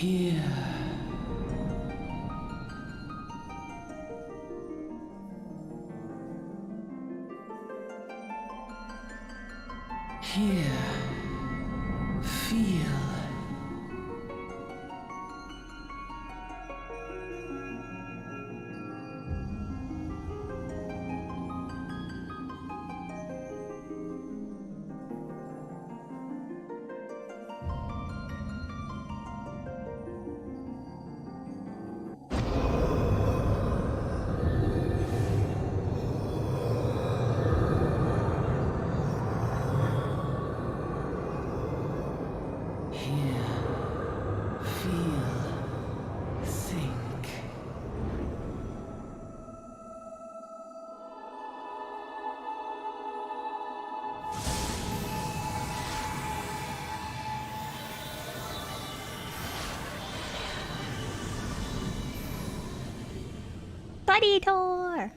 Here. Here. Feel. Buddy tour!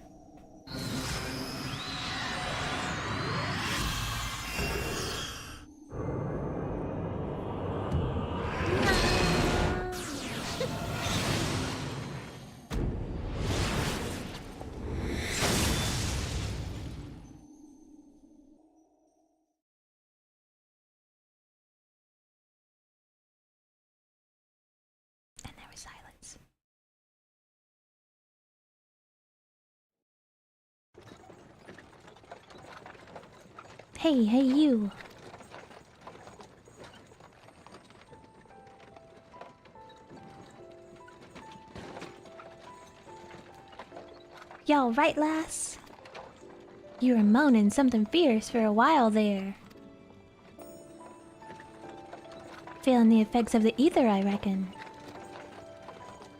And there was silence. Hey, you. Y'all right, lass? You were moaning something fierce for a while there. Feeling the effects of the ether, I reckon.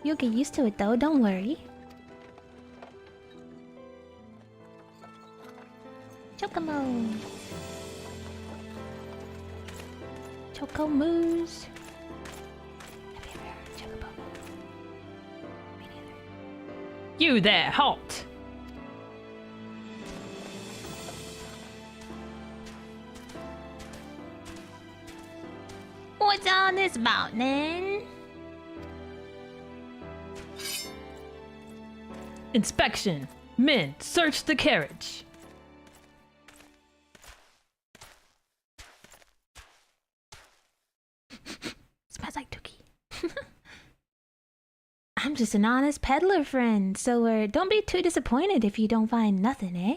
You'll get used to it though, don't worry. Chocomo! Choco Moose. Have you ever heard of Chocobo? Me neither. You there, halt! What's on this mountain? Inspection. Men, search the carriage. Smells like Dookie. I'm just an honest peddler friend, so don't be too disappointed if you don't find nothing, eh?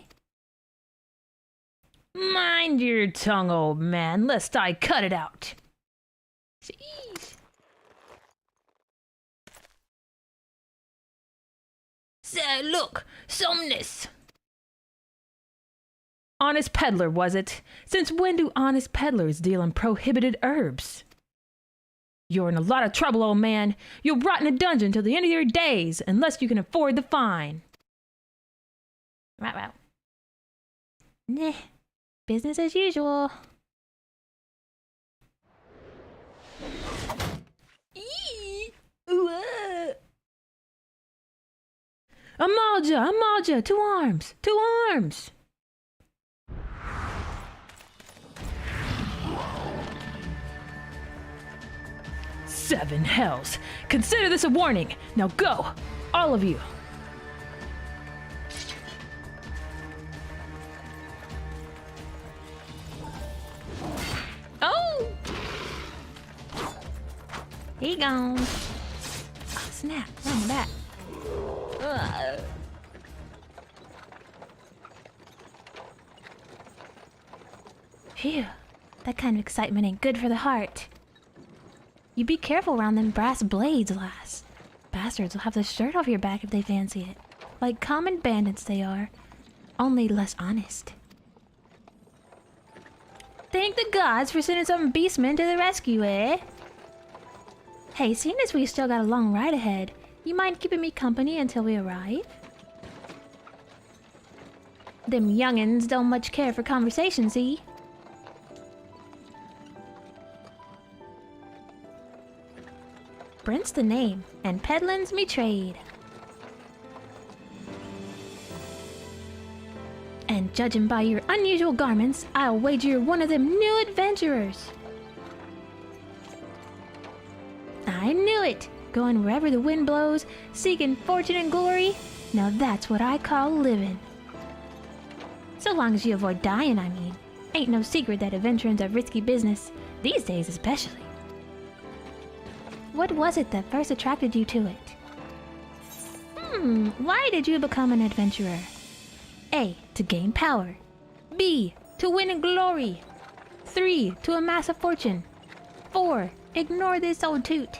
Mind your tongue, old man, lest I cut it out. Jeez. Say, look, somnus. Honest peddler, was it? Since when do honest peddlers deal in prohibited herbs? You're in a lot of trouble, old man. You'll rot in a dungeon till the end of your days, unless you can afford the fine. Wow. Nah, business as usual. Amalja, to arms, to arms! Seven hells! Consider this a warning! Now go! All of you! Oh! He gone. Oh, snap. Wrong with that. Phew. That kind of excitement ain't good for the heart. You be careful around them brass blades, lass. Bastards will have the shirt off your back if they fancy it. Like common bandits they are. Only less honest. Thank the gods for sending some beastmen to the rescue, eh? Hey, seeing as we still got a long ride ahead, you mind keeping me company until we arrive? Them young'uns don't much care for conversation, see? Brent's the name, and peddlin's me trade. And judging by your unusual garments, I'll wager you're one of them new adventurers. I knew it! Going wherever the wind blows, seeking fortune and glory. Now that's what I call living. So long as you avoid dying, I mean. Ain't no secret that adventuring's a risky business, these days especially. What was it that first attracted you to it? Why did you become an adventurer? A. To gain power. B. To win in glory. 3. To amass a fortune. 4. Ignore this old toot.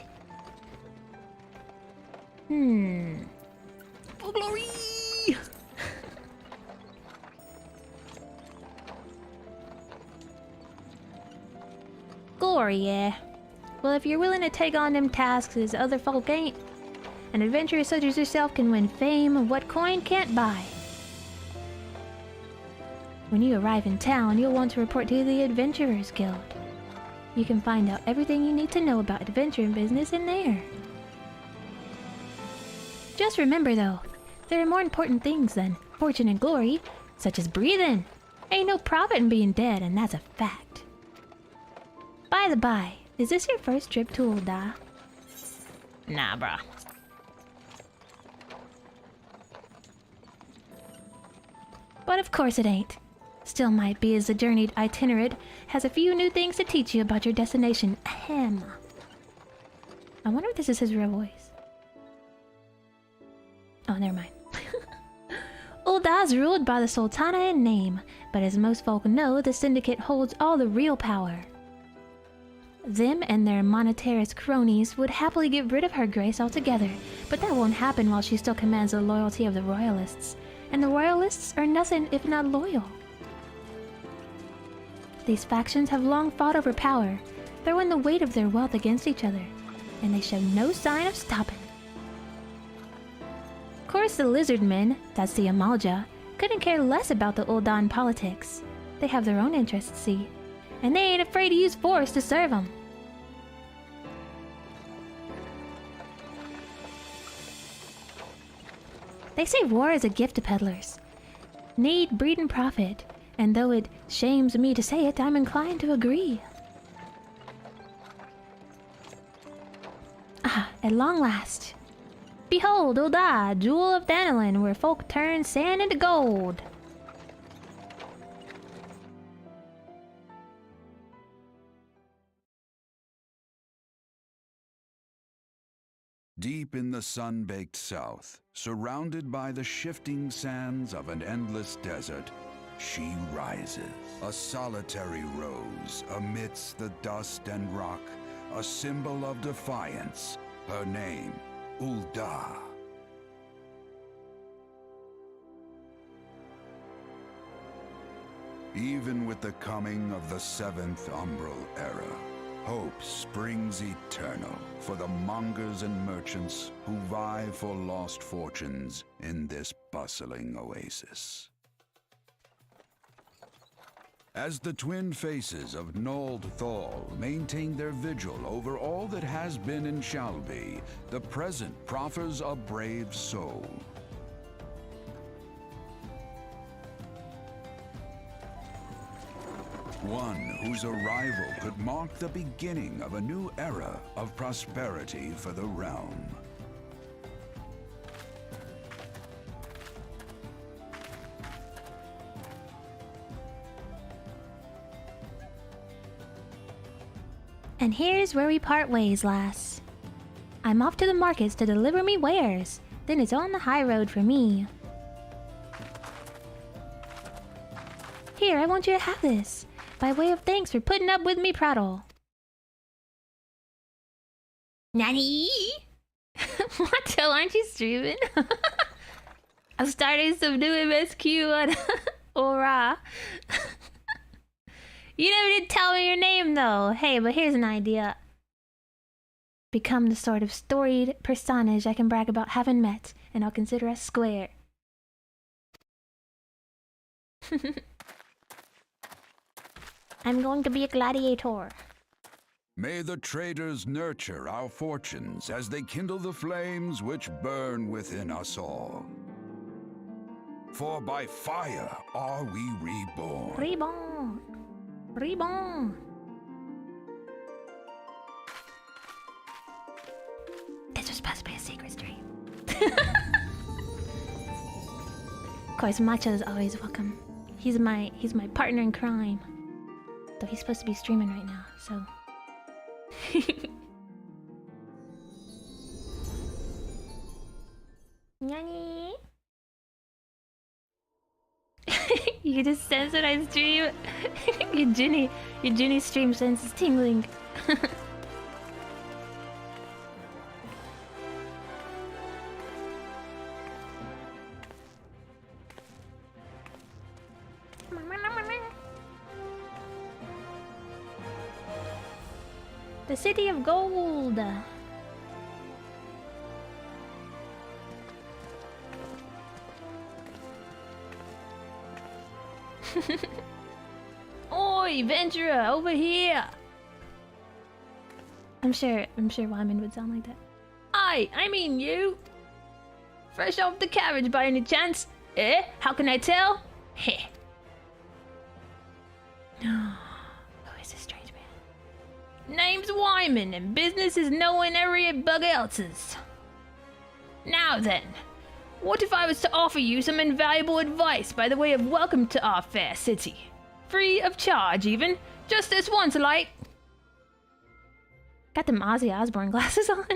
For glory! Glory, yeah. Well, if you're willing to take on them tasks as other folk ain't, an adventurer such as yourself can win fame what coin can't buy. When you arrive in town, you'll want to report to the Adventurers Guild. You can find out everything you need to know about adventuring business in there. Just remember though, there are more important things than fortune and glory, such as breathing. Ain't no profit in being dead, and that's a fact. By the by, is this your first trip to Ul'dah? Nah, bruh. But of course it ain't. Still might be, as the journeyed itinerant has a few new things to teach you about your destination. Ahem. I wonder if this is his real voice. Oh, never mind. Ul'dah's ruled by the Sultana in name, but as most folk know, the Syndicate holds all the real power. Them and their monetarist cronies would happily get rid of her grace altogether, but that won't happen while she still commands the loyalty of the Royalists. And the Royalists are nothing if not loyal. These factions have long fought over power, throwing the weight of their wealth against each other, and they show no sign of stopping. Of course, the Lizard Men, that's the Amalja, couldn't care less about the Ul'dah politics. They have their own interests, see, and they ain't afraid to use force to serve them. They say war is a gift to peddlers. Need, breed, and profit. And though it shames me to say it, I'm inclined to agree. Ah, at long last. Behold, Ul'dah, jewel of Thanalin, where folk turn sand into gold. Deep in the sun-baked south, surrounded by the shifting sands of an endless desert, she rises, a solitary rose amidst the dust and rock, a symbol of defiance, her name, Ul'dah. Even with the coming of the 7th Umbral Era, hope springs eternal for the mongers and merchants who vie for lost fortunes in this bustling oasis. As the twin faces of Nold Thal maintain their vigil over all that has been and shall be, the present proffers a brave soul. One whose arrival could mark the beginning of a new era of prosperity for the realm. And here's where we part ways, lass. I'm off to the markets to deliver me wares, then it's on the high road for me. Here, I want you to have this, by way of thanks for putting up with me prattle. Nani? What till aren't you streaming? I'm starting some new MSQ on Aura. You never did tell me your name though. Hey, but here's an idea. Become the sort of storied personage I can brag about having met, and I'll consider us square. I'm going to be a gladiator. May the traders nurture our fortunes as they kindle the flames which burn within us all. For by fire are we reborn. Reborn. Reborn. Of course, Matcha is always welcome. He's my partner in crime. Though he's supposed to be streaming right now, so. Nani? You just sense that I stream. Your Juni stream sense is tingling. The city of gold. Oi, Ventura, over here! I'm sure Wyman would sound like that. I mean you! Fresh off the carriage by any chance? Eh? How can I tell? Heh. Who is this strange man? Name's Wyman, and business is nowhere near bug else's. Now then, what if I was to offer you some invaluable advice by the way of welcome to our fair city? Free of charge, even. Just this once, like. Got them Ozzy Osbourne glasses on. Looks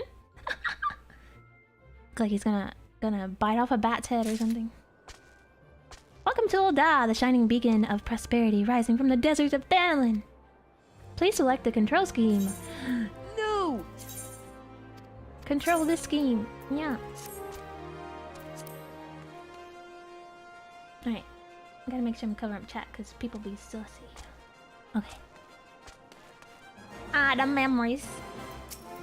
like he's gonna bite off a bat's head or something. Welcome to Ul'dah, the shining beacon of prosperity rising from the deserts of Thanalan. Please select the control scheme. No! Control this scheme. Yeah. Alright. I gotta make sure I'm covering up chat because people be sussy. Okay. Ah, the memories.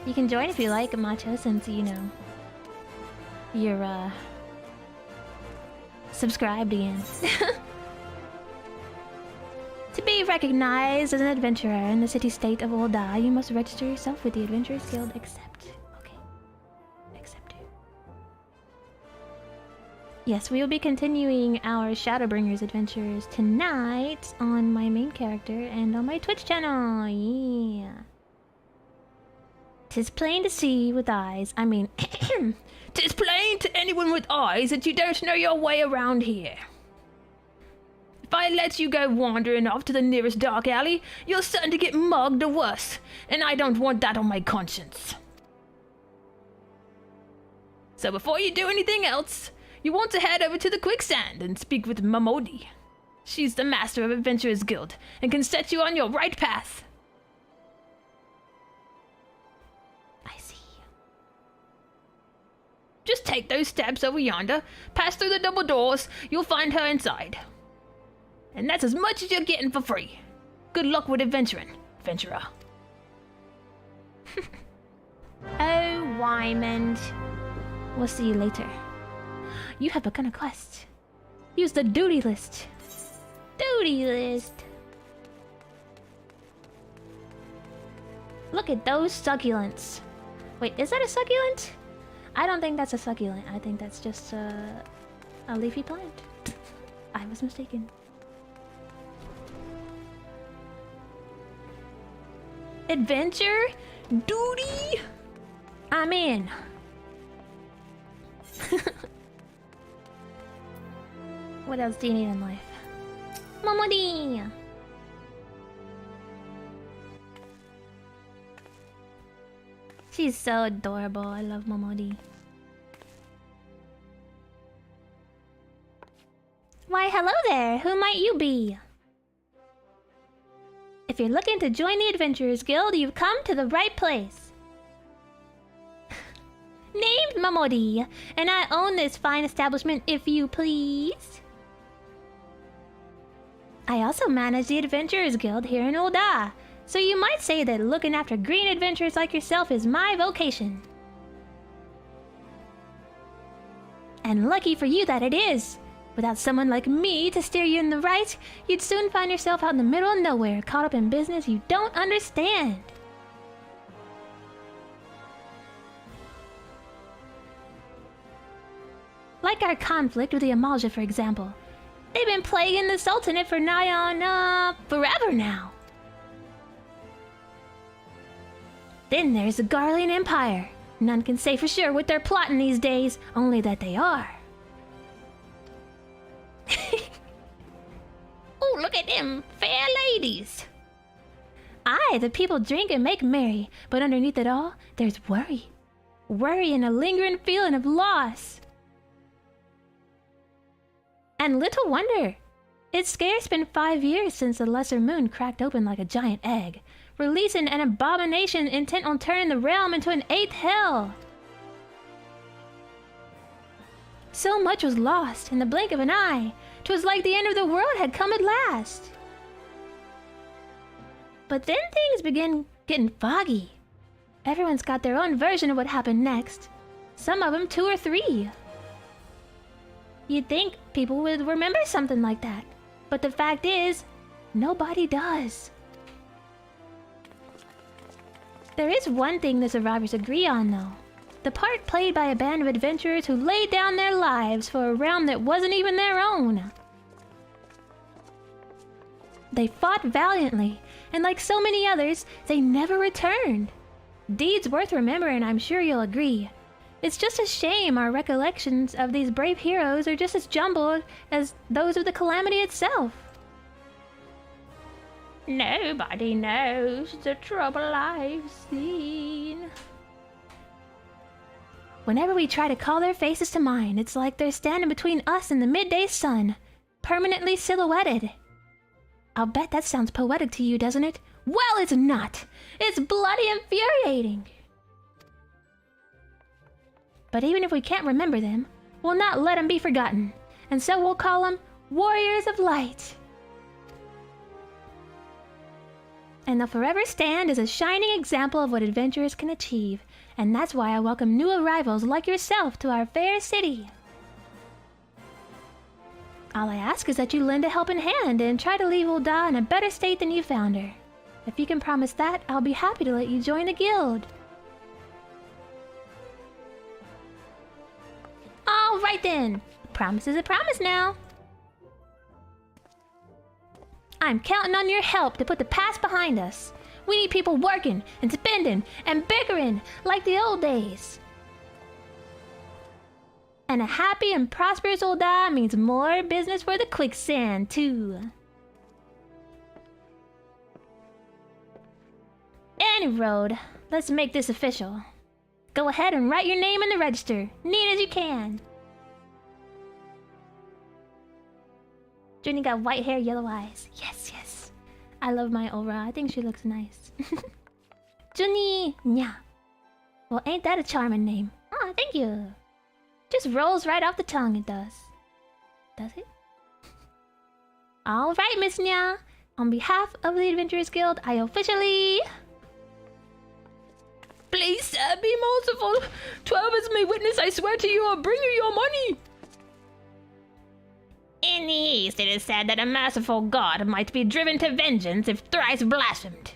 You can join if you like, Macho, since, you know, you're, subscribed again. To be recognized as an adventurer in the city-state of Ul'dah, you must register yourself with the Adventurers Guild. Accept. Okay. Accept. Yes, we will be continuing our Shadowbringers adventures tonight on my main character and on my Twitch channel. Yeah. 'Tis plain to see with eyes. I mean, 'tis plain to anyone with eyes that you don't know your way around here. If I let you go wandering off to the nearest dark alley, you're certain to get mugged or worse, and I don't want that on my conscience. So before you do anything else, you want to head over to the quicksand and speak with Mamodi. She's the master of Adventurers Guild and can set you on your right path. I see. Just take those steps over yonder, pass through the double doors, you'll find her inside. And that's as much as you're getting for free. Good luck with adventuring, adventurer. Oh, Wyman. We'll see you later. You have begun a quest. Use the duty list. Duty list. Look at those succulents. Wait, is that a succulent? I don't think that's a succulent. I think that's just a leafy plant. I was mistaken. Adventure? Duty? I'm in. What else do you need in life? Momodi! She's so adorable. I love Momodi. Why, hello there. Who might you be? If you're looking to join the Adventurers Guild, you've come to the right place. Named Mamodi, and I own this fine establishment, if you please. I also manage the Adventurers Guild here in Ul'dah, so you might say that looking after green adventurers like yourself is my vocation. And lucky for you that it is. Without someone like me to steer you in the right, you'd soon find yourself out in the middle of nowhere, caught up in business you don't understand. Like our conflict with the Amalja, for example. They've been plaguing the Sultanate for nigh on, forever now. Then there's the Garlean Empire. None can say for sure what they're plotting these days, only that they are. Oh, look at them fair ladies. Aye, the people drink and make merry, but underneath it all, there's worry. Worry and a lingering feeling of loss. And little wonder. It's scarce been 5 years since the lesser moon cracked open like a giant egg, releasing an abomination intent on turning the realm into an 8th hell. So much was lost in the blink of an eye. 'Twas like the end of the world had come at last. But then things began getting foggy. Everyone's got their own version of what happened next. Some of them 2 or 3. You'd think people would remember something like that. But the fact is, nobody does. There is one thing the survivors agree on, though. The part played by a band of adventurers who laid down their lives for a realm that wasn't even their own. They fought valiantly, and like so many others, they never returned. Deeds worth remembering, I'm sure you'll agree. It's just a shame our recollections of these brave heroes are just as jumbled as those of the calamity itself. Nobody knows the trouble I've seen. Whenever we try to call their faces to mind, it's like they're standing between us and the midday sun, permanently silhouetted. I'll bet that sounds poetic to you, doesn't it? Well, it's not. It's bloody infuriating. But even if we can't remember them, we'll not let them be forgotten, and so we'll call them Warriors of Light. And they'll forever stand as a shining example of what adventurers can achieve, and that's why I welcome new arrivals like yourself to our fair city. All I ask is that you lend a helping hand and try to leave Ul'dah in a better state than you found her. If you can promise that, I'll be happy to let you join the guild. All right then. A promise is a promise now. I'm counting on your help to put the past behind us. We need people working and spending and bickering like the old days. And a happy and prosperous Ul'dah means more business for the quicksand, too. Any road, let's make this official. Go ahead and write your name in the register, neat as you can. Juni got white hair, yellow eyes. Yes, yes. I love my aura. I think she looks nice. Juni, nya. Well, ain't that a charming name? Oh, thank you. Just rolls right off the tongue, it does. Does it? Alright, Miss Nya. On behalf of the Adventurers Guild, I officially... Please, sir, be merciful. 12 as my witness, I swear to you, I'll bring you your money. In the East, it is said that a merciful god might be driven to vengeance if thrice blasphemed.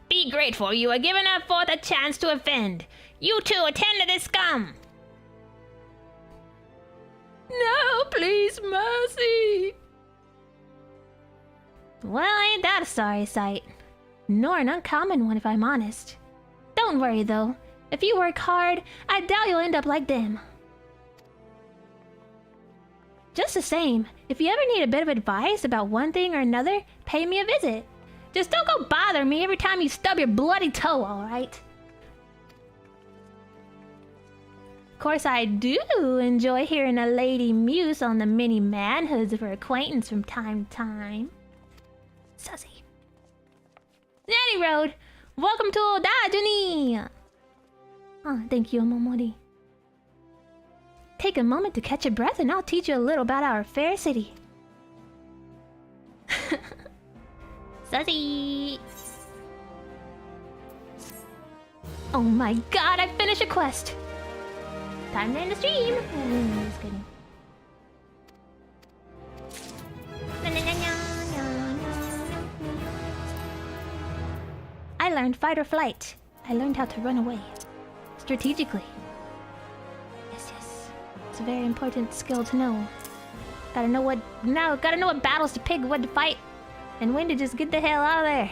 Be grateful you are giving her forth a chance to offend. You two attend to this scum! No, please, mercy. Well, ain't that a sorry sight? Nor an uncommon one, if I'm honest. Don't worry, though. If you work hard, I doubt you'll end up like them. Just the same, if you ever need a bit of advice about one thing or another, pay me a visit. Just don't go bother me every time you stub your bloody toe, alright? Of course, I do enjoy hearing a lady muse on the many manhoods of her acquaintance from time to time. Sussy. Nanny Road, welcome to Ul'dah, Juni! Oh, thank you, Momori. Take a moment to catch your breath and I'll teach you a little about our fair city. Sussy! Oh my god, I finished a quest! Time to end the stream! Just kidding. I learned fight or flight. I learned how to run away. Strategically. Yes, yes. It's a very important skill to know. Gotta know what battles to pick, what to fight, and when to just get the hell out of there.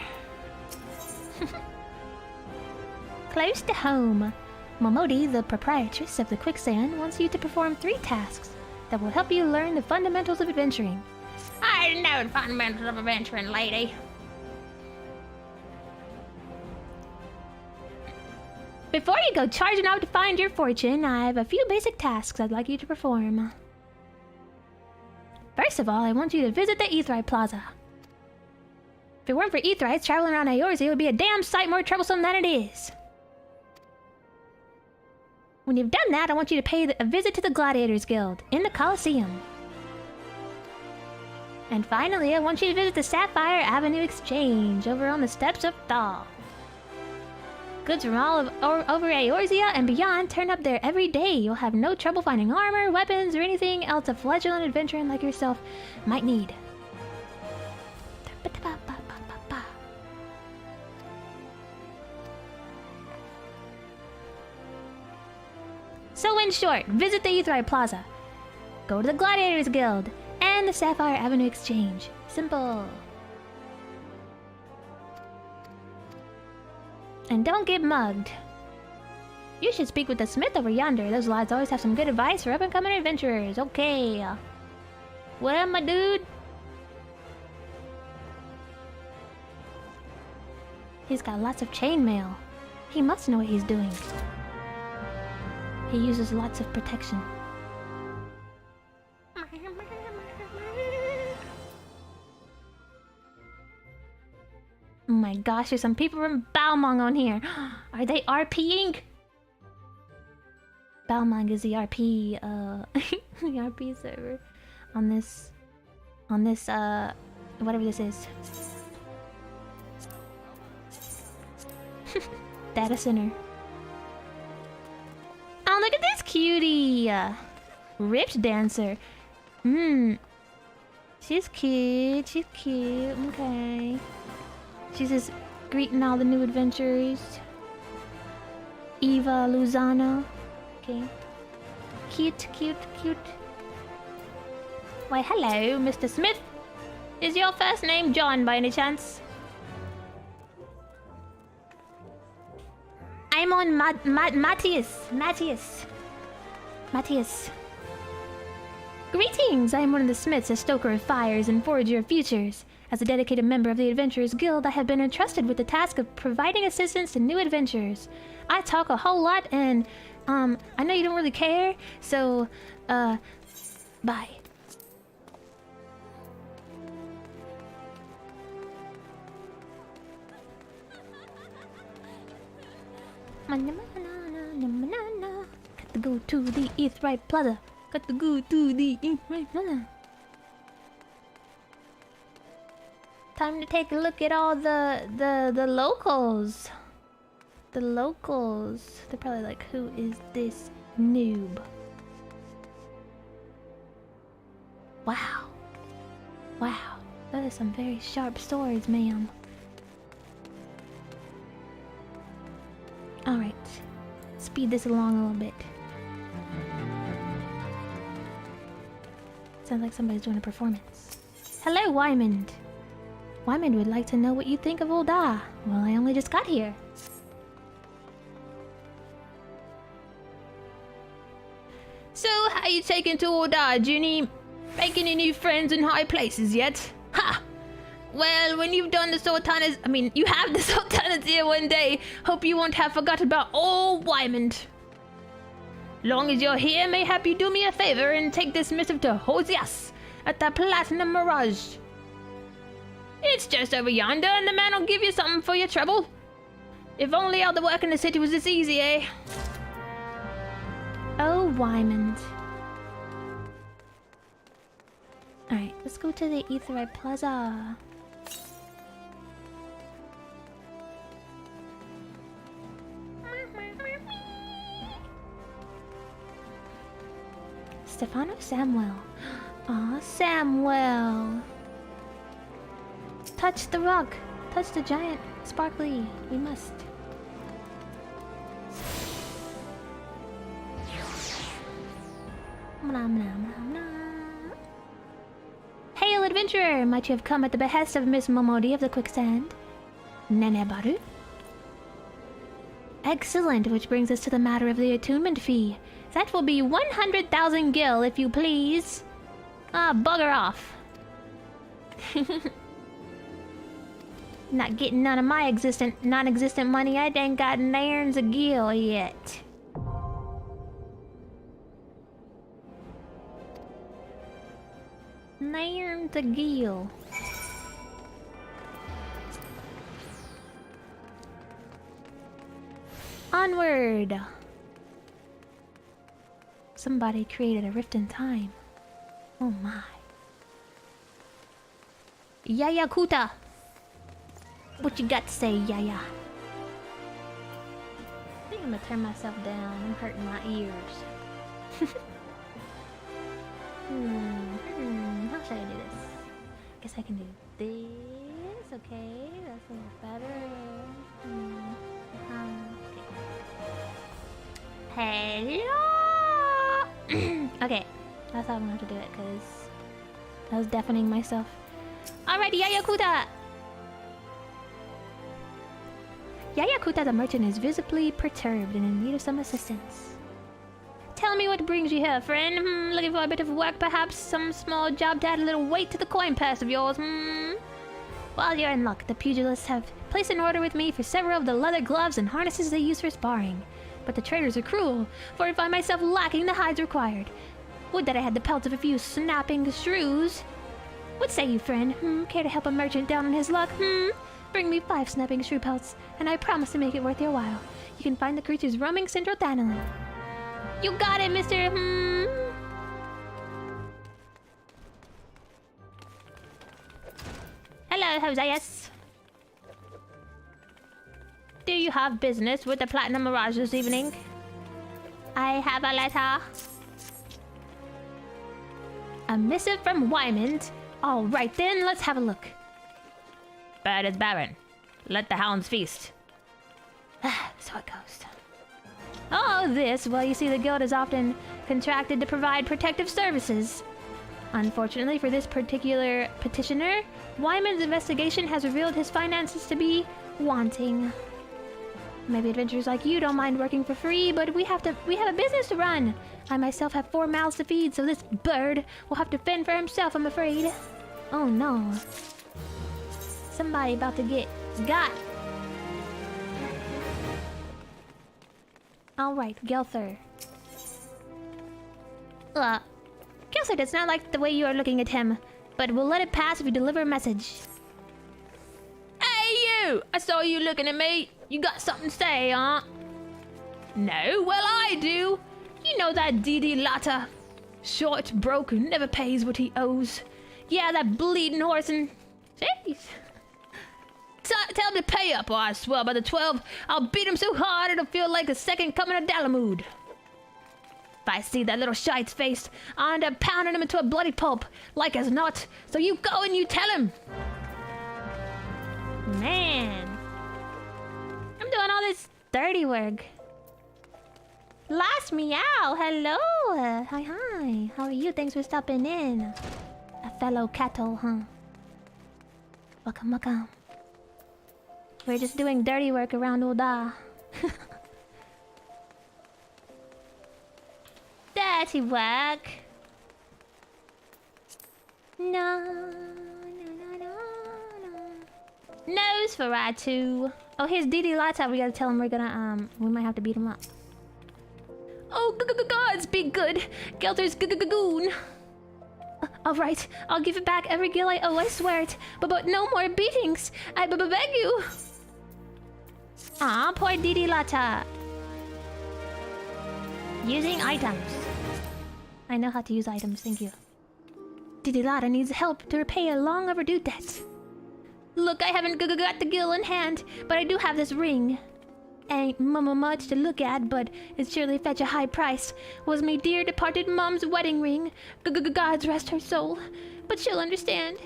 Close to home. Momodi, the proprietress of the Quicksand, wants you to perform 3 tasks that will help you learn the fundamentals of adventuring. I know the fundamentals of adventuring, lady. Before you go charging off to find your fortune, I have a few basic tasks I'd like you to perform. First of all, I want you to visit the Ethrite Plaza. If it weren't for Ethrites, traveling around Eorzea would be a damn sight more troublesome than it is. When you've done that, I want you to pay a visit to the Gladiators Guild in the Colosseum. And finally, I want you to visit the Sapphire Avenue Exchange over on the steps of Thal. Goods from all over Eorzea and beyond turn up there every day. You'll have no trouble finding armor, weapons, or anything else a fledgling adventurer like yourself might need. So in short, visit the Ethrite Plaza, go to the Gladiators Guild, and the Sapphire Avenue Exchange. Simple. And don't get mugged. You should speak with the smith over yonder. Those lads always have some good advice for up-and-coming adventurers. Okay. What up, my dude? He's got lots of chainmail. He must know what he's doing. He uses lots of protection. Oh my gosh, there's some people from Balmung on here. Are they RPing? Balmung is the RP, the RP server on this, whatever this is. Data center. Oh, look at this cutie! Ripped dancer. She's cute, she's cute, okay. She's just greeting all the new adventurers. Eva Luzano. Okay. Cute, cute, cute. Why, hello, Mr. Smith. Is your first name John by any chance? I'm on Matthias. Greetings! I am one of the smiths, a stoker of fires and forager of futures. As a dedicated member of the Adventurers Guild, I have been entrusted with the task of providing assistance to new adventurers. I talk a whole lot and, I know you don't really care, so, bye. Got to go to the Ethrite Plaza. Got to go to the Ethrite Plaza. Time to take a look at all the locals. The locals. They're probably like, who is this noob? Wow. Wow. Those are some very sharp swords, ma'am. Alright. Speed this along a little bit. Sounds like somebody's doing a performance. Hello, Wymond. Wymond would like to know what you think of Ul'dah. Well, I only just got here. So, how you taking to Ul'dah, Juni? Making any new friends in high places yet? Ha! Well, when you've done the Sultana's... you have the Sultana's ear one day, hope you won't have forgotten about old Wymond. Long as you're here, mayhap you do me a favor and take this missive to Hosias at the Platinum Mirage. It's just over yonder, and the man will give you something for your trouble. If only all the work in the city was this easy, eh? Oh, Wymond. Alright, let's go to the Etherite Plaza. Stefano Samuel. Aw, Samuel. Touch the rock. Touch the giant sparkly. We must. Hail, adventurer! Might you have come at the behest of Miss Momodi of the Quicksand? Nenebaru? Excellent, which brings us to the matter of the attunement fee. That will be 100,000 gil, if you please. Ah, bugger off. Not getting none of my non-existent money. I ain't got nairns a gil yet. Nairns a gil. Onward! Somebody created a rift in time. Oh my. Yaya Kuta! What you got to say, Yaya? I think I'm gonna turn myself down. I'm hurting my ears. How should I do this? Guess I can do this. Okay, that's a little better. Hello! Okay, that's how I'm gonna have to do it, because I was deafening myself. Alright, Yayakuta! Yayakuta the merchant is visibly perturbed and in need of some assistance. Tell me what brings you here, friend. Looking for a bit of work, perhaps? Some small job to add a little weight to the coin purse of yours, Well, you're in luck. The pugilists have placed an order with me for several of the leather gloves and harnesses they use for sparring. But the traders are cruel, for I find myself lacking the hides required. Would that I had the pelts of a few snapping shrews. What say you, friend? Care to help a merchant down on his luck? Bring me 5 snapping shrew pelts, and I promise to make it worth your while. You can find the creatures roaming Central Thanalan. You got it, Mr. Hello, Hoseus. Do you have business with the Platinum Mirage this evening? I have a letter. A missive from Wymond. All right then, let's have a look. Bird is barren. Let the hounds feast. So it goes. Oh, this? Well, you see, the guild is often contracted to provide protective services. Unfortunately for this particular petitioner, Wymond's investigation has revealed his finances to be wanting. Maybe adventurers like you don't mind working for free, but we have a business to run. I myself have 4 mouths to feed, so this bird will have to fend for himself, I'm afraid. Oh no. Somebody about to get got. Alright, Gelther. Gelther does not like the way you are looking at him, but we'll let it pass if you deliver a message. Hey you! I saw you looking at me. You got something to say, huh? No? Well, I do. You know that DD Latta. Short, broke, never pays what he owes. Yeah, that bleeding horse and... Jeez. Tell him to pay up, or I swear by the 12, I'll beat him so hard it'll feel like the second coming of Dalamud. If I see that little shite's face, I'll end up pounding him into a bloody pulp, like as not. So you go and you tell him. Man. I'm doing all this dirty work. Last meow, hello. Hi. How are you? Thanks for stopping in. A fellow cattle, huh? Welcome. We're just doing dirty work around Oda. Dirty work. No. Nose for Ratu. Oh, here's DD Lata. We gotta tell him we're gonna, we might have to beat him up. Oh, gods, be good. Gelter's goon. Alright, I'll give it back every gil I owe, I swear it. But no more beatings. I beg you. Aw, poor DD Lata. Using items. I know how to use items, thank you. DD Lata needs help to repay a long overdue debt. Look, I haven't got the gil in hand, but I do have this ring. Ain't much to look at, but it surely fetch a high price. Was me dear departed mom's wedding ring. Gods rest her soul. But she'll understand.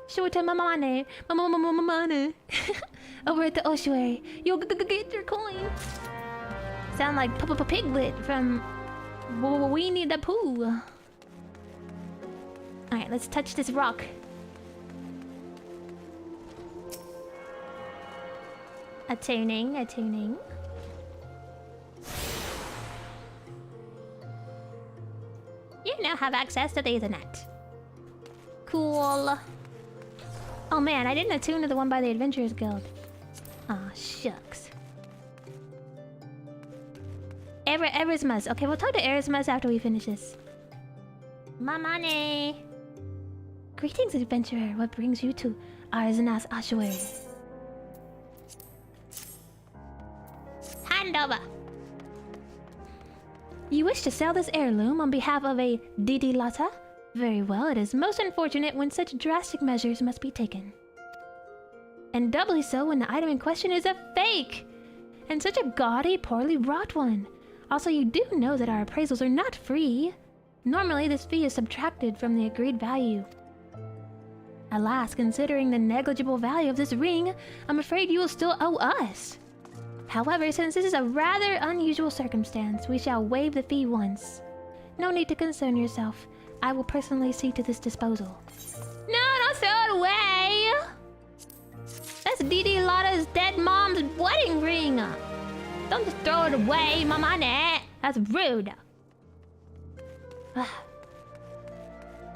Show it to Mamane. Mamane. Over at the ossuary. You'll get your coin. Sound like Piglet from Winnie the Pooh. Alright, let's touch this rock. Attaining. have access to the Ethernet. Cool. Oh man, I didn't attune to the one by the Adventurers Guild. Aw, shucks. Erasmus. Okay, we'll talk to Erasmus after we finish this. Mamane! Greetings, adventurer. What brings you to Arzanas Ossuary? Hand over. You wish to sell this heirloom on behalf of a Didi Lata? Very well, it is most unfortunate when such drastic measures must be taken. And doubly so when the item in question is a fake! And such a gaudy, poorly wrought one. Also, you do know that our appraisals are not free. Normally, this fee is subtracted from the agreed value. Alas, considering the negligible value of this ring, I'm afraid you will still owe us. However, since this is a rather unusual circumstance, we shall waive the fee once. No need to concern yourself. I will personally see to this disposal. No, don't throw it away! That's Didi Lotta's dead mom's wedding ring! Don't just throw it away, my money! That's rude!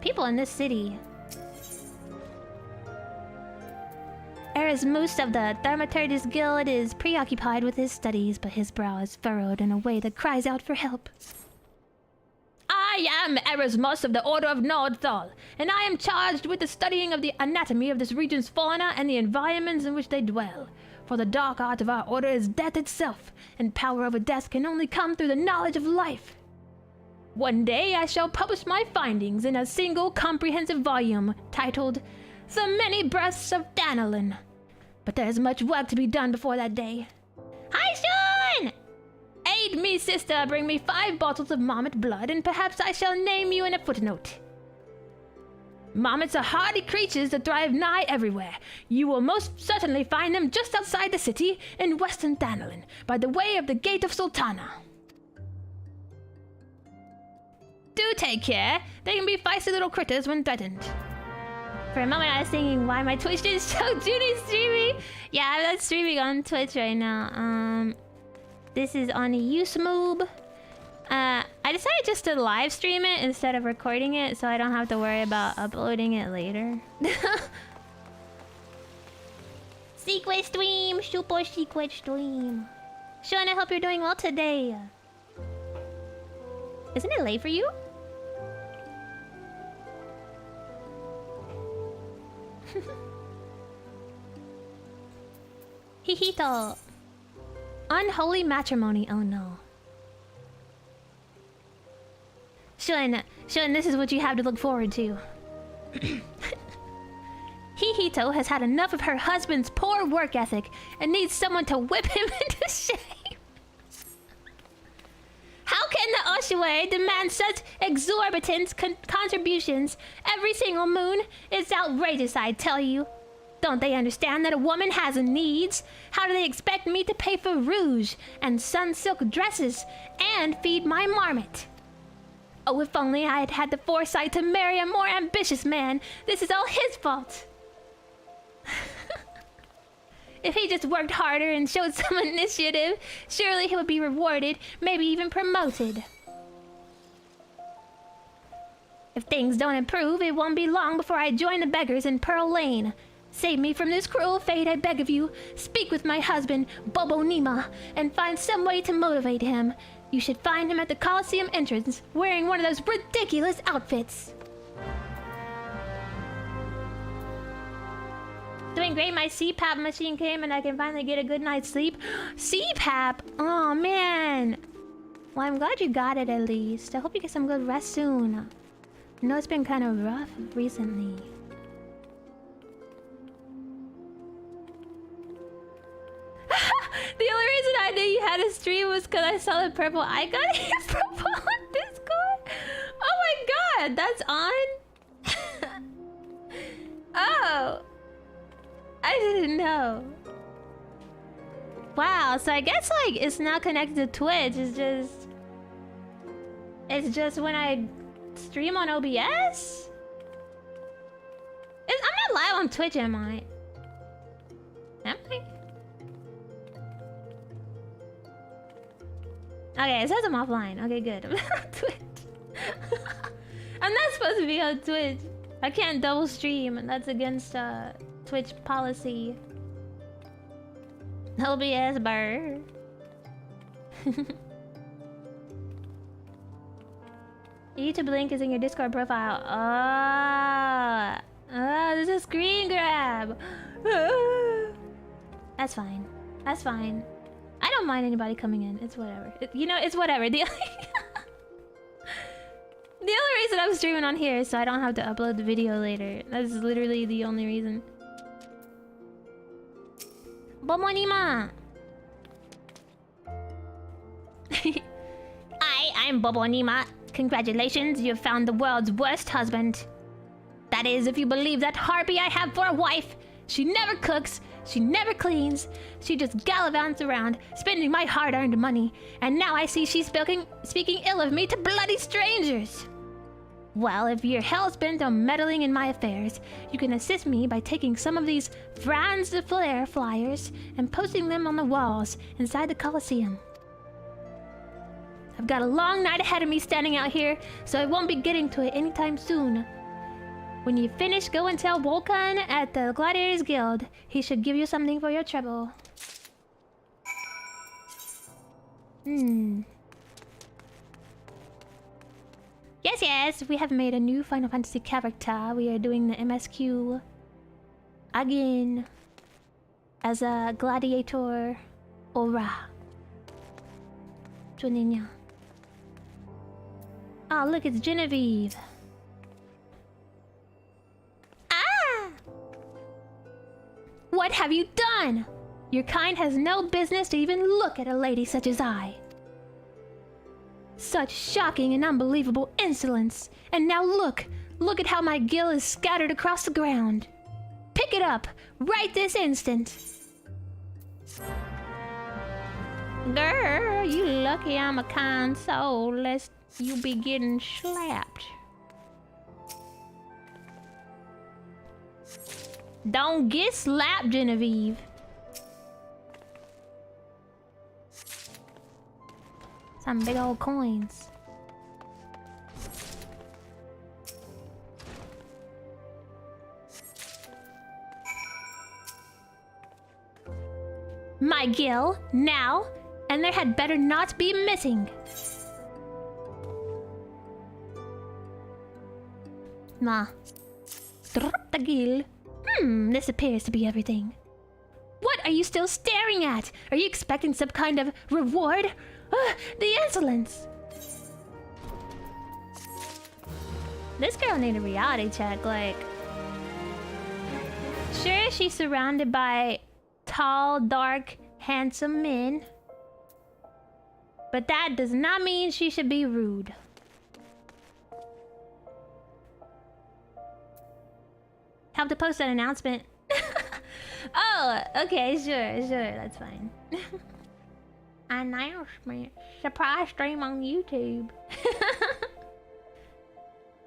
People in this city... Erasmus of the Thaumaturgus Guild is preoccupied with his studies, but his brow is furrowed in a way that cries out for help. I am Erasmus of the Order of Nordthal, and I am charged with the studying of the anatomy of this region's fauna and the environments in which they dwell. For the dark art of our order is death itself, and power over death can only come through the knowledge of life. One day I shall publish my findings in a single comprehensive volume titled The Many Breaths of Danilin. But there is much work to be done before that day. Hi, Sean! Aid me, sister, bring me 5 bottles of marmot blood, and perhaps I shall name you in a footnote. Marmots are hardy creatures that thrive nigh everywhere. You will most certainly find them just outside the city in western Danilin, by the way of the Gate of Sultana. Do take care. They can be feisty little critters when threatened. For a moment I was thinking why my Twitch didn't show Juni streaming. Yeah, I'm not streaming on Twitch right now. This is on YouTube. I decided just to live stream it instead of recording it so I don't have to worry about uploading it later. Secret stream! Super secret stream! Sean, I hope you're doing well today. Isn't it late for you? Hihito. Unholy matrimony, oh no. Shun, this is what you have to look forward to. Hihito has had enough of her husband's poor work ethic and needs someone to whip him into shape. How can the ossuary demand such exorbitant contributions every single moon? It's outrageous, I tell you. Don't they understand that a woman has needs? How do they expect me to pay for rouge and sun-silk dresses and feed my marmot? Oh, if only I had had the foresight to marry a more ambitious man. This is all his fault. If he just worked harder and showed some initiative, surely he would be rewarded, maybe even promoted. If things don't improve, it won't be long before I join the beggars in Pearl Lane. Save me from this cruel fate, I beg of you. Speak with my husband, Bobo Nima, and find some way to motivate him. You should find him at the Coliseum entrance, wearing one of those ridiculous outfits. Doing great, my CPAP machine came and I can finally get a good night's sleep. CPAP? Oh man. Well, I'm glad you got it at least. I hope you get some good rest soon. I know it's been kind of rough recently. The only reason I knew you had a stream was because I saw the purple icon in your profile on Discord. Oh my god, that's on? Oh. I didn't know. Wow, so I guess like it's not connected to Twitch, it's just when I stream on OBS? I'm not live on Twitch, am I? Am I? Okay, it says I'm offline. Okay, good. I'm not on Twitch. I'm not supposed to be on Twitch. I can't double stream, and that's against Twitch policy. LBS burr. YouTube link is in your Discord profile. There's a screen grab. That's fine. That's fine. I don't mind anybody coming in. It's whatever. It's whatever. The only reason I'm streaming on here is so I don't have to upload the video later. That's literally the only reason. Bomonima! I'm Bomonima. Congratulations, you have found the world's worst husband. That is, if you believe that harpy I have for a wife. She never cooks, she never cleans, she just gallivants around, spending my hard-earned money, and now I see she's speaking ill of me to bloody strangers. Well, if you're hell-bent on meddling in my affairs, you can assist me by taking some of these Franz de Flair flyers and posting them on the walls inside the Coliseum. I've got a long night ahead of me standing out here, so I won't be getting to it anytime soon. When you finish, go and tell Volkan at the Gladiators Guild. He should give you something for your trouble. Yes, we have made a new Final Fantasy character. We are doing the MSQ again as a gladiator aura. Juninha. Oh, look, it's Genevieve. Ah! What have you done? Your kind has no business to even look at a lady such as I. Such shocking and unbelievable insolence. And now look at how my gill is scattered across the ground. Pick it up, right this instant. Girl, you lucky I'm a kind soul, lest you be getting slapped. Don't get slapped, Genevieve. Some big old coins. My gill, now, and there had better not be missing. Ma. Drop the gill. This appears to be everything. What are you still staring at? Are you expecting some kind of reward? The insolence! This girl need a reality check, like... Sure, she's surrounded by tall, dark, handsome men. But that does not mean she should be rude. Help to post an announcement. Oh, okay, sure, that's fine. Announcement. Surprise stream on YouTube.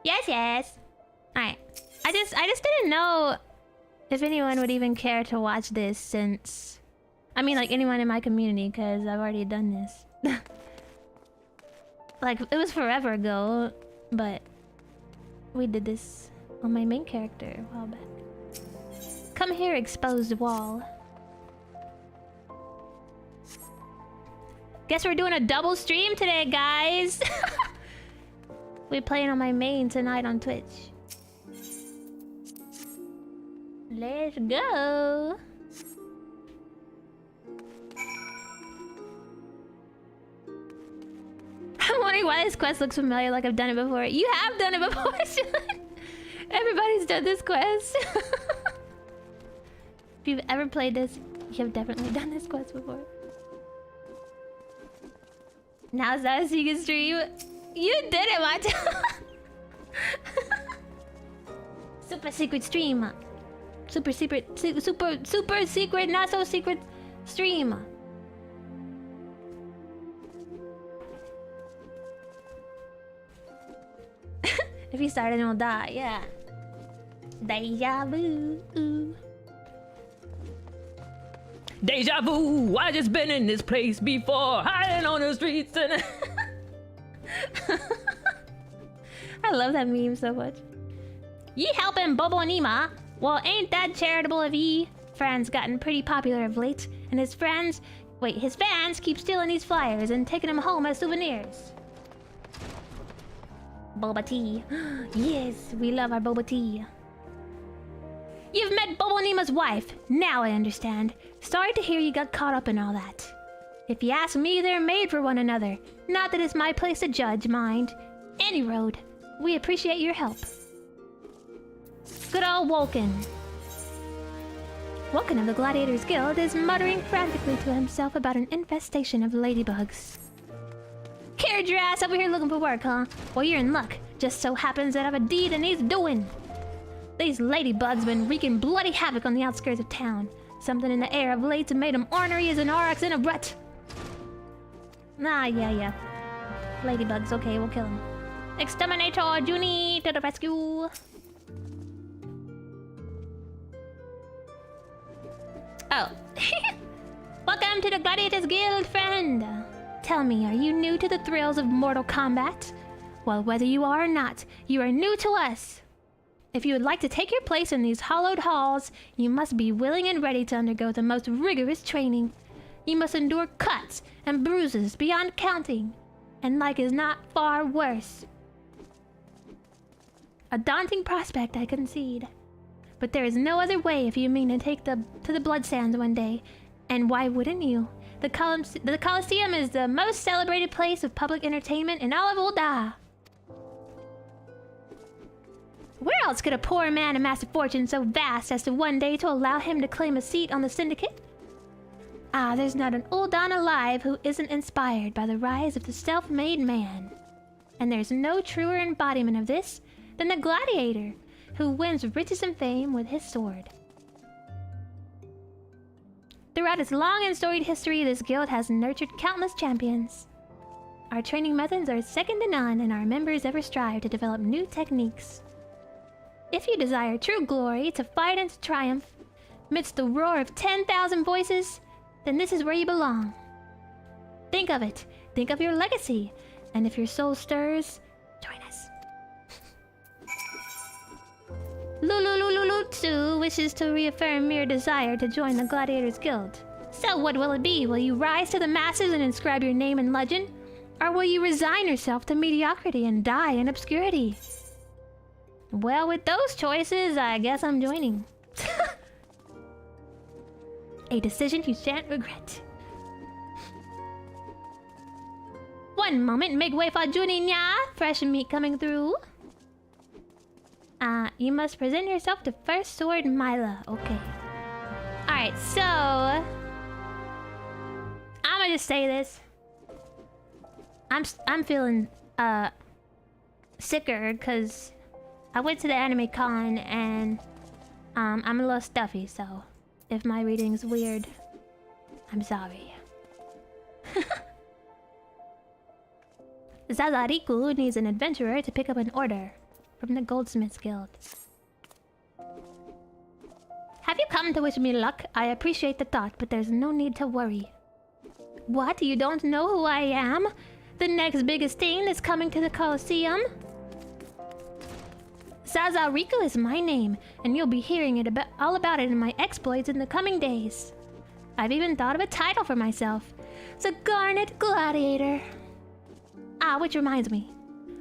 Yes. Alright. I just didn't know if anyone would even care to watch this since... I mean, like, anyone in my community, because I've already done this. Like, it was forever ago, but... we did this on my main character a while back. Come here, exposed wall. Guess we're doing a double stream today, guys. We're playing on my main tonight on Twitch. Let's go. I'm wondering why this quest looks familiar, like I've done it before. You have done it before, Sean. Everybody's done this quest. If you've ever played this, you have definitely done this quest before. Now is that a secret stream? You did it, Macho! Super secret stream. Super secret, not so secret stream. If you start, then it'll die, yeah. Deja vu. Deja vu, I just been in this place before, hiding on the streets and... I love that meme so much. Ye helping Bobo Nima? Well, ain't that charitable of ye? Fran's gotten pretty popular of late, and his fans keep stealing these flyers and taking them home as souvenirs. Boba tea. Yes, we love our boba tea. You've met Bobo Nima's wife. Now I understand. Sorry to hear you got caught up in all that. If you ask me, they're made for one another. Not that it's my place to judge, mind. Any road. We appreciate your help. Good old Vulcan. Vulcan of the Gladiators Guild is muttering frantically to himself about an infestation of ladybugs. Carried your ass over here looking for work, huh? Well, you're in luck. Just so happens that I have a deed that needs doing. These ladybugs been wreaking bloody havoc on the outskirts of town. Something in the air of late made them ornery as an oryx in a rut. Ah, yeah. Ladybugs, okay, we'll kill them. Exterminator Juni to the rescue. Oh. Welcome to the Gladiators Guild, friend. Tell me, are you new to the thrills of Mortal Kombat? Well, whether you are or not, you are new to us. If you would like to take your place in these hallowed halls, you must be willing and ready to undergo the most rigorous training. You must endure cuts and bruises beyond counting, and like is not far worse. A daunting prospect, I concede. But there is no other way if you mean to take to the Blood Sands one day. And why wouldn't you? The Coliseum is the most celebrated place of public entertainment in all of Ul'dah. Where else could a poor man amass a fortune so vast as to one day to allow him to claim a seat on the syndicate? Ah, there's not an Ul'dan alive who isn't inspired by the rise of the self-made man. And there's no truer embodiment of this than the gladiator, who wins riches and fame with his sword. Throughout its long and storied history, this guild has nurtured countless champions. Our training methods are second to none, and our members ever strive to develop new techniques. If you desire true glory, to fight and to triumph, amidst the roar of 10,000 voices, then this is where you belong. Think of it. Think of your legacy. And if your soul stirs, join us. Lululululutsu wishes to reaffirm your desire to join the Gladiators Guild. So what will it be? Will you rise to the masses and inscribe your name in legend? Or will you resign yourself to mediocrity and die in obscurity? Well, with those choices, I guess I'm joining. A decision you shan't regret. One moment, make way for Juni nya. Fresh meat coming through. You must present yourself to First Sword Mila. Okay. Alright, so... I'ma just say this. I'm feeling, sicker, because I went to the anime con, and, I'm a little stuffy, so... If my reading's weird, I'm sorry. Zazariku needs an adventurer to pick up an order from the Goldsmiths Guild. Have you come to wish me luck? I appreciate the thought, but there's no need to worry. What? You don't know who I am? The next biggest thing that's coming to the Coliseum? Zazariku is my name, and you'll be hearing all about it in my exploits in the coming days. I've even thought of a title for myself. The Garnet Gladiator. Ah, which reminds me.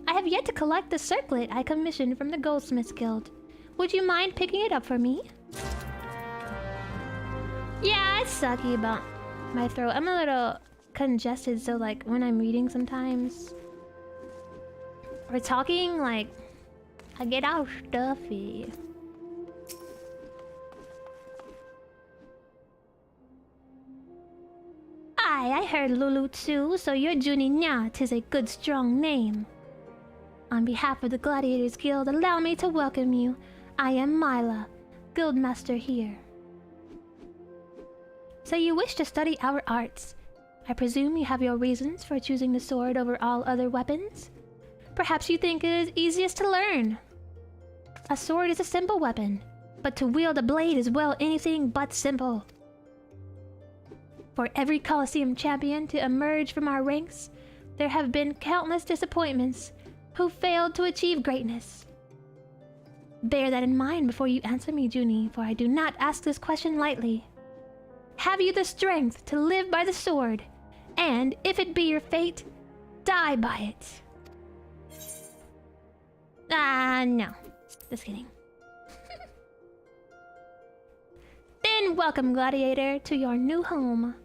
I have yet to collect the circlet I commissioned from the Goldsmiths Guild. Would you mind picking it up for me? Yeah, it's sucky about my throat. I'm a little congested, so like when I'm reading sometimes or talking, like I get all stuffy. I heard Lulu too, so you're Juni nya. 'Tis a good strong name. On behalf of the Gladiators Guild, allow me to welcome you. I am Mila, Guildmaster here. So you wish to study our arts. I presume you have your reasons for choosing the sword over all other weapons? Perhaps you think it is easiest to learn. A sword is a simple weapon, but to wield a blade is, well, anything but simple. For every Coliseum champion to emerge from our ranks, there have been countless disappointments. who failed to achieve greatness. Bear that in mind before you answer me, Juni, for I do not ask this question lightly. Have you the strength to live by the sword, and, if it be your fate, die by it? No. Just kidding. Then welcome, gladiator, to your new home.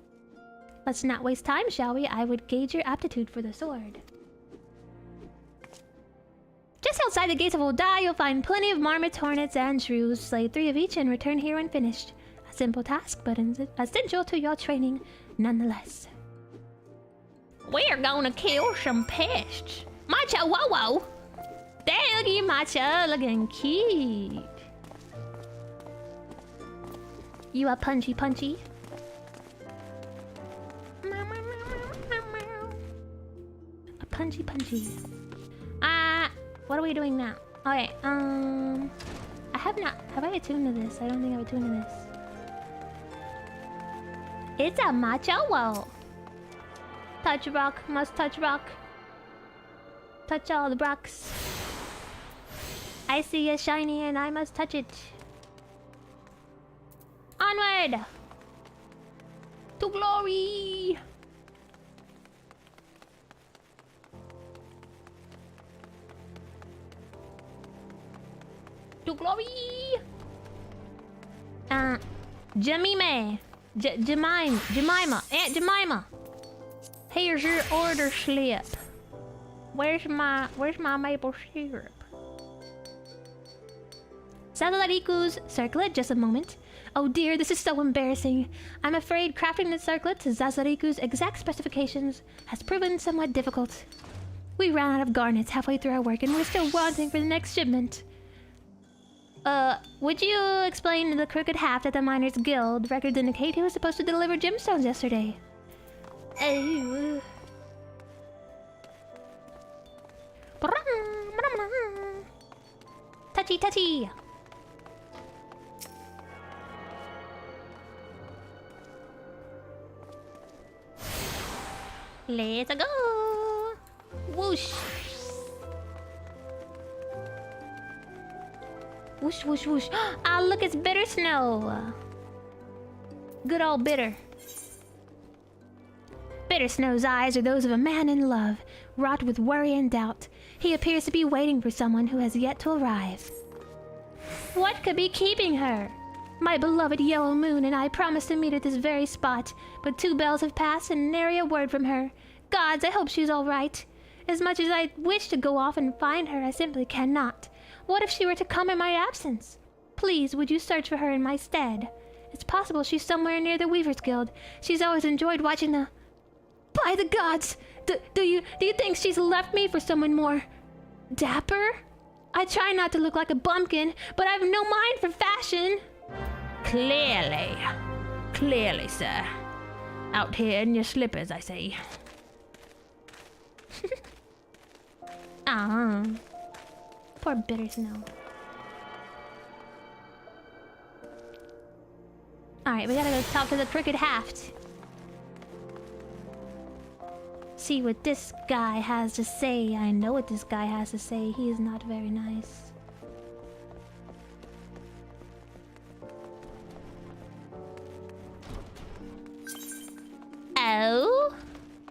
Let's not waste time, shall we? I would gauge your aptitude for the sword. Just outside the gates of Oldai, you'll find plenty of marmots, hornets, and shrews. Slay 3 of each and return here when finished. A simple task, but essential to your training nonetheless. We're gonna kill some pests. Macho whoa. There you Macho, looking cute. You are punchy. A punchy. What are we doing now? Okay, have I attuned to this? I don't think I've attuned to this. It's a macho wall. Touch rock, must touch rock. Touch all the rocks. I see a shiny and I must touch it. Onward! To glory! To glory! Jemima, Aunt Jemima. Here's your order slip. Where's my maple syrup? Salariku's circlet, just a moment. Oh dear, this is so embarrassing. I'm afraid crafting the circlet to Zazariku's exact specifications has proven somewhat difficult. We ran out of garnets halfway through our work and we're still wanting for the next shipment. Would you explain the crooked haft at the Miners Guild? Records indicate he was supposed to deliver gemstones yesterday. Touchy. Let's go! Whoosh! Whoosh. Ah, look, it's Bitter Snow! Good old Bitter. Bitter Snow's eyes are those of a man in love, wrought with worry and doubt. He appears to be waiting for someone who has yet to arrive. What could be keeping her? My beloved Yellow Moon and I promised to meet at this very spot, but 2 bells have passed and nary a word from her. Gods, I hope she's all right. As much as I wish to go off and find her, I simply cannot. What if she were to come in my absence? Please, would you search for her in my stead? It's possible she's somewhere near the Weavers Guild. She's always enjoyed watching the... By the gods! Do you think she's left me for someone more... dapper? I try not to look like a bumpkin, but I've no mind for fashion. Clearly, sir. Out here in your slippers, I say. Poor Bitter Snow. Alright, we gotta go talk to the crooked haft. See what this guy has to say. I know what this guy has to say. He is not very nice. Oh?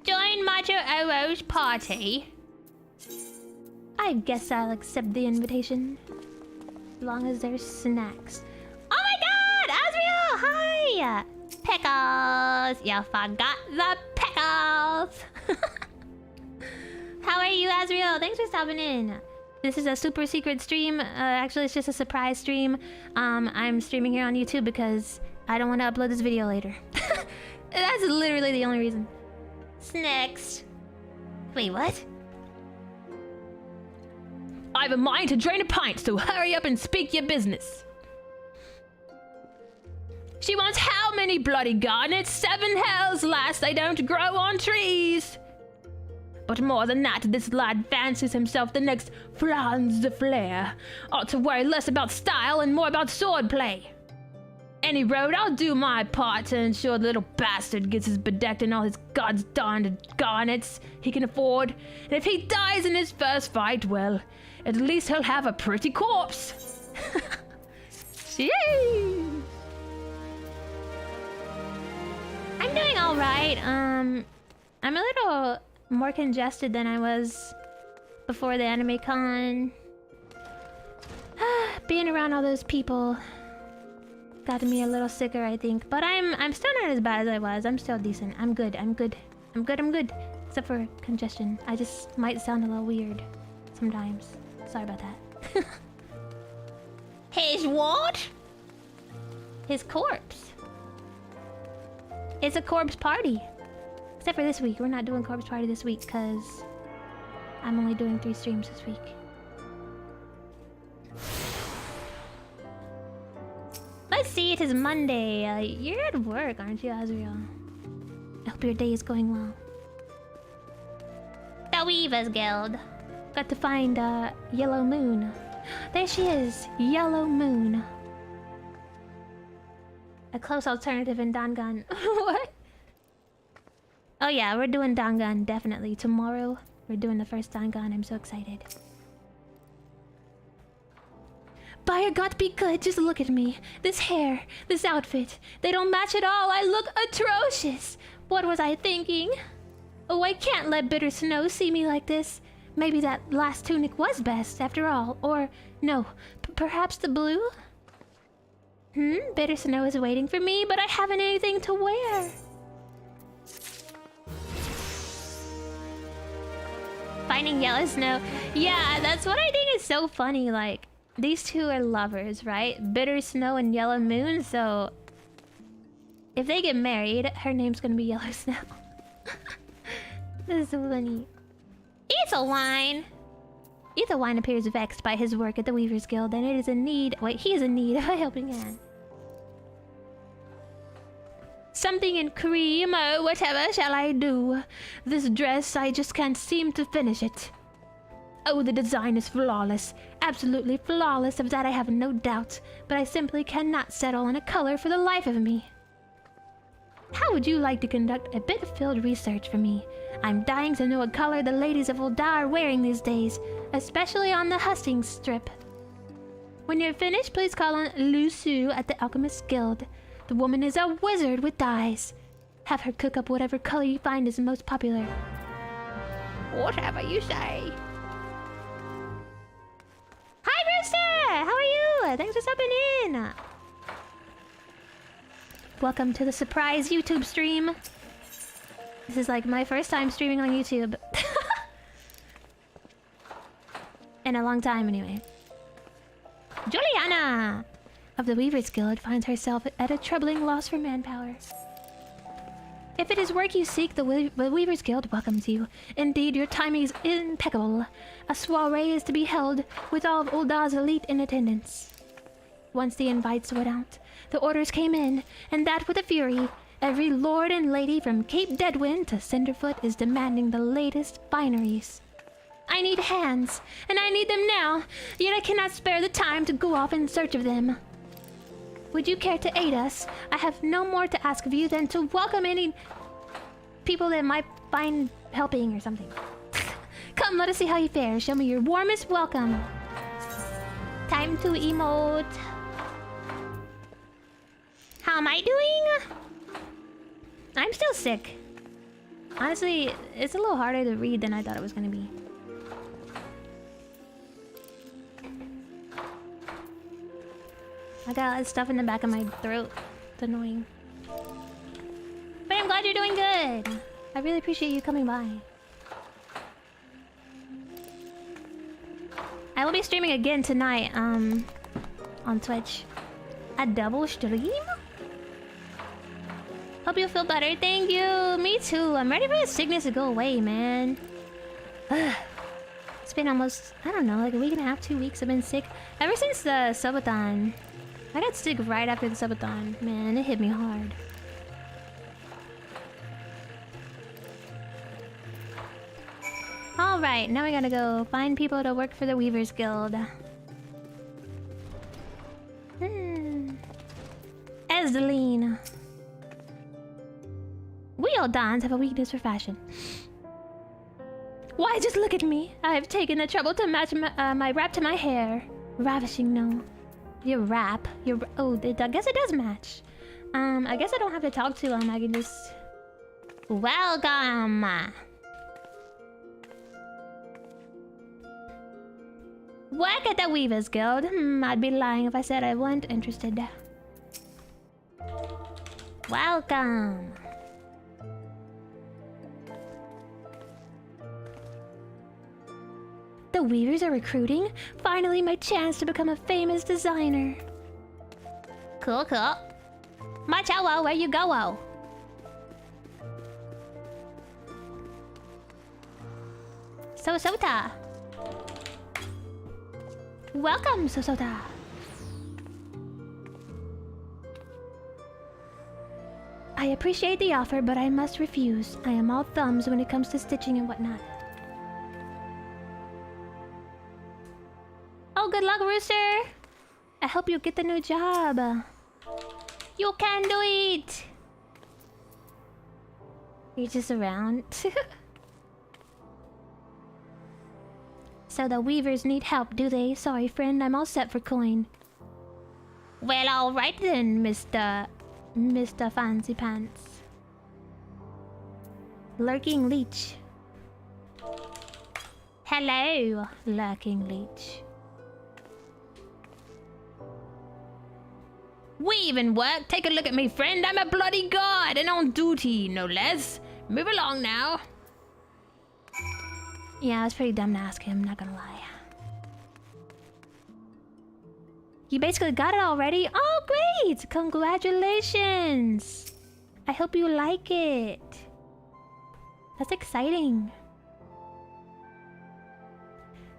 Join Macho Oro's party? I guess I'll accept the invitation. As long as there's snacks. Oh my god! Azriel! Hi! Pickles! You forgot the pickles! How are you, Azriel? Thanks for stopping in. This is a super secret stream. Actually, it's just a surprise stream. I'm streaming here on YouTube because I don't want to upload this video later. That's literally the only reason. Snacks. Wait, what? I've a mind to drain a pint, so hurry up and speak your business. She wants how many bloody garnets? 7 hells, lass, they don't grow on trees. But more than that, this lad fancies himself the next Franz the Flare. Ought to worry less about style and more about swordplay. Any road, I'll do my part to ensure the little bastard gets his bedecked and all his god's darned garnets he can afford. And if he dies in his first fight, well, at least he'll have a pretty corpse. Yay! I'm doing all right. I'm a little more congested than I was before the anime con. Being around all those people got me a little sicker, I think. But I'm still not as bad as I was. I'm still decent. I'm good. Except for congestion. I just might sound a little weird sometimes. Sorry about that. His what? His corpse. It's a corpse party. Except for this week. We're not doing corpse party this week because I'm only doing 3 streams this week. Let's see, it is Monday. You're at work, aren't you, Azriel? I hope your day is going well. The Weavers Guild. Got to find Yellow Moon. There she is, Yellow Moon. A close alternative in Dangan. What? Oh yeah, we're doing Dangan, definitely. Tomorrow, we're doing the first Dangan. I'm so excited. Buyer got to be good, just look at me. This hair, this outfit, they don't match at all. I look atrocious. What was I thinking? Oh, I can't let Bitter Snow see me like this. Maybe that last tunic was best, after all. Or, no, perhaps the blue? Bitter Snow is waiting for me, but I haven't anything to wear. Finding Yellow Snow. Yeah, that's what I think is so funny, like... These two are lovers, right? Bitter Snow and Yellow Moon, so... If they get married, her name's gonna be Yellow Snow. This is so funny. Ethelwine! Ethelwine appears vexed by his work at the Weavers Guild, and it is in need... Wait, he is in need of a helping hand. Something in cream, or whatever shall I do? This dress, I just can't seem to finish it. Oh, the design is flawless. Absolutely flawless, of that I have no doubt. But I simply cannot settle on a color for the life of me. How would you like to conduct a bit of field research for me? I'm dying to know what color the ladies of Ul'dah are wearing these days, especially on the hustings strip. When you're finished, please call on Lusu at the Alchemist Guild. The woman is a wizard with dyes. Have her cook up whatever color you find is most popular. Whatever you say. Hi, Brewster! How are you? Thanks for stopping in. Welcome to the surprise YouTube stream. This is like my first time streaming on YouTube. In a long time, anyway. Juliana of the Weavers Guild finds herself at a troubling loss for manpower. If it is work you seek, the Weavers Guild welcomes you. Indeed, your timing is impeccable. A soiree is to be held with all of Ul'dah's elite in attendance. Once the invites went out, the orders came in, and that with a fury. Every lord and lady from Cape Deadwind to Cinderfoot is demanding the latest fineries. I need hands, and I need them now, yet I cannot spare the time to go off in search of them. Would you care to aid us? I have no more to ask of you than to welcome any people that might find helping or something. Come, let us see how you fare. Show me your warmest welcome. Time to emote. How am I doing? I'm still sick. Honestly, it's a little harder to read than I thought it was gonna be. I got a lot of stuff in the back of my throat. It's annoying. But I'm glad you're doing good. I really appreciate you coming by. I will be streaming again tonight, on Twitch. A double stream? Hope you feel better. Thank you. Me too. I'm ready for the sickness to go away, man. It's been almost, I don't know, like a week and a half, 2 weeks I've been sick. Ever since the subathon. I got sick right after the subathon. Man, it hit me hard. Alright, now we gotta go find people to work for the Weavers Guild. Ghizzling. We all Dons have a weakness for fashion. Why, just look at me. I have taken the trouble to match my wrap to my hair. Ravishing, no. Your wrap? Oh, I guess it does match. I guess I don't have to talk to him. I can just... Welcome! Work at the Weavers Guild. I'd be lying if I said I wasn't interested. Welcome! The Weavers are recruiting? Finally, my chance to become a famous designer. Cool, cool. Machawo, where you go? Sosota. Welcome, Sosota. I appreciate the offer, but I must refuse. I am all thumbs when it comes to stitching and whatnot. Oh, good luck, Rooster! I hope you get the new job. You can do it! You're just around. So the Weavers need help, do they? Sorry, friend, I'm all set for coin. Well, alright then, Mr. Fancy Pants. Lurking Leech. Hello, Lurking Leech. Weaving work? Take a look at me, friend. I'm a bloody god and on duty, no less. Move along now. Yeah, it was pretty dumb to ask him, not gonna lie. You basically got it already? Oh, great! Congratulations! I hope you like it. That's exciting.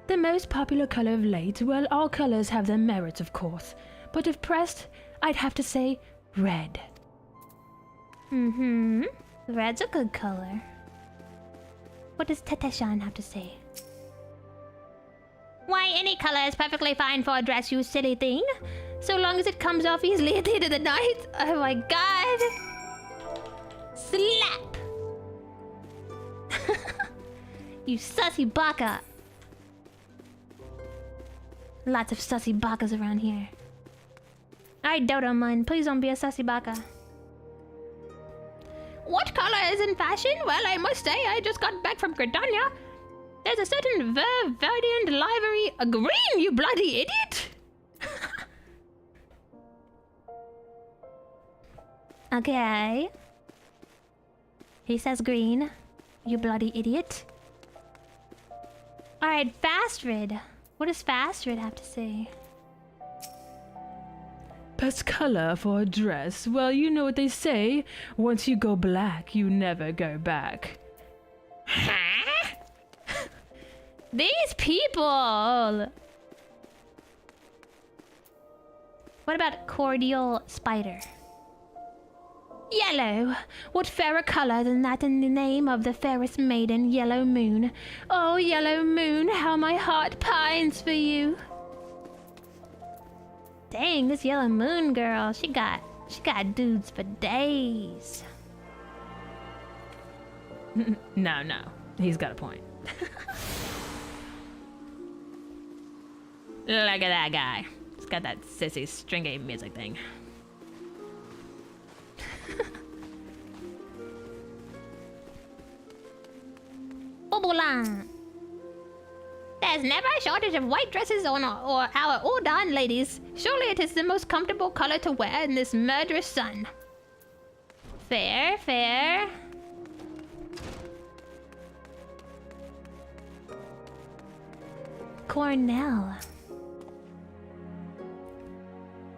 The most popular color of late, well, all colors have their merits, of course. But if pressed, I'd have to say red. Red's a good color. What does Teteshan have to say? Why, any color is perfectly fine for a dress, you silly thing. So long as it comes off easily at the end of the night. Oh my god. Slap! You sussy baka. Lots of sussy bakas around here. I don't mind. Please don't be a sussy baka. What color is in fashion? Well, I must say, I just got back from Gridania. There's a certain verdant livery... A green, you bloody idiot! Okay. He says green. You bloody idiot. Alright, Fastrid. What does Fastrid have to say? Best color for a dress? Well, you know what they say. Once you go black, you never go back. Huh? These people! What about Cordial Spider? Yellow! What fairer color than that in the name of the fairest maiden, Yellow Moon? Oh, Yellow Moon, how my heart pines for you! Dang, this Yellow Moon girl, she got dudes for days. No, he's got a point. Look at that guy. He's got that sissy stringy music thing. Bobolan. There's never a shortage of white dresses on or our Udon ladies. Surely it is the most comfortable color to wear in this murderous sun. Fair, fair. Cornell.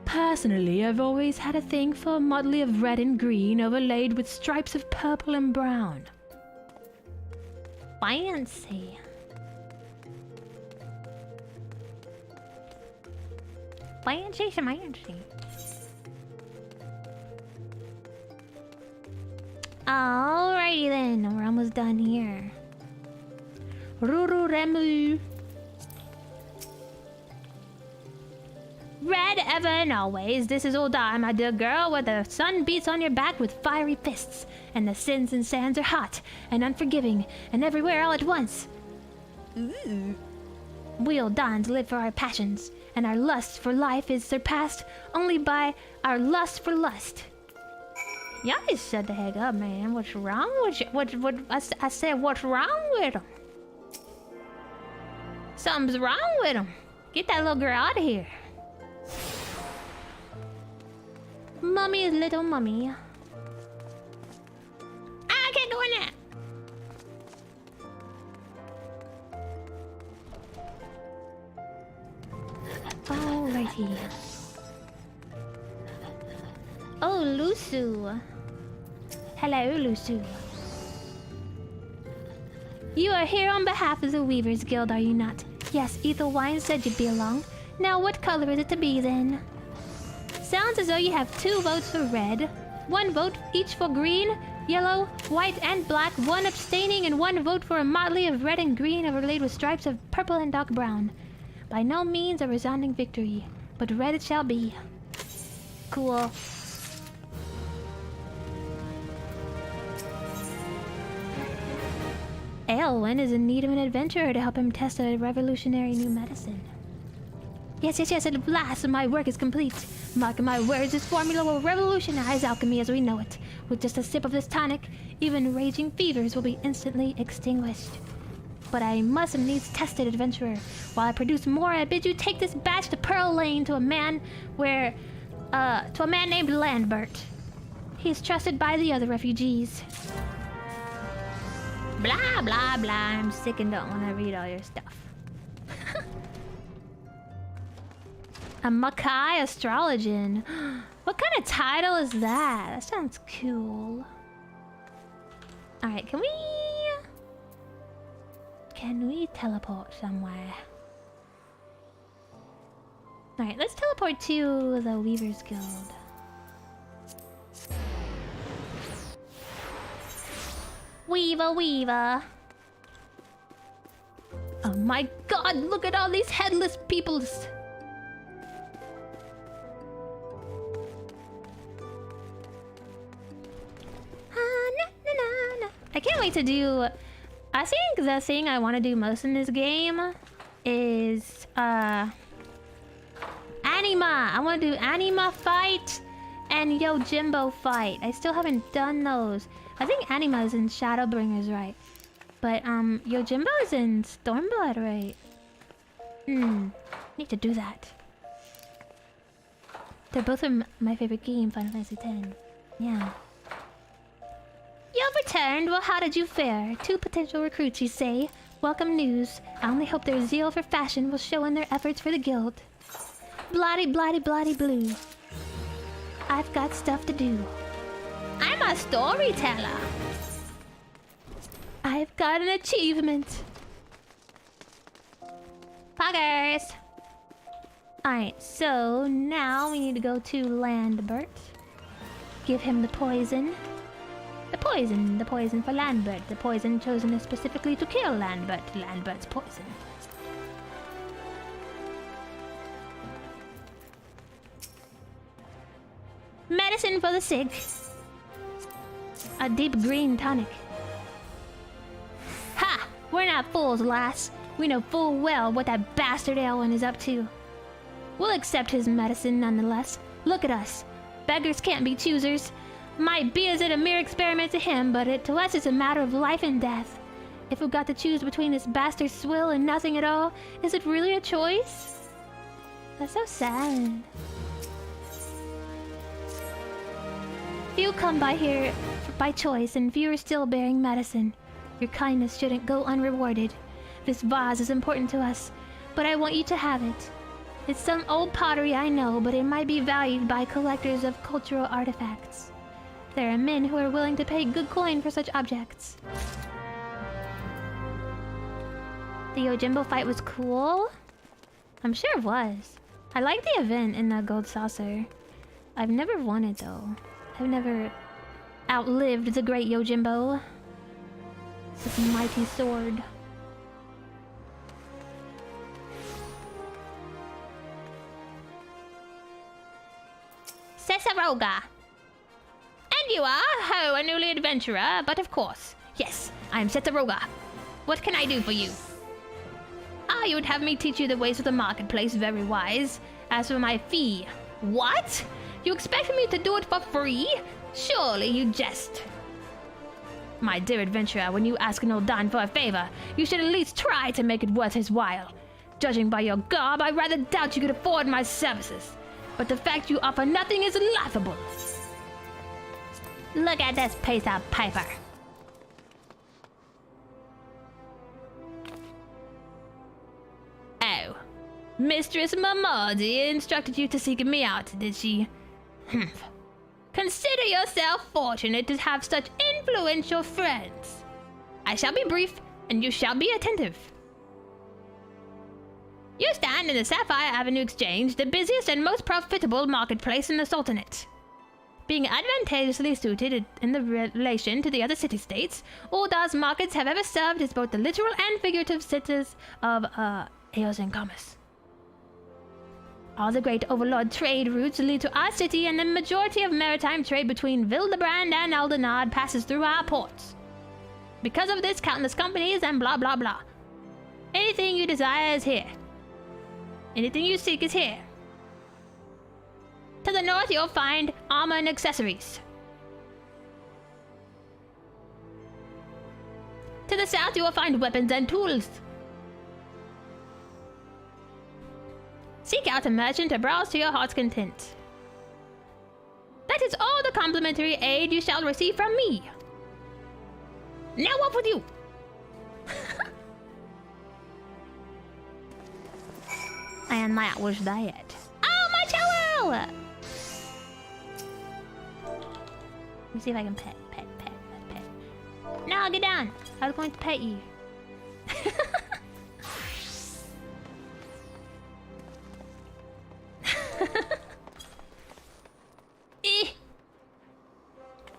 Personally, I've always had a thing for a motley of red and green overlaid with stripes of purple and brown. Fancy. Fancy. Alrighty then, we're almost done here. Ruru Remu. Red dead ever and always. This is old I, my dear girl, where the sun beats on your back with fiery fists, and the sins and sands are hot and unforgiving, and everywhere all at once. Ooh. We old Dons live for our passions, and our lust for life is surpassed only by our lust for lust. Y'all just shut the heck up, man. What's wrong with you? I said, what's wrong with him? Something's wrong with him. Get that little girl out of here. Mummy is little mummy. I can't go in there. Alrighty. Oh, Lusu. Hello, Lusu. You are here on behalf of the Weavers Guild, are you not? Yes, Ethelwine said you'd be along. Now, what color is it to be, then? Sounds as though you have 2 votes for red, 1 vote each for green, yellow, white, and black, 1 abstaining, and 1 vote for a motley of red and green overlaid with stripes of purple and dark brown. By no means a resounding victory, but red it shall be. Cool. Aelwyn is in need of an adventurer to help him test a revolutionary new medicine. Yes, at last my work is complete. Mark my words, this formula will revolutionize alchemy as we know it. With just a sip of this tonic, even raging fevers will be instantly extinguished. But I must needs test it, adventurer. While I produce more, I bid you take this batch to Pearl Lane to a man named Lambert. He is trusted by the other refugees. Blah, blah, blah. I'm sick and don't want to read all your stuff. A Makai Astrologian. What kind of title is that? That sounds cool. Alright, Can we teleport somewhere? Alright, let's teleport to the Weavers Guild. Weaver. Oh my god, look at all these headless peoples! I can't wait to do... I think the thing I want to do most in this game is... Anima! I want to do Anima fight and Yojimbo fight. I still haven't done those. I think Anima is in Shadowbringers, right? But, Yojimbo is in Stormblood, right? Need to do that. They're both in my favorite game, Final Fantasy X. Yeah. You've returned. Well, how did you fare? 2 potential recruits, you say? Welcome news. I only hope their zeal for fashion will show in their efforts for the guild. Bloody blue. I've got stuff to do. I'm a storyteller. I've got an achievement. Poggers. Alright, so now we need to go to Lambert. Give him the poison. The poison for Lambert. The poison chosen specifically to kill Lambert. Lambert's poison. Medicine for the sick. A deep green tonic. Ha! We're not fools, lass. We know full well what that bastard Aelwyn is up to. We'll accept his medicine nonetheless. Look at us. Beggars can't be choosers. Might be as it a mere experiment to him, but to us it's a matter of life and death. If we've got to choose between this bastard swill and nothing at all, is it really a choice? That's so sad. Few come by here by choice, and few are still bearing medicine. Your kindness shouldn't go unrewarded. This vase is important to us, but I want you to have it. It's some old pottery, I know, but it might be valued by collectors of cultural artifacts. There are men who are willing to pay good coin for such objects. The Yojimbo fight was cool? I'm sure it was. I like the event in the Gold Saucer. I've never won it though. I've never outlived the great Yojimbo. This mighty sword. Cesaroga. And you are, ho, a newly adventurer, but of course. Yes, I am Cesaroga. What can I do for you? Ah, you would have me teach you the ways of the marketplace, very wise. As for my fee, what? You expect me to do it for free? Surely you jest. My dear adventurer, when you ask an old Don for a favor, you should at least try to make it worth his while. Judging by your garb, I rather doubt you could afford my services. But the fact you offer nothing is laughable. Look at this piece of paper. Oh. Mistress Mamardi instructed you to seek me out, did she? Humph. Consider yourself fortunate to have such influential friends. I shall be brief, and you shall be attentive. You stand in the Sapphire Avenue Exchange, the busiest and most profitable marketplace in the Sultanate. Being advantageously suited in the relation to the other city-states, Uldar's markets have ever served as both the literal and figurative centers of Eos and commerce. All the great overlord trade routes lead to our city, and the majority of maritime trade between Vildebrand and Aldenard passes through our ports. Because of this, countless companies and blah blah blah. Anything you desire is here. Anything you seek is here. To the north, you'll find armor and accessories. To the south, you will find weapons and tools. Seek out a merchant to browse to your heart's content. That is all the complimentary aid you shall receive from me. Now off with you! And that was that. Oh, my towel! Let me see if I can pet. No, get down. I was going to pet you.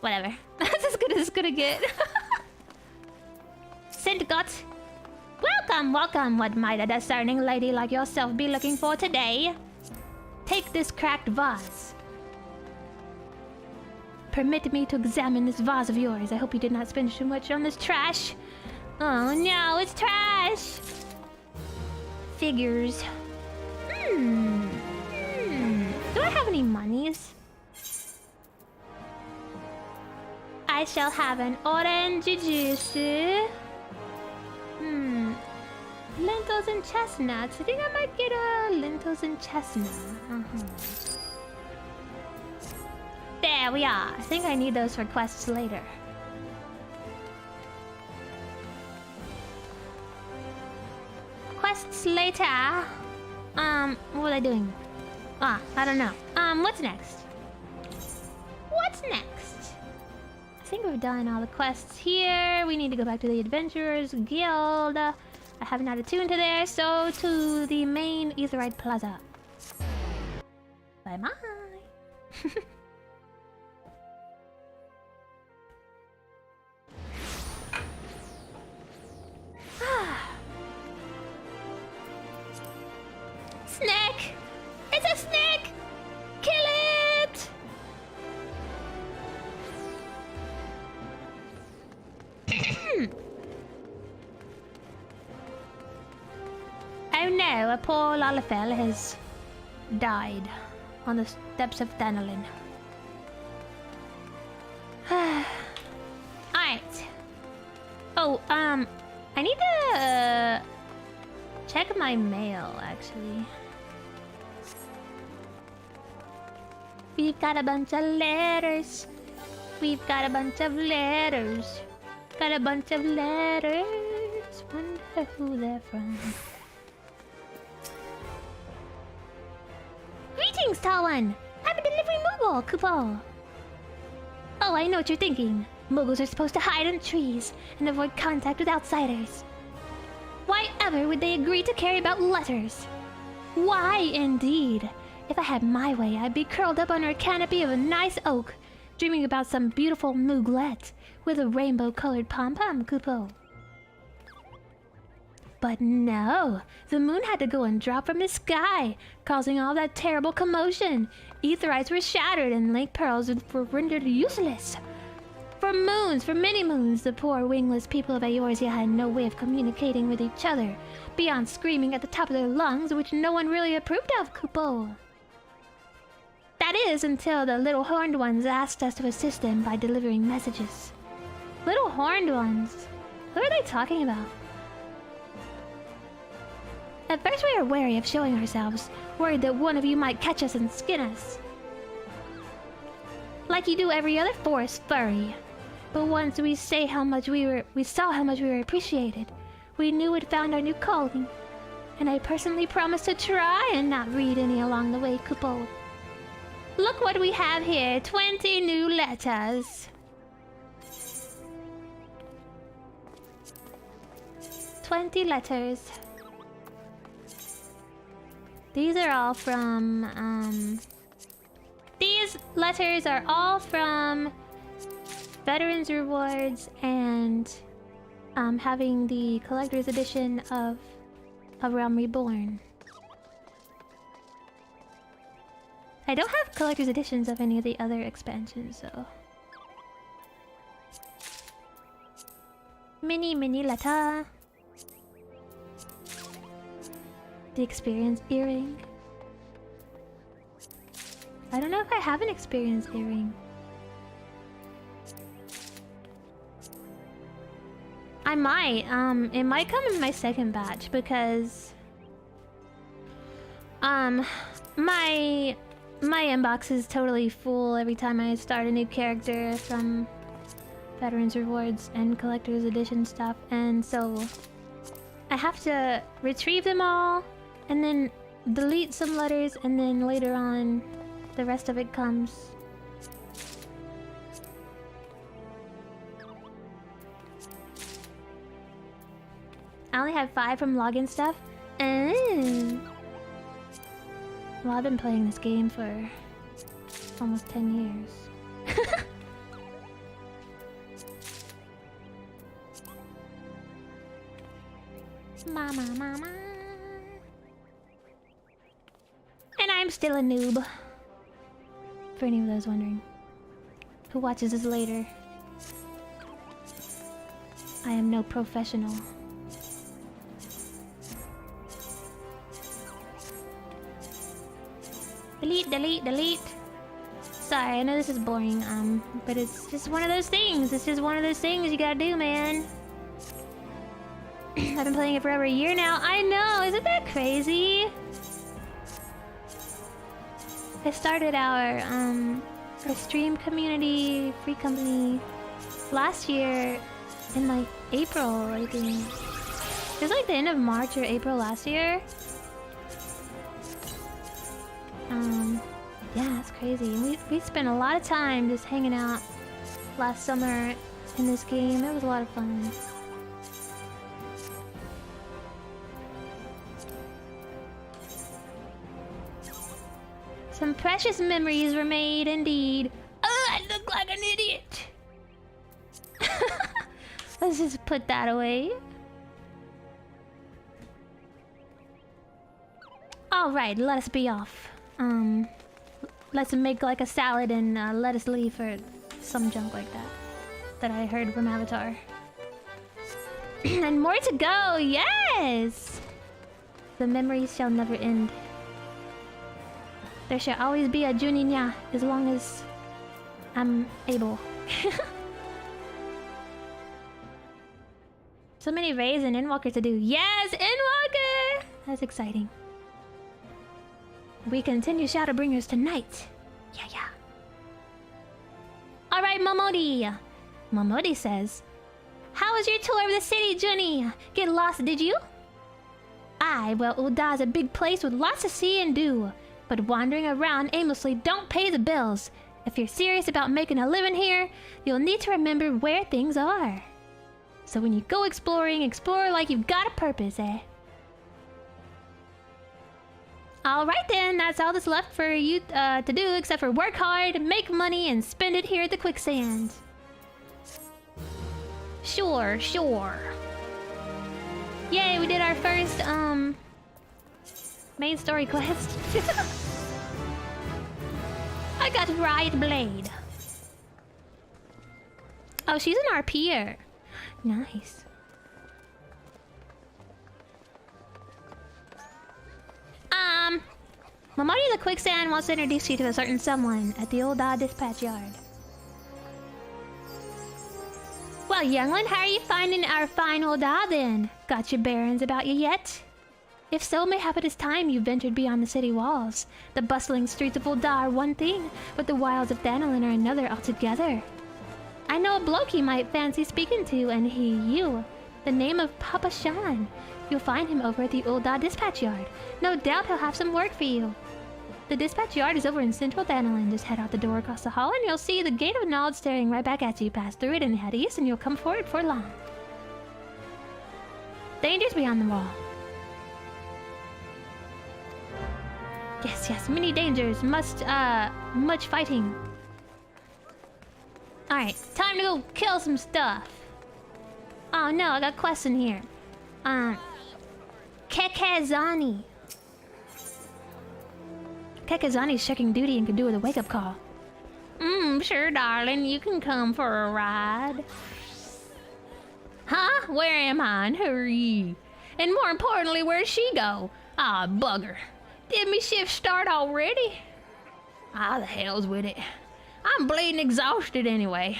Whatever. That's as good as it's gonna get. Sintgot. Welcome. What might a discerning lady like yourself be looking for today? Take this cracked vase. Permit me to examine this vase of yours. I hope you did not spend too much on this trash. Oh no, it's trash. Figures. Do I have any monies? I shall have an orange juice. Lentils and chestnuts. I think I might get a lentils and chestnuts. There we are. I think I need those for quests later. Quests later. What was I doing? I don't know. What's next? What's next? I think we've done all the quests here. We need to go back to the Adventurers Guild. I haven't had a tune to there, so to the main Aetheryte Plaza. Bye-bye. Snake! It's a snake! Kill it! Oh no, a poor Lalafell has died on the steps of Thanalin. Alright. Oh, I need to check my mail, actually. We've got a bunch of letters. We've got a bunch of letters. Got a bunch of letters. Wonder who they're from. Greetings, tall one! I'm a delivery Moogle, Kupo! Oh, I know what you're thinking. Moogles are supposed to hide in trees and avoid contact with outsiders. Why ever would they agree to carry about letters? Why, indeed? If I had my way, I'd be curled up under a canopy of a nice oak, dreaming about some beautiful Mooglet with a rainbow-colored pom-pom, Kupo. But no, the moon had to go and drop from the sky, causing all that terrible commotion. Aetherites were shattered and lake pearls were rendered useless. For many moons, the poor wingless people of Eorzea had no way of communicating with each other, beyond screaming at the top of their lungs, which no one really approved of, Kupo. That is, until the little horned ones asked us to assist them by delivering messages. Little horned ones? Who are they talking about? At first we were wary of showing ourselves, worried that one of you might catch us and skin us. Like you do every other forest furry. But once we saw how much we were appreciated, we knew we'd found our new calling. And I personally promised to try and not read any along the way, Kupo. Look what we have here, 20 new letters. 20 letters. These are all from, These letters are all from Veterans Rewards and having the collector's edition of Realm Reborn. I don't have collector's editions of any of the other expansions, so... Mini letter. The experience earring. I don't know if I have an experience earring. I might. It might come in my second batch because my inbox is totally full every time I start a new character from Veterans Rewards and Collector's Edition stuff, and so I have to retrieve them all and then delete some letters, and then later on the rest of it comes. I only have 5 from login stuff. Well, I've been playing this game for almost 10 years. Mama. And I'm still a noob. For any of those wondering. Who watches this later. I am no professional. Delete. Sorry, I know this is boring, but it's just one of those things. It's just one of those things you gotta do, man. I've been playing it for over a year now. I know, isn't that crazy? I started our stream community, free company, last year in like April, I think. It was like the end of March or April last year. Yeah, it's crazy. We spent a lot of time just hanging out last summer in this game. It was a lot of fun. Some precious memories were made, indeed. Oh, I look like an idiot! Let's just put that away. Alright, let us be off. Let's make like a salad and lettuce leaf or some junk like that. That I heard from Avatar. And more to go, yes! The memories shall never end. There shall always be a Juni as long as I'm able. So many raids and Endwalker to do. Yes, Endwalker! That's exciting. We continue Shadowbringers tonight. Yeah. Alright, Momodi. Momodi says, how was your tour of the city, Juni? Get lost, did you? Well, Ul'dah is a big place with lots to see and do. But wandering around aimlessly don't pay the bills. If you're serious about making a living here, you'll need to remember where things are. So when you go exploring, explore like you've got a purpose, eh? Alright then, that's all that's left for you to do except for work hard, make money, and spend it here at the quicksand. Sure. Yay, we did our first, main story quest. I got Riot Blade. Oh, she's an RPer. Nice. Mamoni the Quicksand wants to introduce you to a certain someone at the old dispatch yard. Well, youngling, how are you finding our fine old then? Got your bearings about you yet? If so, mayhap it is time you ventured beyond the city walls. The bustling streets of Ul'dah are one thing, but the wilds of Danelin are another altogether. I know a bloke you might fancy speaking to, and you. The name of Papa Shan. You'll find him over at the Ul'dah dispatch yard. No doubt he'll have some work for you. The dispatch yard is over in central Danelin. Just head out the door across the hall and you'll see the gate of Nod staring right back at you. Pass through it and head east and you'll come forward for long. Dangers beyond the wall. Yes, many dangers. Much fighting. Alright, time to go kill some stuff. Oh no, I got quests in here. Kekezani. Kekezani's checking duty and can do with a wake-up call. Sure, darling. You can come for a ride. Huh? Where am I and who are you? And more importantly, where'd she go? Ah, bugger. Did me shift start already? Ah, the hell's with it. I'm bleeding exhausted anyway.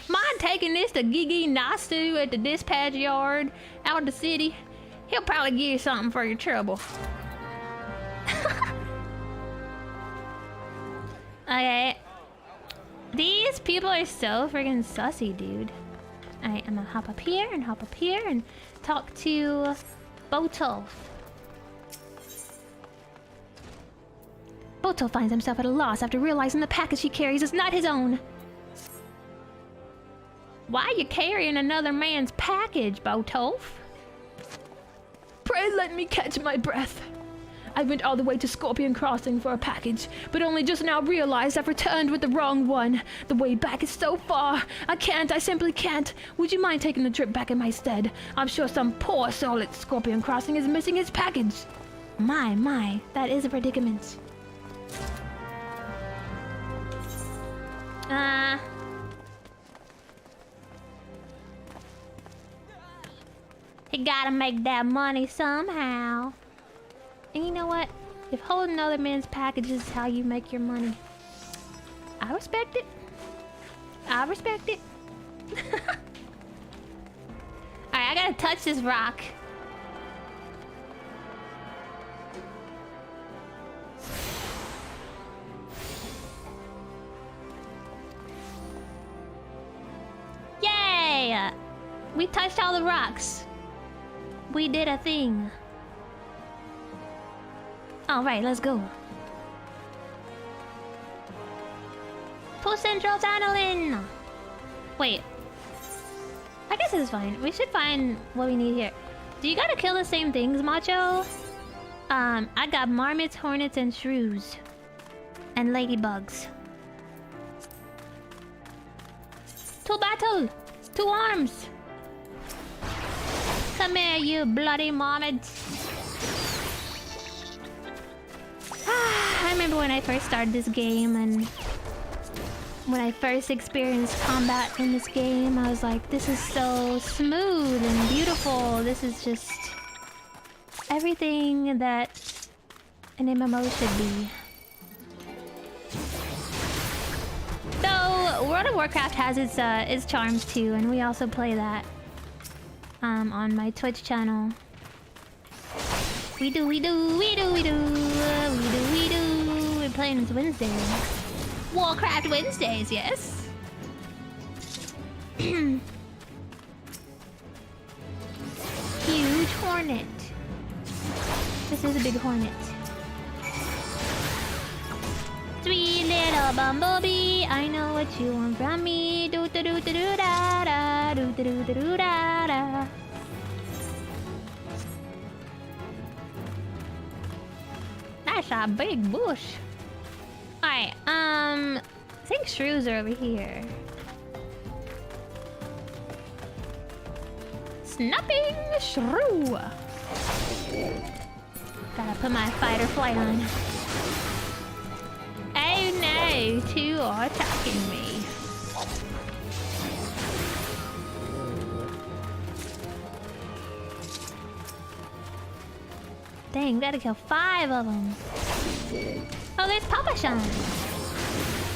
Mind taking this to Gigi Nasu at the dispatch yard out of the city? He'll probably give you something for your trouble. Okay. These people are so friggin' sussy, dude. Alright, I'm gonna hop up here and talk to Botolf. Botolf finds himself at a loss after realizing the package he carries is not his own. Why are you carrying another man's package, Botolf? Pray let me catch my breath. I went all the way to Scorpion Crossing for a package, but only just now realized I've returned with the wrong one. The way back is so far. I simply can't. Would you mind taking the trip back in my stead? I'm sure some poor soul at Scorpion Crossing is missing his package. My, that is a predicament. You gotta make that money somehow. And you know what? If holding another man's package is how you make your money, I respect it. I respect it. Alright, I gotta touch this rock. Yay! We touched all the rocks. We did a thing. Alright, let's go. To Central Danelin! Wait. I guess this is fine. We should find what we need here. Do you gotta kill the same things, Macho? I got marmots, hornets, and shrews. And ladybugs. To battle! To arms! Come here, you bloody marmots! I remember when I first started this game and when I first experienced combat in this game, I was like, this is so smooth and beautiful. This is just everything that an MMO should be. Though World of Warcraft has its charms too, and we also play that on my Twitch channel. We do. We're playing this Wednesday. Warcraft Wednesdays, yes. Huge hornet. This is a big hornet. Sweet little bumblebee, I know what you want from me. Do do do do do da da, do do do do do da da. That's a big bush. Alright, I think shrews are over here. Snapping shrew. Gotta put my fight or flight on. Oh no, two are attacking me. Dang, gotta kill 5 of them. Oh, there's Papa Sean.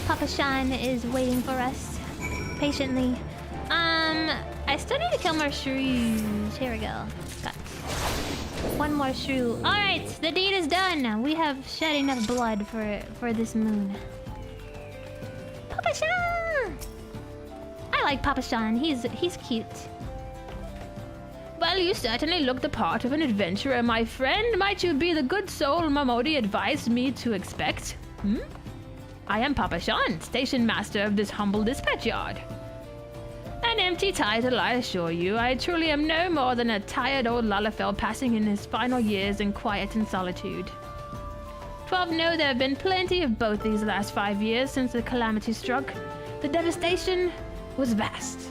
Papa Sean is waiting for us patiently. I still need to kill more shrews. Here we go. Got 1 more shrew. Alright, the deed is done. We have shed enough blood for this moon. Papa Sean! I like Papa Sean. He's cute. Well, you certainly look the part of an adventurer, my friend. Might you be the good soul Mamodi advised me to expect? I am Papa Sean, station master of this humble dispatch yard. An empty title, I assure you. I truly am no more than a tired old Lalafell passing in his final years in quiet and solitude. 12 know there have been plenty of both these last 5 years since the calamity struck. The devastation was vast.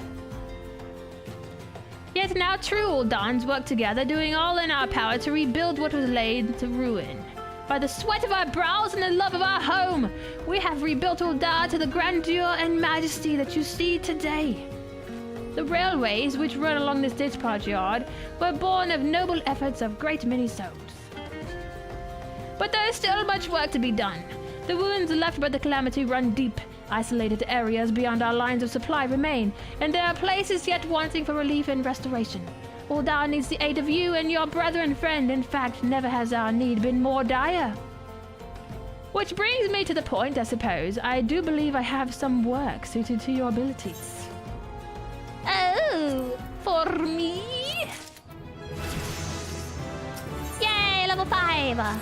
Yet now true old Dons work together, doing all in our power to rebuild what was laid to ruin. By the sweat of our brows and the love of our home, we have rebuilt Uldar to the grandeur and majesty that you see today. The railways which run along this dispatch yard were born of noble efforts of great many souls. But there is still much work to be done. The wounds left by the calamity run deep. Isolated areas beyond our lines of supply remain, and there are places yet wanting for relief and restoration. Uldar needs the aid of you and your brother and friend. In fact, never has our need been more dire. Which brings me to the point, I suppose. I do believe I have some work suited to your abilities. Oh, for me? Yay, level 5!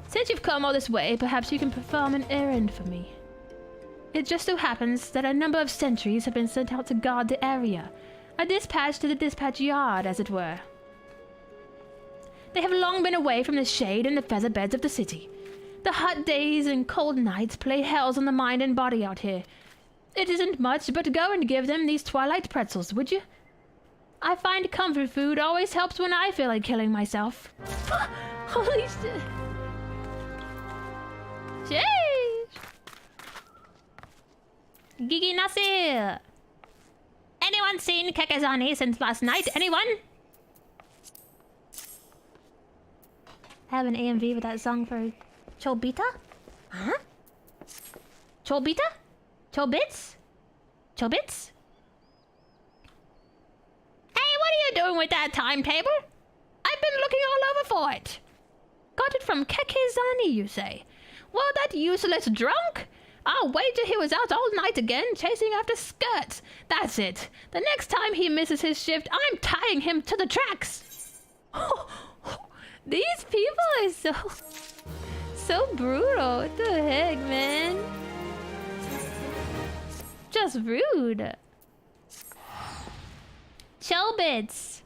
Since you've come all this way, perhaps you can perform an errand for me. It just so happens that a number of sentries have been sent out to guard the area. A dispatch to the dispatch yard, as it were. They have long been away from the shade and the feather beds of the city. The hot days and cold nights play hells on the mind and body out here. It isn't much, but go and give them these twilight pretzels, would you? I find comfort food always helps when I feel like killing myself. Holy shit. Jeez! Gigi Nasir! Anyone seen Kekazani since last night? Anyone? I have an AMV with that song for Cholbita? Huh? Cholbita? Cholbits? Chobits? Hey, what are you doing with that timetable? I've been looking all over for it. Got it from Kekezani, you say? Well, that useless drunk? I'll wager he was out all night again, chasing after skirts. That's it. The next time he misses his shift, I'm tying him to the tracks. These people are so brutal. What the heck, man? Just rude. Chobits.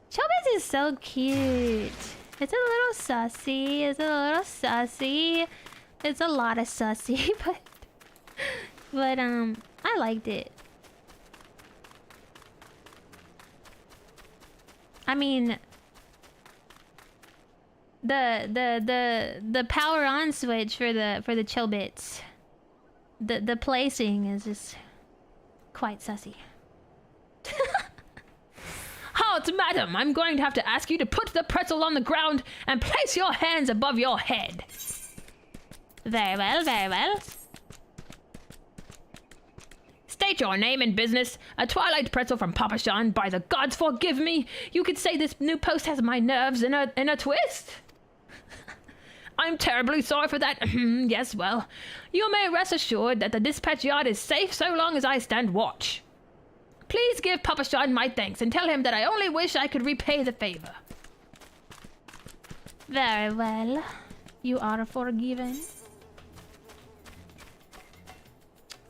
Chobits is so cute. It's a little sussy. It's a little sussy. It's a lot of sussy, but I liked it. I mean, the power on switch for the Chobits, the placing is just quite sussy. Halt, madam! I'm going to have to ask you to put the pretzel on the ground and place your hands above your head. Very well, very well. State your name and business. A twilight pretzel from Papa Sean. By the gods forgive me. You could say this new post has my nerves in a twist. I'm terribly sorry for that. Yes, well, you may rest assured that the dispatch yard is safe so long as I stand watch. Please give Papa Sean my thanks and tell him that I only wish I could repay the favor. Very well. You are forgiven.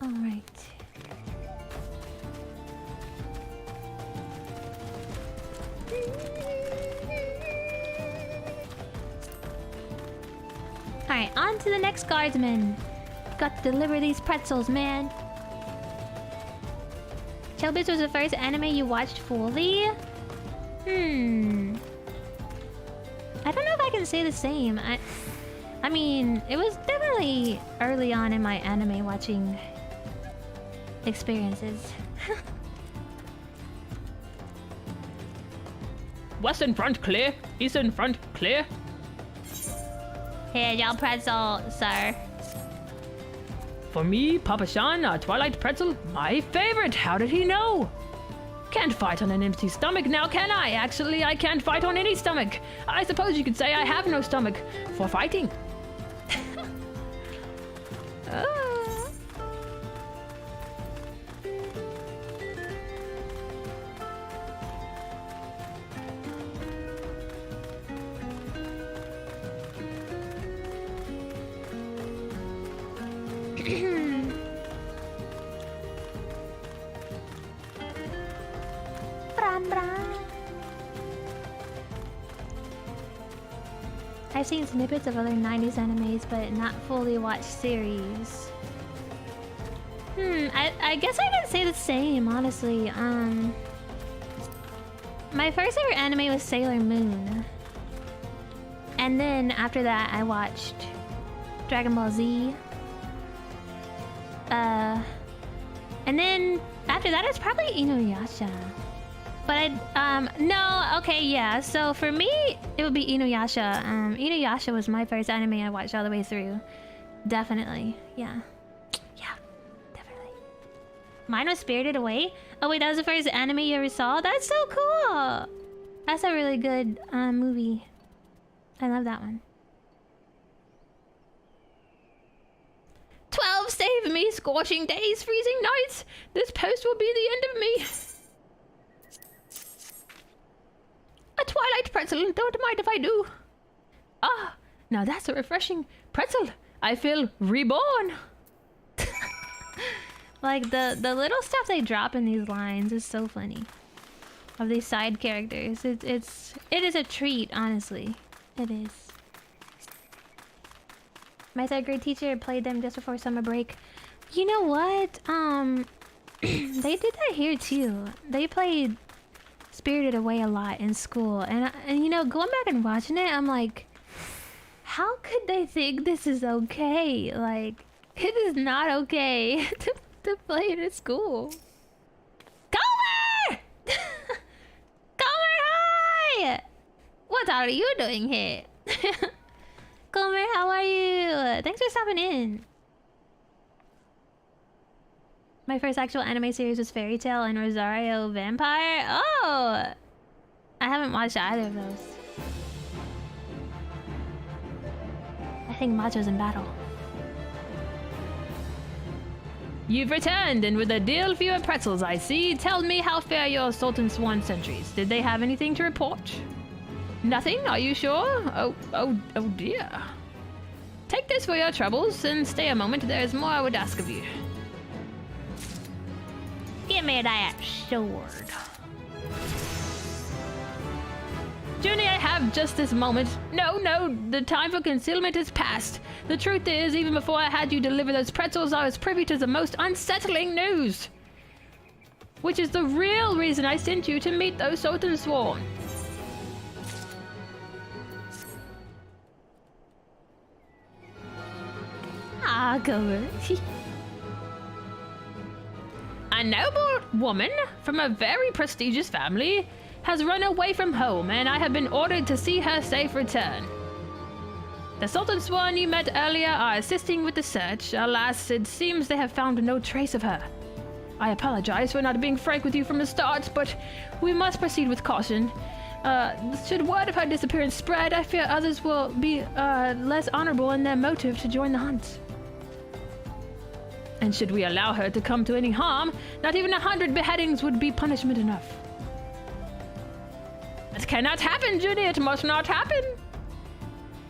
All right. All right, on to the next guardsman. Got to deliver these pretzels, man. Chobits was the first anime you watched fully? I don't know if I can say the same. I mean, it was definitely early on in my anime watching experiences. Western front clear. Eastern front clear. Here, y'all pretzel, sir. For me, Papa Shan, a Twilight pretzel, my favorite. How did he know? Can't fight on an empty stomach now, can I? Actually, I can't fight on any stomach. I suppose you could say I have no stomach for fighting. I've seen snippets of other 90s animes, but not fully watched series. I guess I can say the same, honestly. My first ever anime was Sailor Moon. And then after that, I watched Dragon Ball Z. And then after that, it's probably Inuyasha. But no, okay, yeah. So for me, it would be Inuyasha. Inuyasha was my first anime I watched all the way through. Definitely, yeah. Yeah, definitely. Mine was Spirited Away. Oh wait, that was the first anime you ever saw? That's so cool! That's a really good movie. I love that one. 12 save me, scorching days, freezing nights. This post will be the end of me. A Twilight pretzel, don't mind if I do. Ah, now that's a refreshing pretzel. I feel reborn. Like the little stuff they drop in these lines is so funny. Of these side characters, it is a treat, honestly. It is. My third grade teacher played them just before summer break. You know what? They did that here too. They played Spirited Away a lot in school, and you know, going back and watching it, I'm like, how could they think this is okay? Like, it is not okay to play it at school. Comer! Comer, hi! What are you doing here? Comer, how are you? Thanks for stopping in. My first actual anime series was Fairy Tail and Rosario Vampire. Oh! I haven't watched either of those. I think Macho's in battle. You've returned, and with a deal for your pretzels, I see. Tell me how fare your Sultan Swan sentries. Did they have anything to report? Nothing? Are you sure? Oh dear. Take this for your troubles, and stay a moment. There is more I would ask of you. Give me that sword. Juni, I have just this moment. No, the time for concealment is past. The truth is, even before I had you deliver those pretzels, I was privy to the most unsettling news. Which is the real reason I sent you to meet those Sultan Sworn. Ah, Gomer. A noble woman from a very prestigious family has run away from home, and I have been ordered to see her safe return. The Sultan Swan you met earlier are assisting with the search. Alas, it seems they have found no trace of her. I apologize for not being frank with you from the start, but we must proceed with caution. Should word of her disappearance spread, I fear others will be less honorable in their motive to join the hunt. And should we allow her to come to any harm, not even 100 beheadings would be punishment enough. It cannot happen, Juni. It must not happen.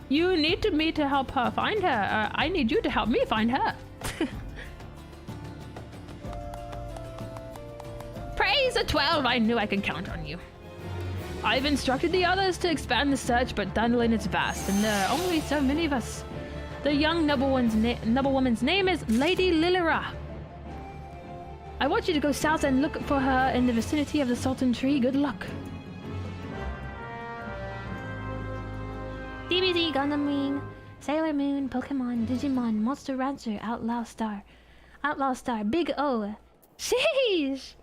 You need me to help her find her. I need you to help me find her. Praise the 12. I knew I could count on you. I've instructed the others to expand the search, but Dunlin is vast, and there are only so many of us. The young noblewoman's name is Lady Lilira. I want you to go south and look for her in the vicinity of the Sultan Tree. Good luck. DBZ, Gundam Wing, Sailor Moon, Pokemon, Digimon, Monster Rancher, Outlaw Star, Big O. Sheesh!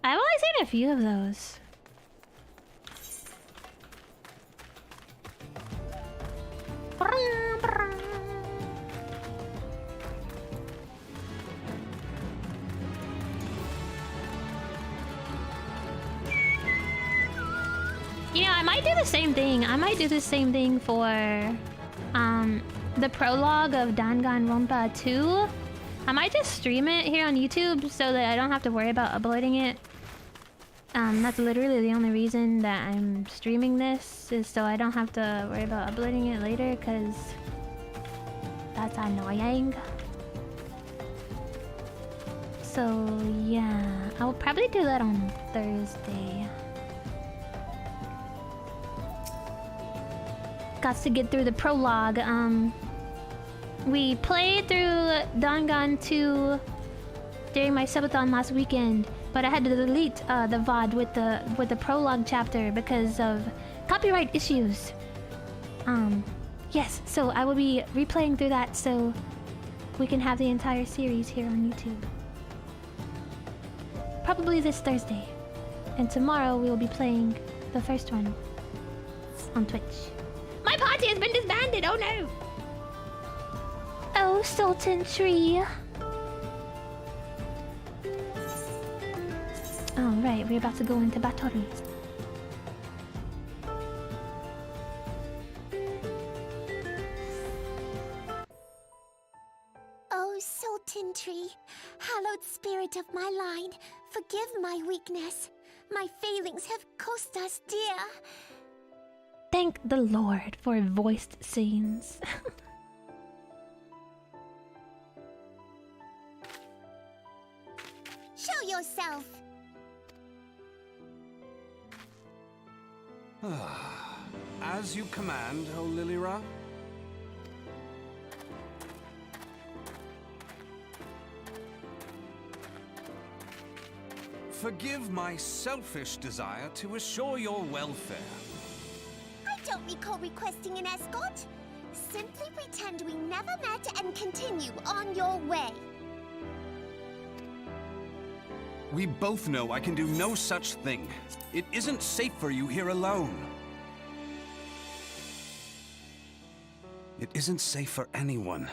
I've only seen a few of those. You know, I might do the same thing. I might do the same thing for the prologue of Danganronpa 2. I might just stream it here on YouTube so that I don't have to worry about uploading it. That's literally the only reason that I'm streaming this, is so I don't have to worry about uploading it later, because that's annoying. So yeah, I'll probably do that on Thursday. Got to get through the prologue. We played through Dangan 2 during my subathon last weekend, but I had to delete the VOD with the prologue chapter because of copyright issues. Yes, so I will be replaying through that so we can have the entire series here on YouTube. Probably this Thursday. And tomorrow we will be playing the first one on Twitch. My party has been disbanded, oh no! Oh, Sultan Tree. Alright, we're about to go into battle. Oh, Sultan Tree, hallowed spirit of my line, forgive my weakness. My failings have cost us dear. Thank the Lord for voiced scenes. Show yourself. As you command, O Lilira. Forgive my selfish desire to assure your welfare. I don't recall requesting an escort. Simply pretend we never met and continue on your way. We both know I can do no such thing. It isn't safe for you here alone. It isn't safe for anyone.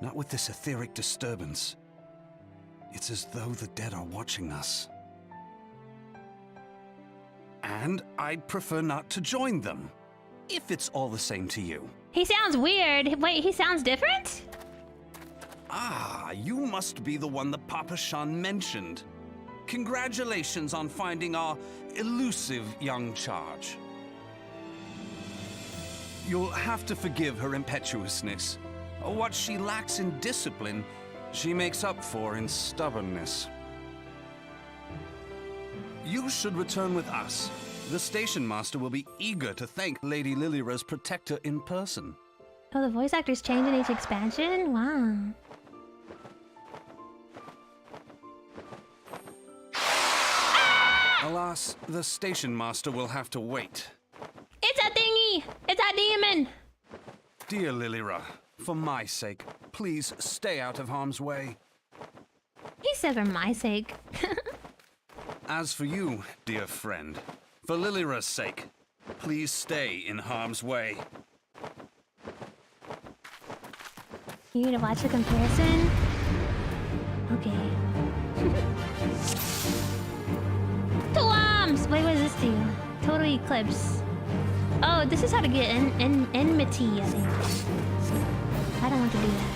Not with this etheric disturbance. It's as though the dead are watching us. And I'd prefer not to join them, if it's all the same to you. He sounds weird. Wait, he sounds different? Ah, you must be the one that Papa Shan mentioned. Congratulations on finding our elusive young charge. You'll have to forgive her impetuousness. What she lacks in discipline, she makes up for in stubbornness. You should return with us. The station master will be eager to thank Lady Lilira's protector in person. Oh, the voice actors change in each expansion? Wow. Alas, the station master will have to wait. It's a thingy! It's a demon! Dear Lilira, for my sake, please stay out of harm's way. He said for my sake. As for you, dear friend, for Lilira's sake, please stay in harm's way. You need to watch the comparison? Okay. Two arms! Wait, what does this do? Total Eclipse. Oh, this is how to get enmity, I think. I don't want to do that.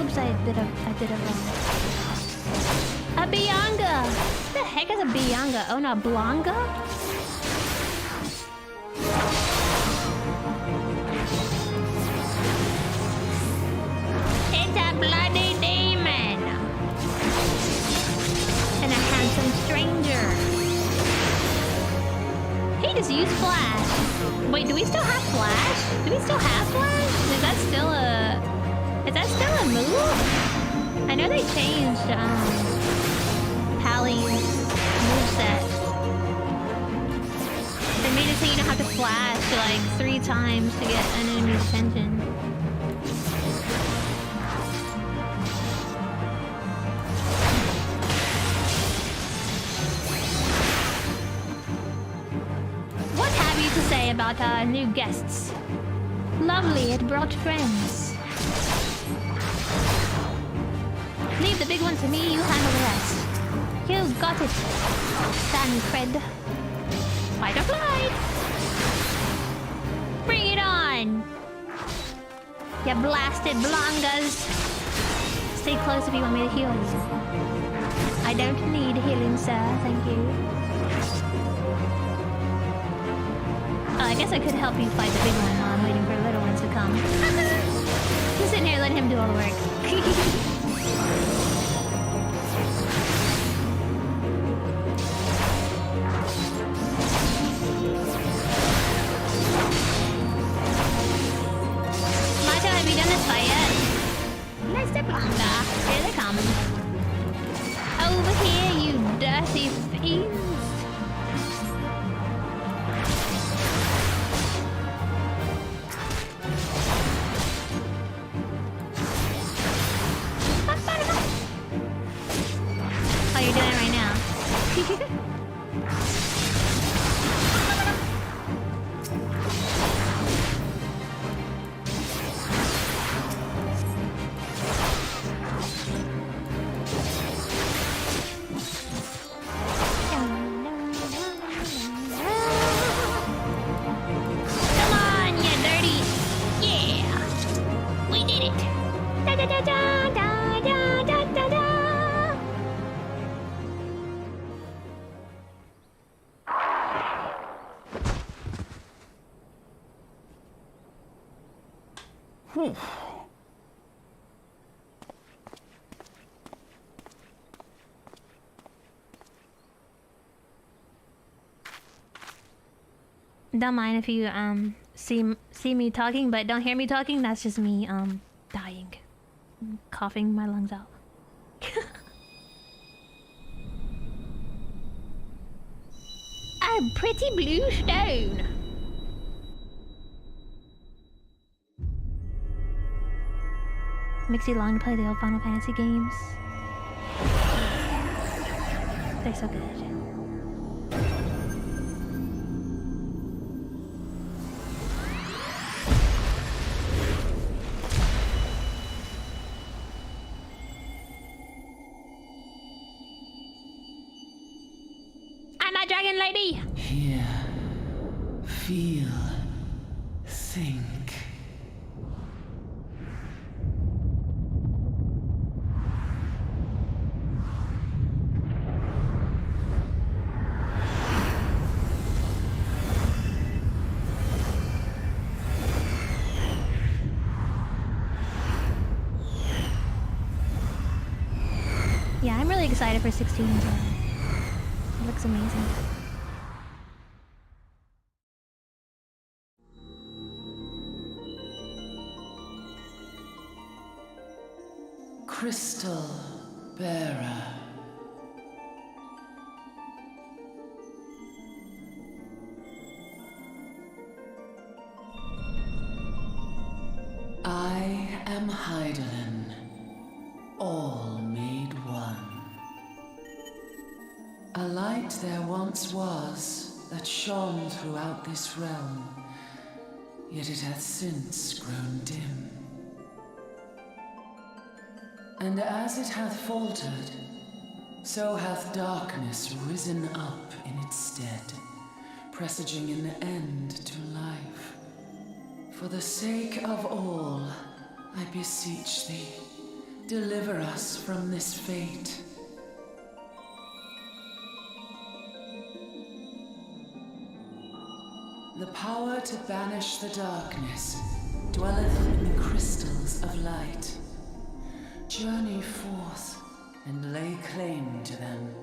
Oops, I did it wrong. A Bianga! What the heck is a Bianga? Oh, no, Blanca? It's a bloody demon! And a handsome stranger. He just used Flash. Wait, do we still have Flash? Do we still have Flash? Is that still a move? I know they changed Hallie's moveset. They made it so you don't have to flash like 3 times to get an enemy's attention. What have you to say about our new guests? Lovely, it brought friends. Leave the big one to me, you handle the rest. You got it, Sancred. Fight or flight! Bring it on! You blasted blongas! Stay close if you want me to heal you. I don't need healing, sir, thank you. I guess I could help you fight the big one while I'm waiting for little ones to come. Just sitting here letting him do all the work. Macho, have you done this fight yet? Mr. Blanca, here they come. Over here, you dirty fiends. Oh, you're doing it right now. Come on, you dirty. Yeah. We did it. Da da da da da da da da da. Don't mind if you see me talking, but don't hear me talking. That's just me dying, coughing my lungs out. A pretty blue stone. Makes you long to play the old Final Fantasy games. They're so good. I'm a dragon lady! Hear, feel, think. Yeah, I'm really excited for 16 as well. It looks amazing. Crystal bearer. I am Heidelin, all made one. A light there once was that shone throughout this realm, yet it hath since grown dim. And as it hath faltered, so hath darkness risen up in its stead, presaging an end to life. For the sake of all, I beseech thee, deliver us from this fate. The power to banish the darkness dwelleth in the crystals of light. Journey forth and lay claim to them.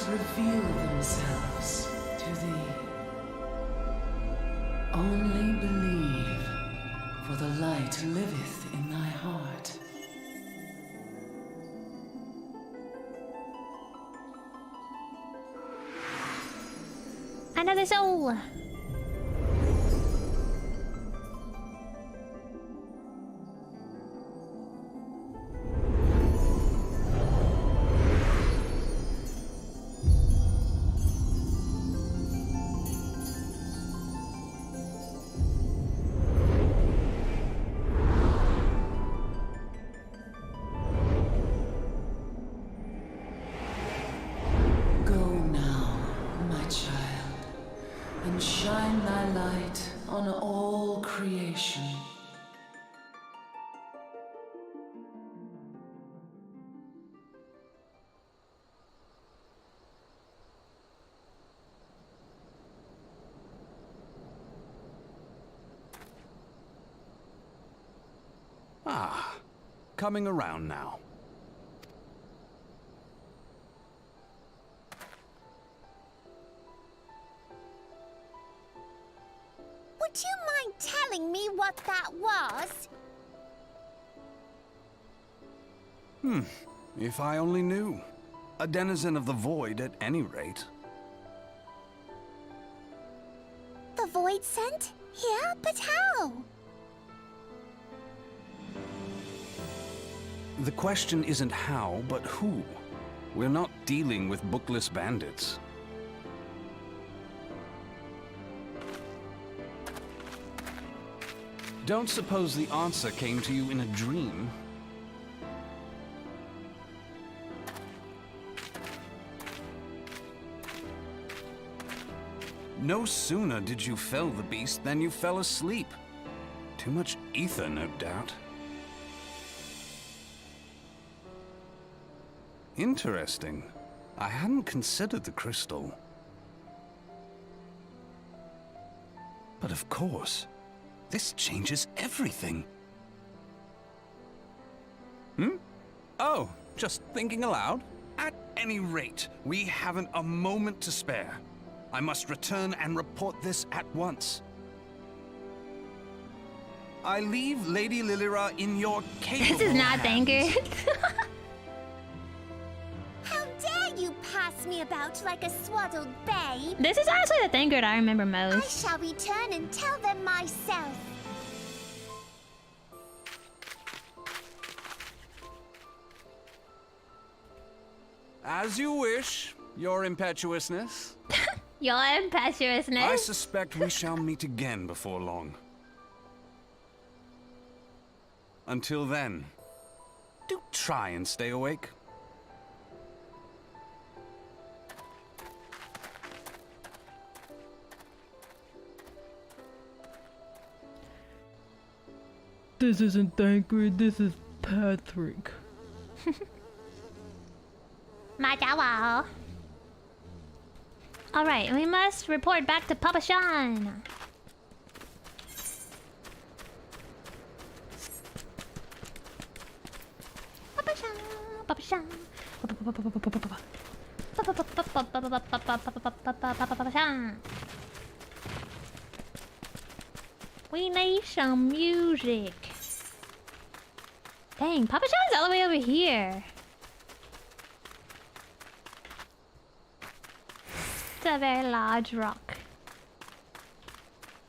reveal themselves to thee. Only believe, for the light liveth in thy heart. Another soul! Go now, my child, and shine thy light on all creation. Ah, coming around now. Would you mind telling me what that was? If I only knew. A denizen of the void at any rate. The void sent? Here? But how? The question isn't how, but who. We're not dealing with bookless bandits. Don't suppose the answer came to you in a dream? No sooner did you fell the beast than you fell asleep. Too much ether, no doubt. Interesting. I hadn't considered the crystal. But of course, this changes everything. Oh, just thinking aloud? At any rate, we haven't a moment to spare. I must return and report this at once. I leave Lady Lilira in your capable This is not hands. Thanker. How dare you pass me about like a swaddled babe? This is actually the Thanker I remember I most. shall return and tell them myself. As you wish, your impetuousness. Your impetuousness. I suspect we shall meet again before long. Until then, do try and stay awake. This isn't Thanker, this is Patrick. Alright, we must report back to Papa Sean. Papa Sean, Papa Sean. Papa Sean. We need some music. Dang, Papa Sean's all the way over here. It's a very large rock.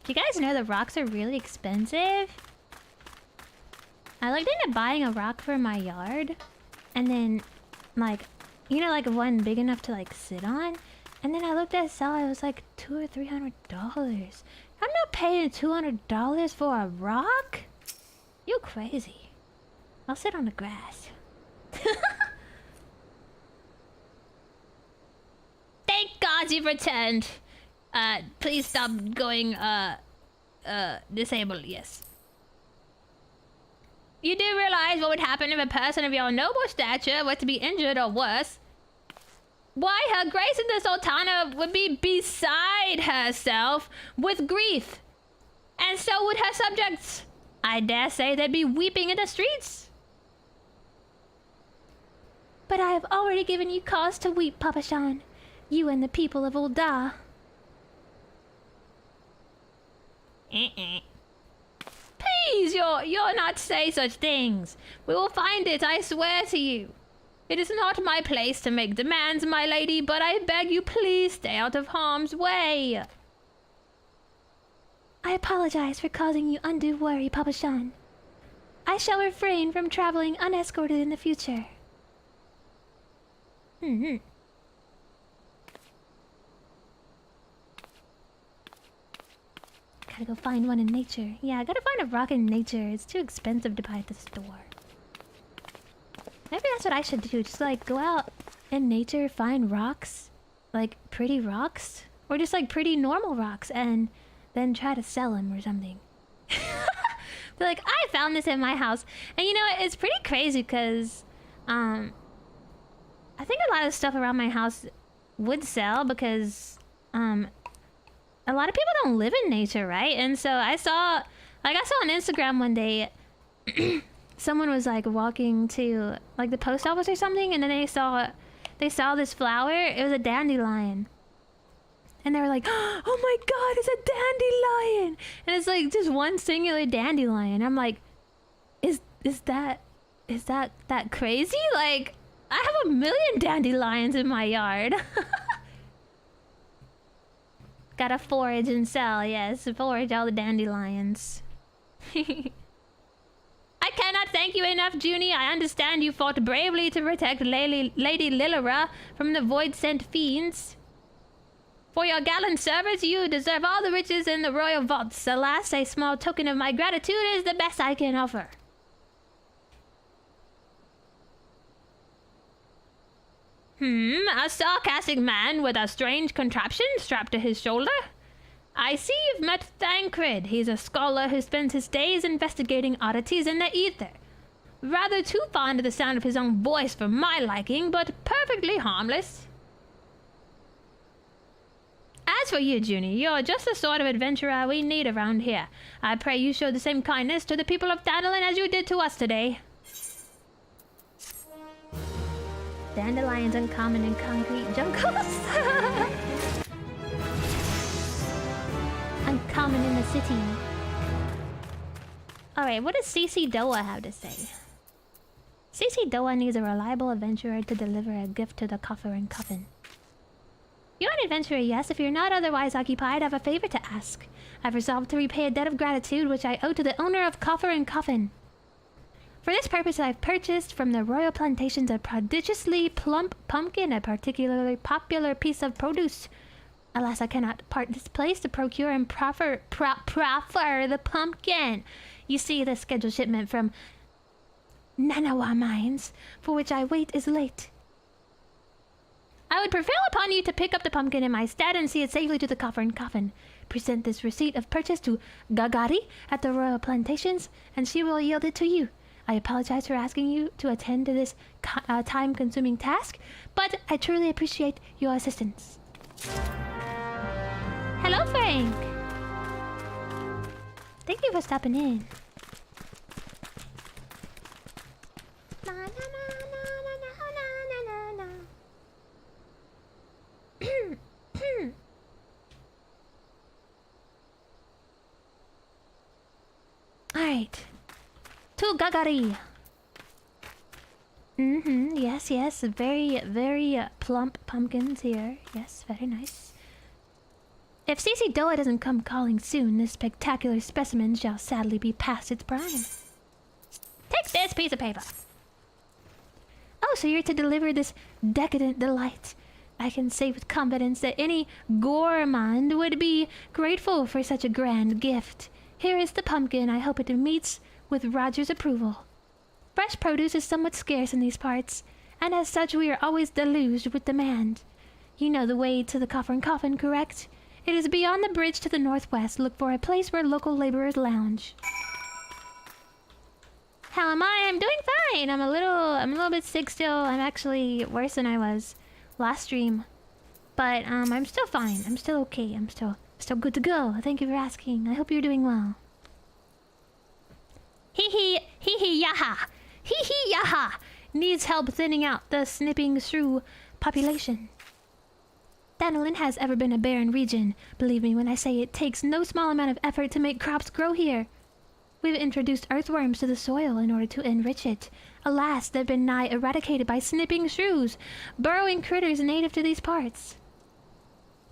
Do you guys know the rocks are really expensive? I looked into buying a rock for my yard. And then, like, you know, like one big enough to like sit on. And then I looked at sell, it was like $200 or $300. I'm not paying $200 for a rock. You crazy. I'll sit on the grass. Thank God you've returned. Please stop going, disabled, yes. You do realize what would happen if a person of your noble stature were to be injured or worse? Why, Her Grace the Sultana would be beside herself with grief. And so would her subjects. I dare say they'd be weeping in the streets. But I have already given you cause to weep, Papa Sean. You and the people of Ul'dah. Please, you're not to say such things. We will find it, I swear to you. It is not my place to make demands, my lady, but I beg you please stay out of harm's way. I apologize for causing you undue worry, Papa Shan. I shall refrain from traveling unescorted in the future. Gotta go find one in nature. Yeah, I gotta find a rock in nature. It's too expensive to buy at the store. Maybe that's what I should do. Just like go out in nature, find rocks. Like pretty rocks. Or just like pretty normal rocks and then try to sell them or something. They're like, I found this in my house. And you know, it's pretty crazy because I think a lot of stuff around my house would sell because a lot of people don't live in nature, right? And so I saw on Instagram one day someone was like walking to like the post office or something, and then they saw this flower. It was a dandelion. And they were like, oh my god, it's a dandelion! And it's like just one singular dandelion. I'm like, is that crazy? Like, I have 1,000,000 dandelions in my yard. Gotta forage and sell, yes. Forage all the dandelions. I cannot thank you enough, Juni. I understand you fought bravely to protect Lady Lilira from the void-sent fiends. For your gallant service, you deserve all the riches in the royal vaults. Alas, a small token of my gratitude is the best I can offer. A sarcastic man with a strange contraption strapped to his shoulder? I see you've met Thancred. He's a scholar who spends his days investigating oddities in the ether. Rather too fond of the sound of his own voice for my liking, but perfectly harmless. As for you, Juni, you're just the sort of adventurer we need around here. I pray you show the same kindness to the people of Dandelion as you did to us today. Dandelions uncommon in concrete jungles. Uncommon in the city. Alright, what does CC Doa have to say? CC Doa needs a reliable adventurer to deliver a gift to the coffer and coffin. You're an adventurer, yes. If you're not otherwise occupied, I have a favor to ask. I've resolved to repay a debt of gratitude which I owe to the owner of Coffer and Coffin. For this purpose, I've purchased from the royal plantations a prodigiously plump pumpkin, a particularly popular piece of produce. Alas, I cannot part this place to procure and proffer the pumpkin. You see, the scheduled shipment from Nanawa Mines, for which I wait, is late. I would prevail upon you to pick up the pumpkin in my stead and see it safely to the Coffer and Coffin. Present this receipt of purchase to Gagari at the royal plantations, and she will yield it to you. I apologize for asking you to attend to this time-consuming task, but I truly appreciate your assistance. Hello, Frank! Thank you for stopping in. Na, na, na, na, na, na, na, na, na. Alright. To Gagari. Yes, yes. Very, very plump pumpkins here. Yes, very nice. If CC Doa doesn't come calling soon, this spectacular specimen shall sadly be past its prime. Take this piece of paper. Oh, so you're to deliver this decadent delight. I can say with confidence that any gourmand would be grateful for such a grand gift. Here is the pumpkin. I hope it meets with Roger's approval. Fresh produce is somewhat scarce in these parts, and as such we are always deluged with demand. You know the way to the Coffer and Coffin, correct? It is beyond the bridge to the northwest. Look for a place where local laborers lounge. How am I? I'm doing fine. I'm a little bit sick still. I'm actually worse than I was last stream. But I'm still fine. I'm still okay. I'm still good to go. Thank you for asking. I hope you're doing well. Hee yaha. Hee yaha. Needs help thinning out the snipping shrew population. Thanalan has ever been a barren region. Believe me when I say it takes no small amount of effort to make crops grow here. We've introduced earthworms to the soil in order to enrich it. Alas, they've been nigh eradicated by snipping shrews, burrowing critters native to these parts.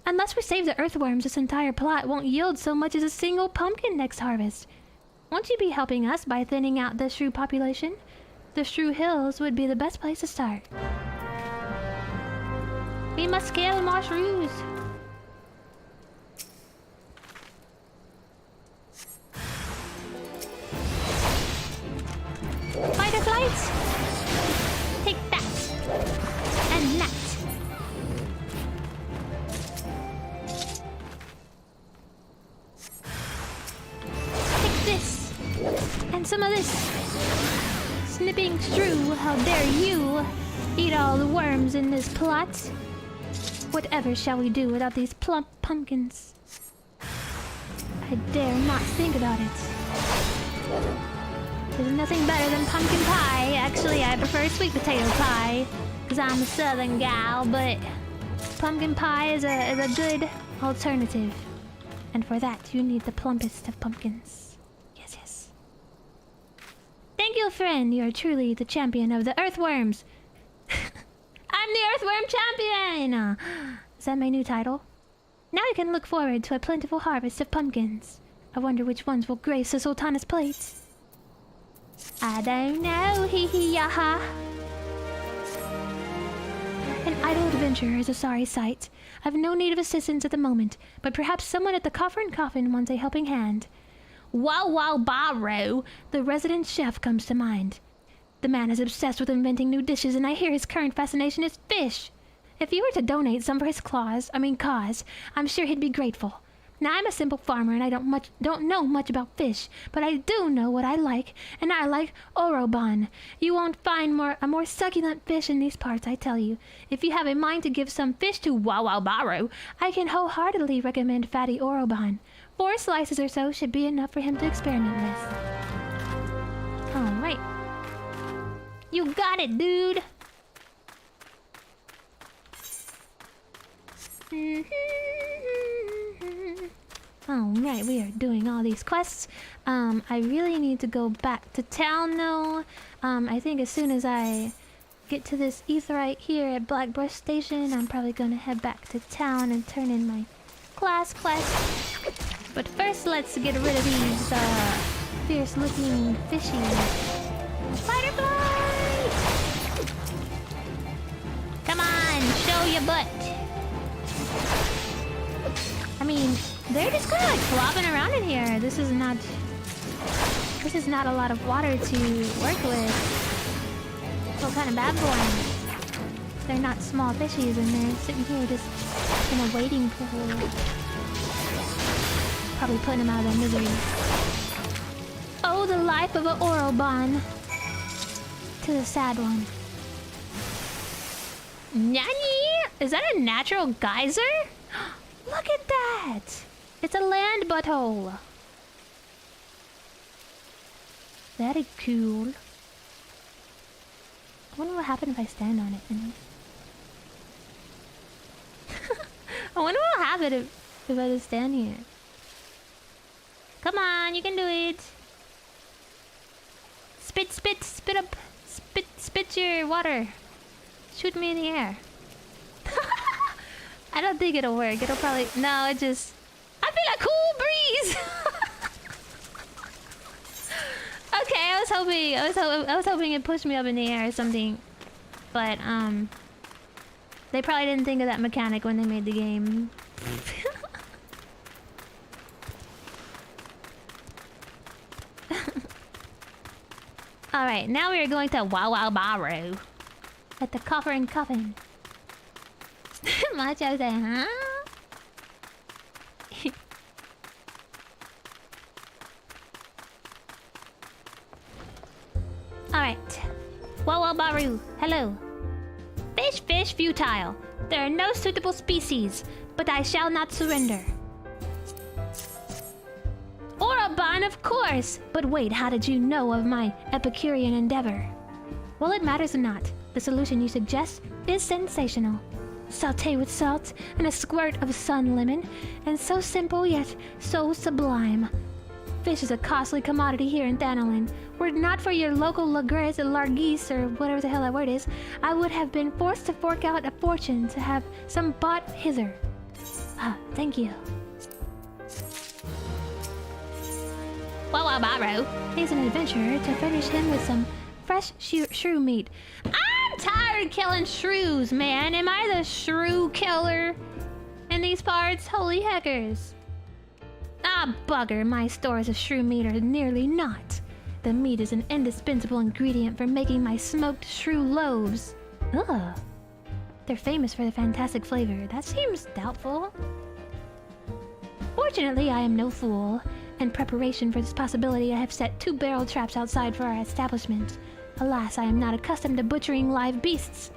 Unless we save the earthworms, this entire plot won't yield so much as a single pumpkin next harvest. Won't you be helping us by thinning out the shrew population? The Shrew Hills would be the best place to start. We must kill more shrews. Fighter flights! Take that! And that! Take this! And some of this! Snipping shrew, how dare you eat all the worms in this plot? Whatever shall we do without these plump pumpkins? I dare not think about it. There's nothing better than pumpkin pie. Actually, I prefer sweet potato pie, because I'm a southern gal, but pumpkin pie is a good alternative. And for that, you need the plumpest of pumpkins. Yes, yes. Thank you, friend. You are truly the champion of the earthworms. I'm the earthworm champion! Is that my new title? Now I can look forward to a plentiful harvest of pumpkins. I wonder which ones will grace the Sultana's plate. I don't know, hee hee yaha. An idle adventurer is a sorry sight. I've no need of assistance at the moment, but perhaps someone at the Coffer and Coffin wants a helping hand. Wow Wow Barrow, the resident chef, comes to mind. The man is obsessed with inventing new dishes, and I hear his current fascination is fish. If you were to donate some for his cause, I'm sure he'd be grateful. Now, I'm a simple farmer, and I don't know much about fish, but I do know what I like, and I like Oroban. You won't find a more succulent fish in these parts, I tell you. If you have a mind to give some fish to Wow Wow Barrow, I can wholeheartedly recommend fatty Oroban. 4 slices or so should be enough for him to experiment with. All right. You got it, dude! Alright, we are doing all these quests. I really need to go back to town though. I think as soon as I get to this Aetheryte here at Blackbrush Station, I'm probably gonna head back to town and turn in my class quest. But first, let's get rid of these fierce looking fishies. Spiderfly! Come on, show your butt. I mean, they're just kind of like flopping around in here. This is not a lot of water to work with. What kind of bad boy? They're not small fishies, and they're sitting here just in a waiting pool. Probably putting them out of their misery. Oh, the life of an Oroban. To the sad one. Nani? Is that a natural geyser? Look at that! It's a land butthole. Very cool. I wonder what happened if I stand on it. I wonder what will happen if I just stand here. Come on, you can do it. Spit up. Spit your water. Shoot me in the air. I don't think it'll work. It'll probably... No, it just... I feel a cool breeze! Okay, I was hoping it pushed me up in the air or something. But, they probably didn't think of that mechanic when they made the game. Alright, now we are going to Wow Wow Barrow. At the Coffer and Coffin. Macho said, huh? Alright. Wow Wow Barrow, hello. Fish, futile. There are no suitable species, but I shall not surrender. Oroban, of course! But wait, how did you know of my Epicurean endeavor? Well, it matters not. The solution you suggest is sensational. sauté with salt and a squirt of sun lemon, and so simple yet so sublime. Fish is a costly commodity here in Thanalan. Were it not for your local Lagres Largis, or whatever the hell that word is, I would have been forced to fork out a fortune to have some bought hither. Ah, thank you. Wawabaro. He's an adventurer to furnish him with some fresh shrew meat. I'm tired of killing shrews, man. Am I the shrew killer in these parts? Holy heckers. Ah, bugger, my stores of shrew meat are nearly not. The meat is an indispensable ingredient for making my smoked shrew loaves. Ugh. They're famous for the fantastic flavor. That seems doubtful. Fortunately, I am no fool. In preparation for this possibility, I have set 2 barrel traps outside for our establishment. Alas, I am not accustomed to butchering live beasts.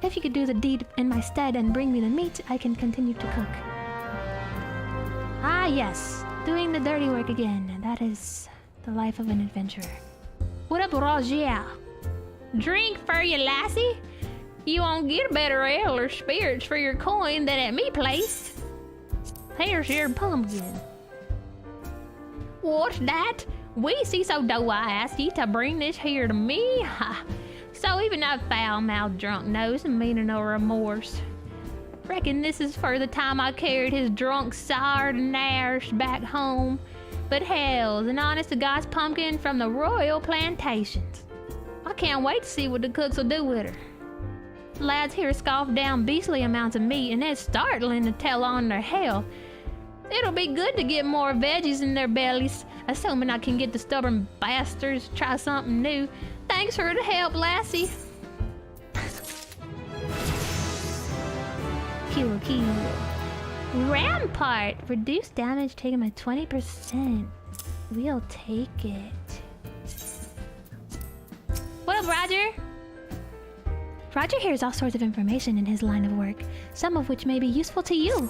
If you could do the deed in my stead and bring me the meat, I can continue to cook. Ah, yes. Doing the dirty work again. That is the life of an adventurer. What up, Roger? Drink for you, lassie? You won't get better ale or spirits for your coin than at me place. Here's your pumpkin. What's that? We see so do I ask you to bring this here to me? Ha. So even that foul-mouthed drunk knows the meaning of remorse. Reckon this is for the time I carried his drunk sire to Nash back home. But hell's an honest-to-God's pumpkin from the royal plantations. I can't wait to see what the cooks will do with her. Lads here scoff down beastly amounts of meat, and it's startling to tell on their hell. It'll be good to get more veggies in their bellies, assuming I can get the stubborn bastards to try something new. Thanks for the help, lassie. Kill. Rampart! Reduce damage taken by 20%. We'll take it. What up, Roger? Roger hears all sorts of information in his line of work, some of which may be useful to you.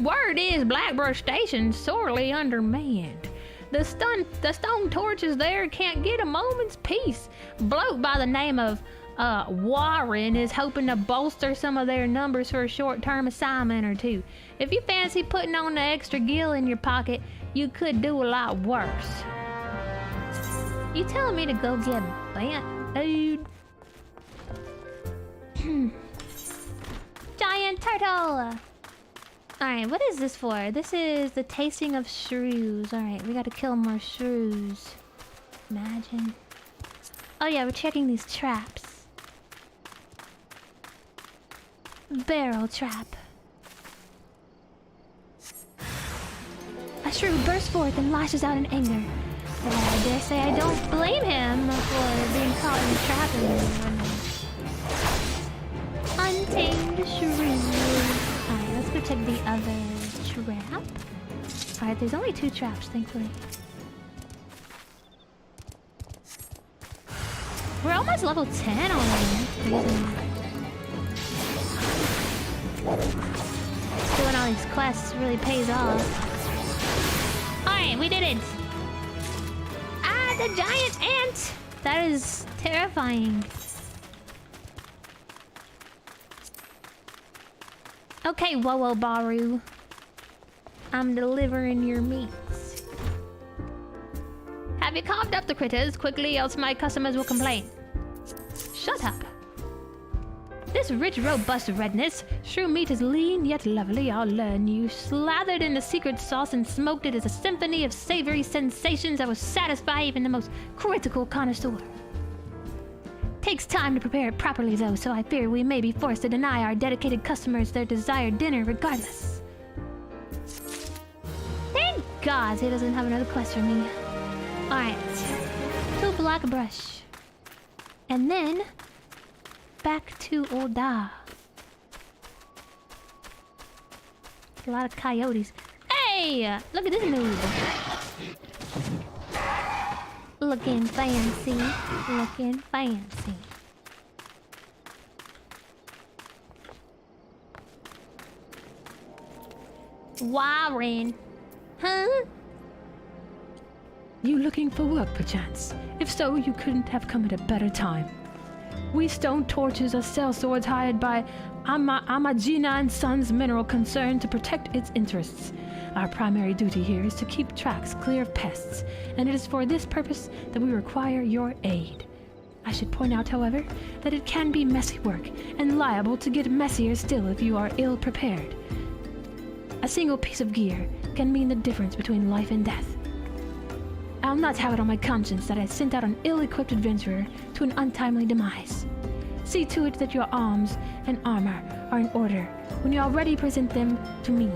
Word is Blackbrush Station's sorely undermanned. The stone torches there can't get a moment's peace. Bloke by the name of Warren is hoping to bolster some of their numbers for a short-term assignment or two. If you fancy putting on the extra gil in your pocket, you could do a lot worse. You telling me to go get bent, dude? Giant turtle! Alright, what is this for? This is the tasting of shrews. Alright, we gotta kill more shrews. Imagine. Oh yeah, we're checking these traps. Barrel trap. A shrew bursts forth and lashes out in anger. But I dare say I don't blame him for being caught in the trap and untamed shrew. Alright, let's go check the other trap. Alright, there's only 2 traps, thankfully. We're almost level 10 already. Doing all these quests really pays off. Alright, we did it! Ah, the giant ant! That is terrifying. Okay, Wowo Baru. I'm delivering your meats. Have you carved up the critters quickly, else my customers will complain? Shut up. This rich, robust redness. Shrew meat is lean yet lovely, I'll learn you. Slathered in the secret sauce and smoked it is a symphony of savory sensations that will satisfy even the most critical connoisseur. Takes time to prepare it properly though, so I fear we may be forced to deny our dedicated customers their desired dinner regardless. Thank God he doesn't have another quest for me. Alright. To Blackbrush. And then back to Oda. A lot of coyotes. Hey! Look at this noob. Looking fancy. Looking fancy. Warren. Huh? You looking for work, perchance? If so, you couldn't have come at a better time. We stone torches or sell swords hired by Juni and Sons Mineral Concern to protect its interests. Our primary duty here is to keep tracks clear of pests, and it is for this purpose that we require your aid. I should point out, however, that it can be messy work, and liable to get messier still if you are ill prepared. A single piece of gear can mean the difference between life and death. I'll not have it on my conscience that I sent out an ill-equipped adventurer to an untimely demise. See to it that your arms and armor are in order when you already present them to me.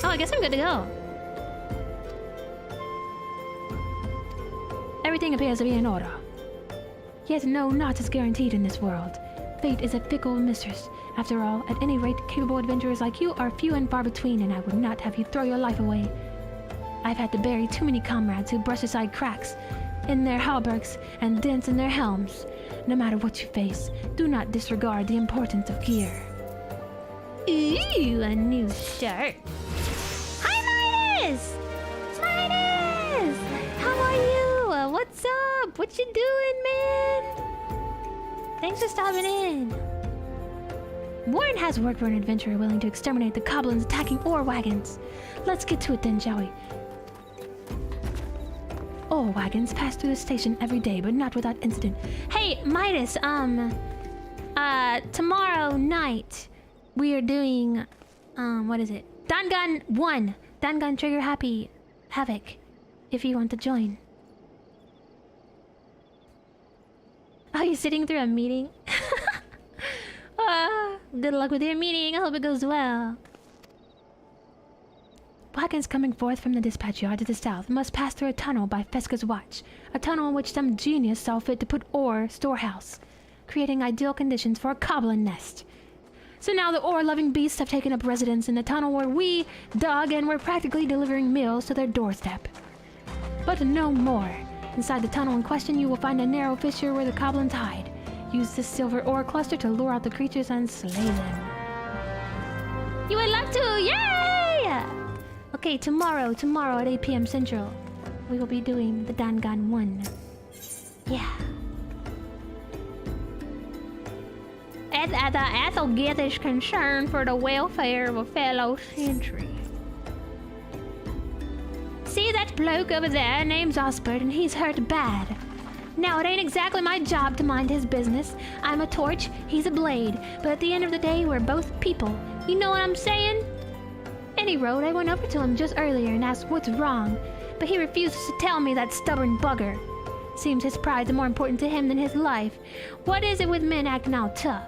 Oh, I guess I'm good to go. Everything appears to be in order. Yet no knot is guaranteed in this world. Fate is a fickle mistress. After all, at any rate, capable adventurers like you are few and far between, and I would not have you throw your life away. I've had to bury too many comrades who brush aside cracks in their hauberks and dents in their helms. No matter what you face, do not disregard the importance of gear. Ooh, a new shirt. Hi, Midas! Midas! How are you? What's up? What you doing, man? Thanks for stopping in. Warren has work for an adventurer willing to exterminate the goblins attacking ore wagons. Let's get to it then, shall we? Ore wagons pass through the station every day, but not without incident. Hey, Midas, tomorrow night, we are doing, what is it? Dangan 1. Dangan Trigger Happy Havoc, if you want to join. Oh, you're sitting through a meeting? Good luck with your meeting. I hope it goes well. Wagons coming forth from the dispatch yard to the south must pass through a tunnel by Feska's watch, a tunnel in which some genius saw fit to put ore storehouse, creating ideal conditions for a goblin nest. So now the ore-loving beasts have taken up residence in the tunnel where we dug, and we're practically delivering meals to their doorstep. But no more. Inside the tunnel in question, you will find a narrow fissure where the goblins hide. Use this silver ore cluster to lure out the creatures and slay them. You would love to! Yay! Okay, tomorrow at 8 p.m. Central, we will be doing the Dangan 1. Yeah. As Athelgith is concerned for the welfare of a fellow sentry. See that bloke over there? Name's Osbert, and he's hurt bad. Now, it ain't exactly my job to mind his business. I'm a torch, he's a blade, but at the end of the day, we're both people. You know what I'm saying? Any road, I went over to him just earlier and asked what's wrong, but he refuses to tell me, that stubborn bugger. Seems his pride's more important to him than his life. What is it with men acting all tough?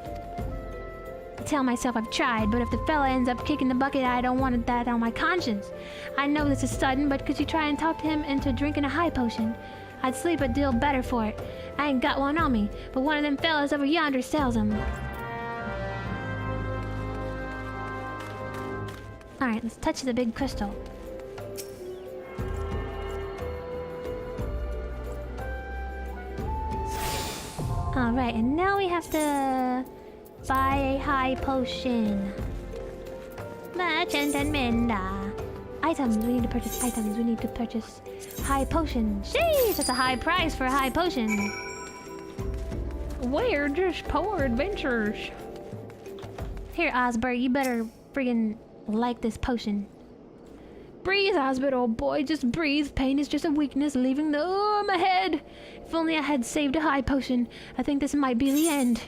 I tell myself I've tried, but if the fella ends up kicking the bucket, I don't want that on my conscience. I know this is sudden, but could you try and talk to him into drinking a high potion? I'd sleep a deal better for it. I ain't got one on me, but one of them fellas over yonder sells them. Alright, let's touch the big crystal. Alright, and now we have to buy a high potion. Merchant and Menda. Items, we need to purchase items. We need to purchase high potion. Sheesh, that's a high price for a high potion. We're just poor adventurers. Here, Osbert, you better friggin' like this potion. Breathe, Osbert, old boy, just breathe. Pain is just a weakness leaving my head. If only I had saved a high potion. I think this might be the end.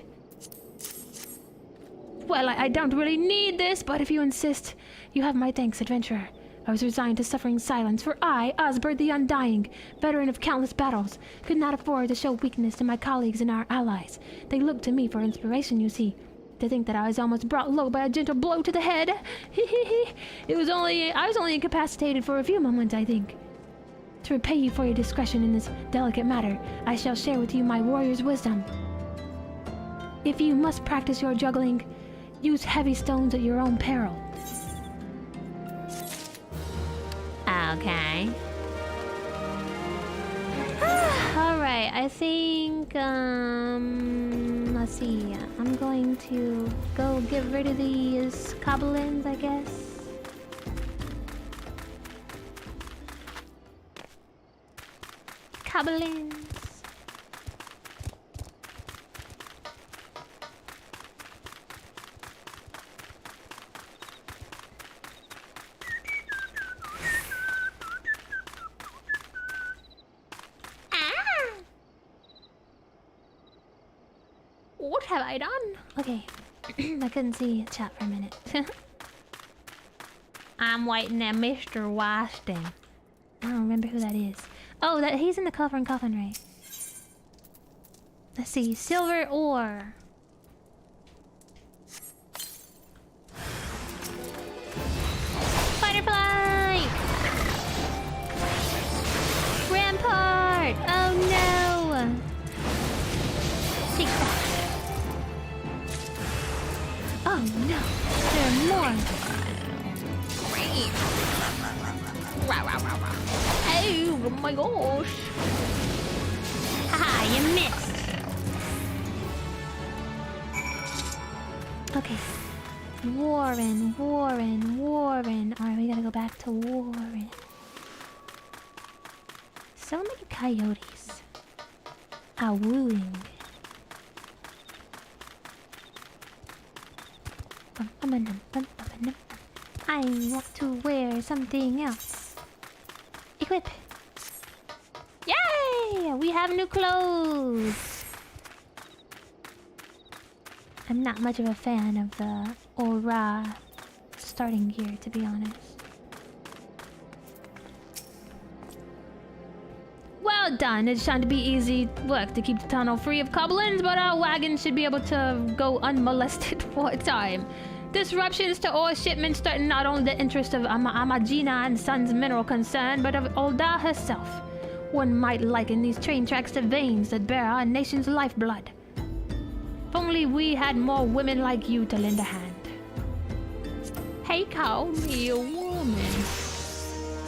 Well, I don't really need this, But if you insist, you have my thanks, adventurer. I was resigned to suffering silence, for I, Osbert the Undying, veteran of countless battles, could not afford to show weakness to my colleagues and our allies. They looked to me for inspiration, you see. To think that I was almost brought low by a gentle blow to the head. I was only incapacitated for a few moments, I think. To repay you for your discretion in this delicate matter, I shall share with you my warrior's wisdom. If you must practice your juggling, use heavy stones at your own peril. Okay. Alright, I think, let's see. I'm going to go get rid of these goblins, I guess. Goblins. What have I done? Okay. I couldn't see chat for a minute. I'm waiting at Mr. Wyston. I don't remember who that is. Oh, he's in the cover and coffin, right? Let's see. Silver ore. Butterfly! Rampart! Oh no! Take that. Oh no! There are more! Oh my gosh! Haha, you missed! Okay. Warren. Alright, we gotta go back to Warren. So many coyotes are wooing. I want to wear something else. Equip. Yay! We have new clothes. I'm not much of a fan of the aura starting gear, to be honest. Well done. It's trying to be easy work to keep the tunnel free of goblins, but our wagon should be able to go unmolested for a time. Disruptions to ore shipments threaten not only the interest of Amagina and Son's mineral concern, but of Ulda herself. One might liken these train tracks to veins that bear our nation's lifeblood. If only we had more women like you to lend a hand. Hey, call me a woman.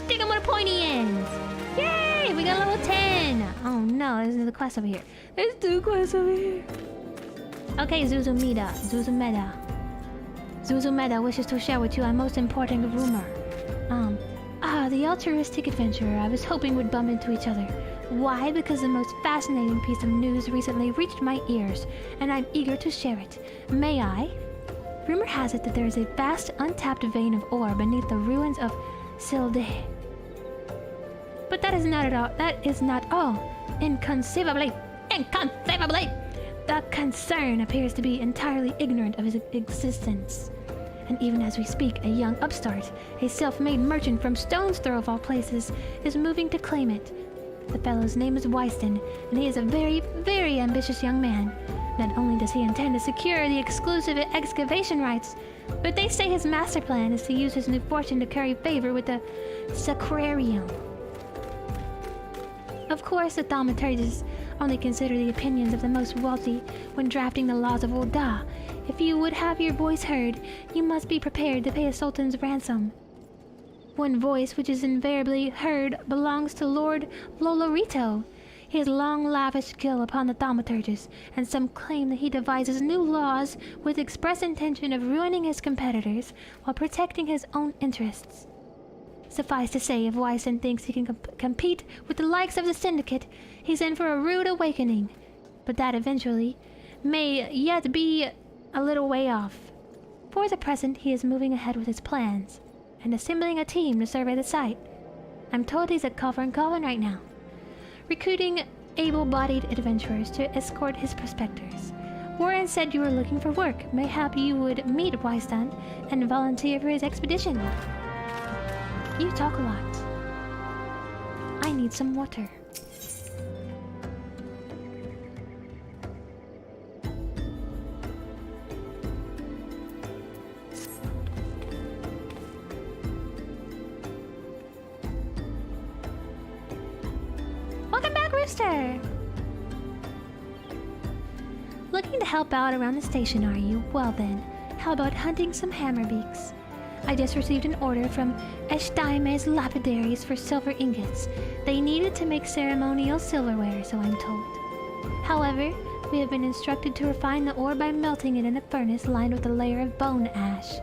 Stick 'em with a pointy end. Yay! We got level 10. Oh no, there's another quest over here. There's 2 quests over here. Okay, Zuzumeda. Zuzumeda wishes to share with you a most important rumor. The altruistic adventurer I was hoping would bump into each other. Why? Because the most fascinating piece of news recently reached my ears, and I'm eager to share it. May I? Rumor has it that there is a vast untapped vein of ore beneath the ruins of Silde. But that is not all. Inconceivably! The concern appears to be entirely ignorant of his existence. And even as we speak, a young upstart, a self-made merchant from Stone's Throw of all places, is moving to claim it. The fellow's name is Wyston, and he is a very, very ambitious young man. Not only does he intend to secure the exclusive excavation rights, but they say his master plan is to use his new fortune to curry favor with the Sacrarium. Of course, the thaumaturges only consider the opinions of the most wealthy when drafting the laws of Ulda. If you would have your voice heard, you must be prepared to pay a sultan's ransom. One voice which is invariably heard belongs to Lord Lolorito. He has long lavished skill upon the thaumaturges, and some claim that he devises new laws with express intention of ruining his competitors while protecting his own interests. Suffice to say, if Wyston thinks he can compete with the likes of the Syndicate, he's in for a rude awakening. But that eventually may yet be a little way off. For the present, he is moving ahead with his plans and assembling a team to survey the site. I'm told he's at Cover & Coven right now, recruiting able-bodied adventurers to escort his prospectors. Warren said you were looking for work. Mayhap you would meet Wyston and volunteer for his expedition. You talk a lot. I need some water. Welcome back, Rooster! Looking to help out around the station, are you? Well then, how about hunting some hammerbeaks? I just received an order from Eshtaime's lapidaries for silver ingots. They needed to make ceremonial silverware, so I'm told. However, we have been instructed to refine the ore by melting it in a furnace lined with a layer of bone ash.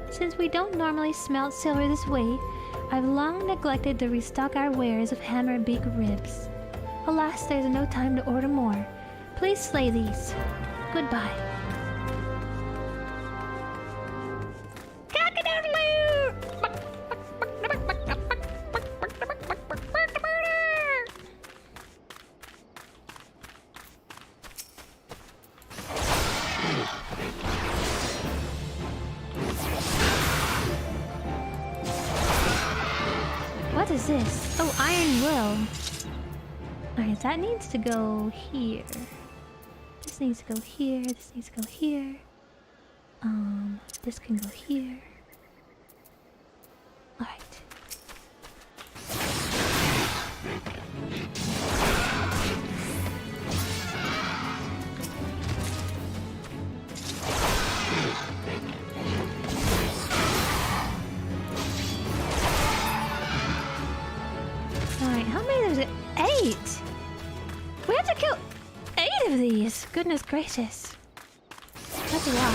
Since we don't normally smelt silver this way, I've long neglected to restock our wares of hammerbeak ribs. Alas, there's no time to order more. Please slay these. Goodbye. What is this? Oh, iron will. Alright, that needs to go here. This needs to go here. This needs to go here. This can go here. Alright. Alright, how many is it? 8! We have to kill 8 of these! Goodness gracious. That's a lot.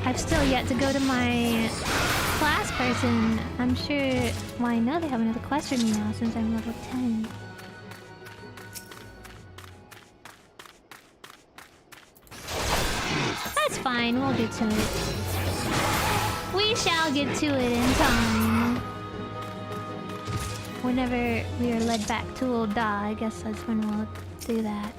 I've still yet to go to my class person. I'm sure... Well, I know they have another quest for me now since I'm level 10. That's fine, we'll get to it. We shall get to it in time. Whenever we are led back to Ul'dah, I guess that's when we'll do that.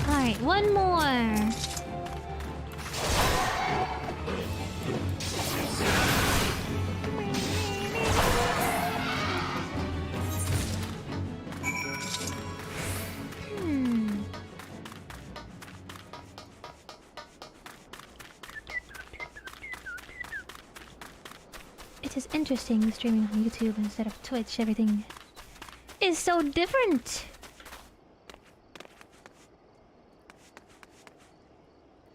Alright, one more. It is interesting streaming on YouTube instead of Twitch. Everything is so different.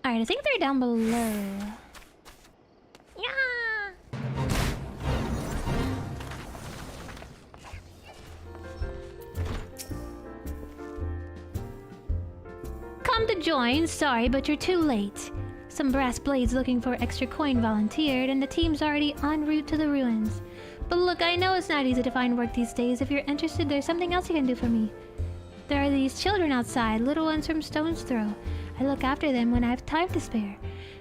Alright, I think they're down below. Yeah. Come to join. Sorry, but you're too late. Some brass blades looking for extra coin volunteered, and the team's already en route to the ruins. But look, I know it's not easy to find work these days. If you're interested, there's something else you can do for me. There are these children outside, little ones from Stone's Throw. I look after them when I have time to spare.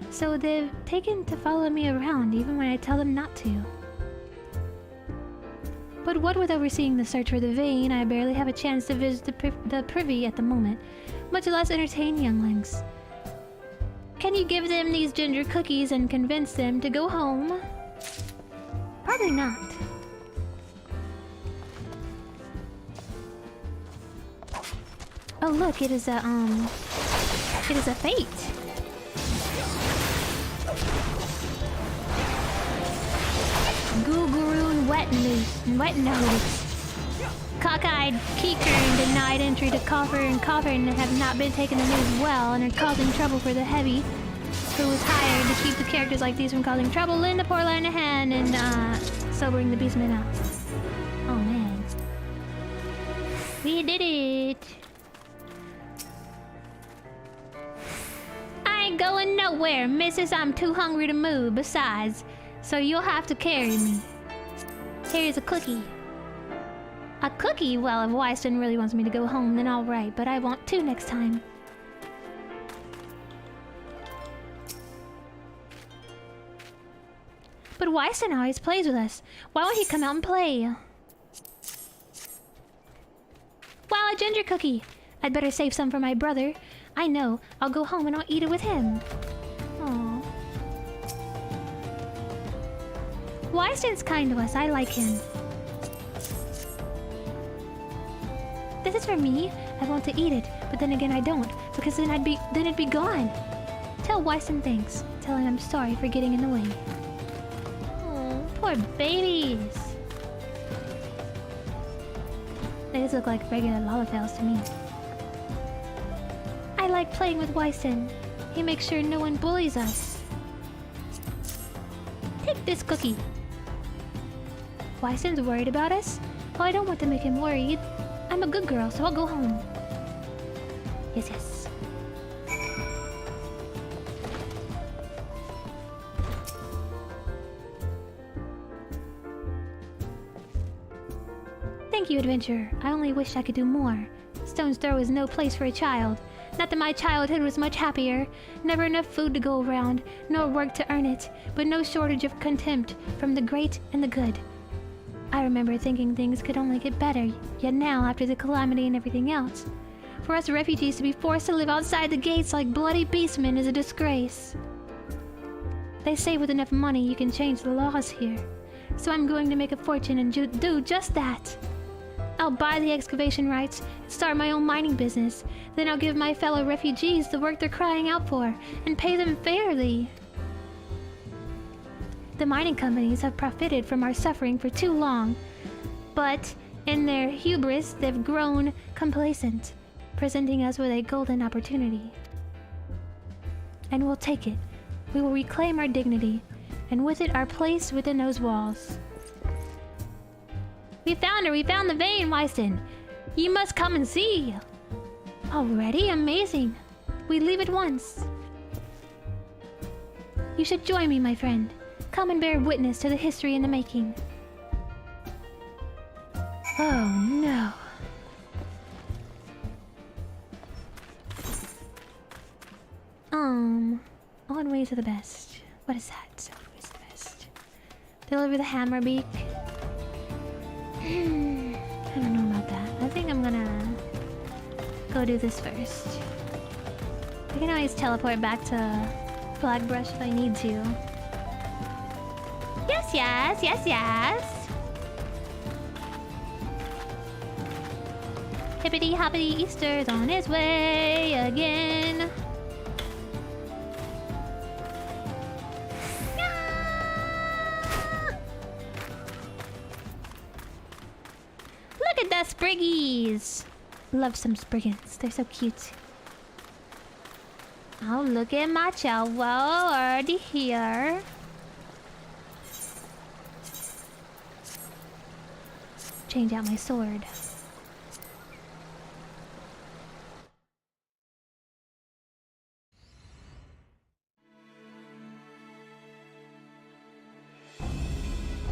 So they've taken to follow me around, even when I tell them not to. But what with overseeing the search for the vein, I barely have a chance to visit the privy at the moment, much less entertain younglings. Can you give them these ginger cookies and convince them to go home? Probably not. Oh look, it is a fate. Googaroon wet nose. Cockeyed Keeker and denied entry to Coffer and Coffin have not been taking the news well and are causing trouble for the Heavy, who was hired to keep the characters like these from causing trouble. Lend a poor line a hand and sobering the beastmen out. Oh man. We did it! I ain't going nowhere, missus. I'm too hungry to move. Besides, so you'll have to carry me. Here's a cookie. A cookie? Well, if Wyston really wants me to go home, then alright, but I want 2 next time. But Wyston always plays with us. Why won't he come out and play? Wow, a ginger cookie! I'd better save some for my brother. I know. I'll go home and I'll eat it with him. Aww. Wyston's kind to us. I like him. This is for me. I want to eat it, but then again I don't, because then it'd be gone. Tell Wyston thanks. Tell him I'm sorry for getting in the way. Oh, poor babies. They just look like regular Lalafels to me. I like playing with Wyston. He makes sure no one bullies us. Take this cookie. Wyston's worried about us? Oh, I don't want to make him worried. I'm a good girl, so I'll go home. Yes, yes. Thank you, adventurer. I only wish I could do more. Stone's Throw is no place for a child. Not that my childhood was much happier. Never enough food to go around, nor work to earn it, but no shortage of contempt from the great and the good. I remember thinking things could only get better, yet now, after the calamity and everything else, for us refugees to be forced to live outside the gates like bloody beastmen is a disgrace. They say with enough money you can change the laws here, so I'm going to make a fortune and do just that. I'll buy the excavation rights, start my own mining business, then I'll give my fellow refugees the work they're crying out for, and pay them fairly. The mining companies have profited from our suffering for too long, but in their hubris they've grown complacent, presenting us with a golden opportunity. And we'll take it. We will reclaim our dignity, and with it our place within those walls. We found her! We found the vein, Wyston! You must come and see! Already? Amazing! We leave at once. You should join me, my friend. Come and bear witness to the history in the making. Oh no. Odd ways are the best. What is that? Odd ways are the best. Deliver the hammer beak. I don't know about that. I think I'm gonna go do this first. I can always teleport back to Blackbrush if I need to. Yes, yes, yes, yes. Hippity hoppity Easter's on his way again. Look at the Spriggies! Love some Spriggans, they're so cute. Oh, look at my child already here. Change out my sword.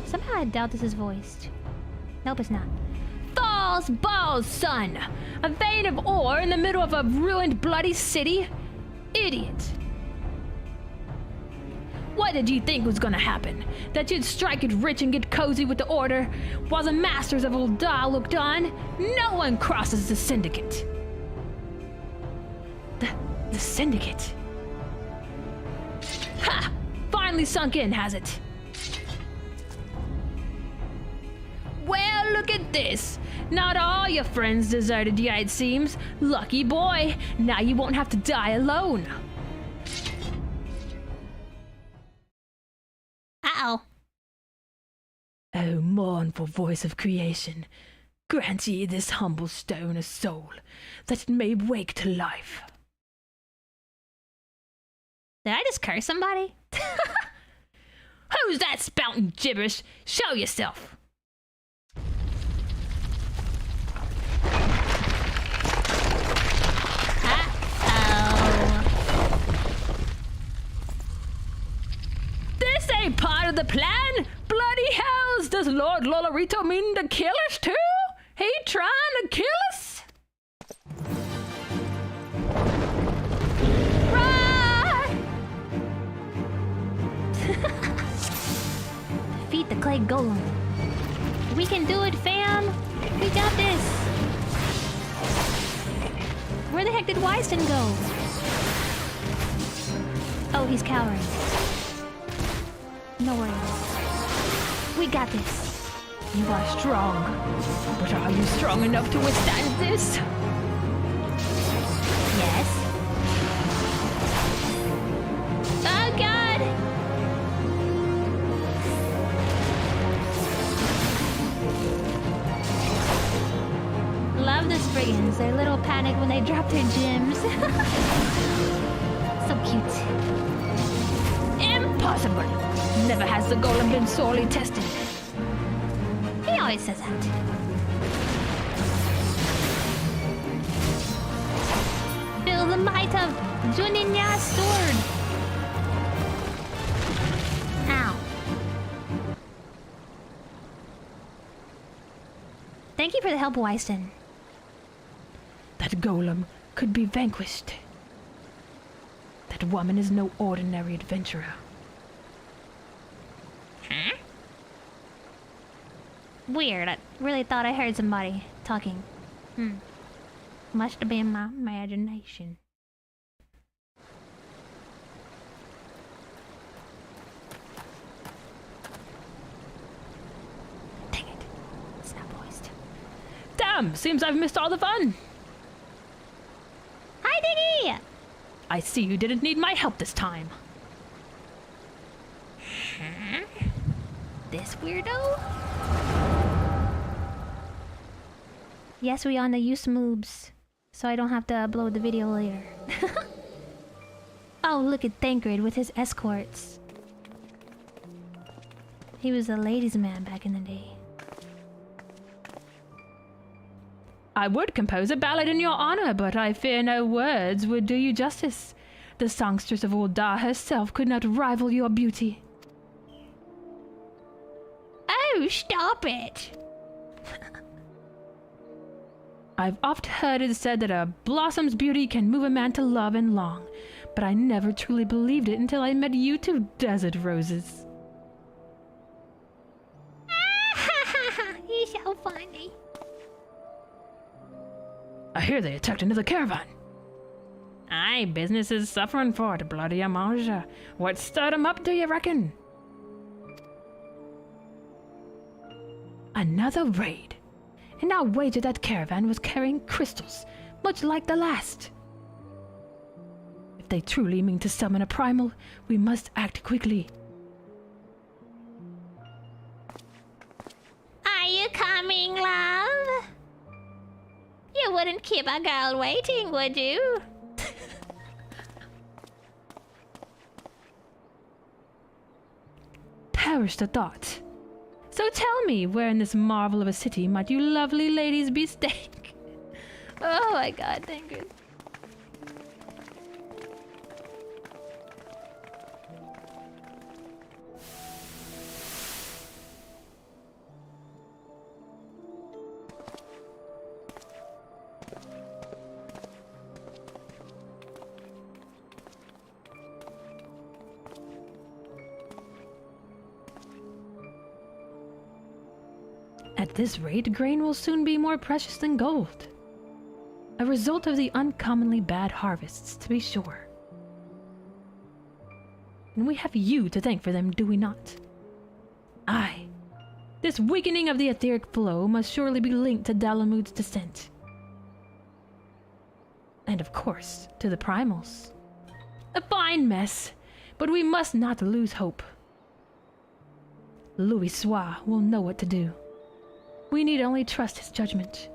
Somehow I doubt this is voiced. Nope, it's not. False balls, son! A vein of ore in the middle of a ruined bloody city? Idiot! What did you think was gonna happen? That you'd strike it rich and get cozy with the Order, while the masters of Ul'dah looked on? No one crosses the Syndicate! The Syndicate? Ha! Finally sunk in, has it? Well, look at this! Not all your friends deserted you, it seems. Lucky boy! Now you won't have to die alone! Uh-oh. O mournful voice of creation, grant ye this humble stone a soul, that it may wake to life. Did I just curse somebody? Who's that spouting gibberish? Show yourself! This ain't part of the plan! Bloody hells! Does Lord Lolorito mean to kill us too? He trying to kill us? Run! Defeat the clay golem. We can do it, fam! We got this! Where the heck did Wyston go? Oh, he's cowering. No worries. We got this. You are strong, but are you strong enough to withstand this? Yes. Oh, God! Love the Spriggans. They're a little panic when they drop their gems. So cute. Impossible! Never has the golem been sorely tested. He always says that. Feel the might of Juni's sword. Ow. Thank you for the help, Wyston. That golem could be vanquished. That woman is no ordinary adventurer. Huh? Weird. I really thought I heard somebody talking. Must have been my imagination. Dang it. It's not voiced. Damn, seems I've missed all the fun. Hi, Diggy! I see you didn't need my help this time. Huh? This weirdo? Yes, we on the use moves, so I don't have to upload the video later. Oh, look at Thancred with his escorts. He was a ladies' man back in the day. I would compose a ballad in your honor, but I fear no words would do you justice. The songstress of Ul'dah herself could not rival your beauty. Oh, stop it! I've oft heard it said that a blossom's beauty can move a man to love and long, but I never truly believed it until I met you two desert roses. He's so funny. I hear they attacked another caravan. Aye, business is suffering for it, bloody Amaja. What stirred 'em up, do you reckon? Another raid. And I'll wager that caravan was carrying crystals, much like the last. If they truly mean to summon a primal, we must act quickly. Are you coming, love? You wouldn't keep a girl waiting, would you? Perish the thought. So tell me, where in this marvel of a city might you lovely ladies be staying? Oh my god, Thancred. At this rate, grain will soon be more precious than gold. A result of the uncommonly bad harvests, to be sure. And we have you to thank for them, do we not? Aye. This weakening of the etheric flow must surely be linked to Dalamud's descent. And of course, to the primals. A fine mess, but we must not lose hope. Louis Soir will know what to do. We need only trust his judgment.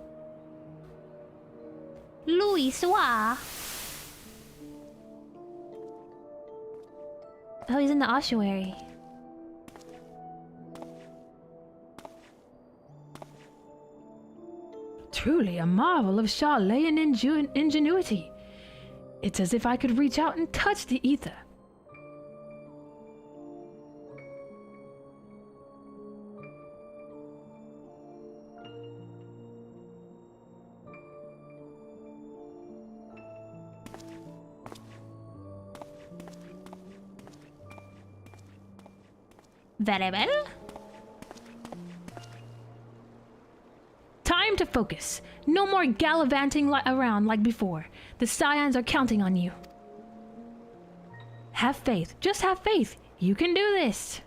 Louis Soir. Oh, he's in the ossuary. Truly a marvel of Charlatan ingenuity. It's as if I could reach out and touch the ether. Very well. Time to focus. No more gallivanting around like before. The Scions are counting on you. Have faith. Just have faith. You can do this.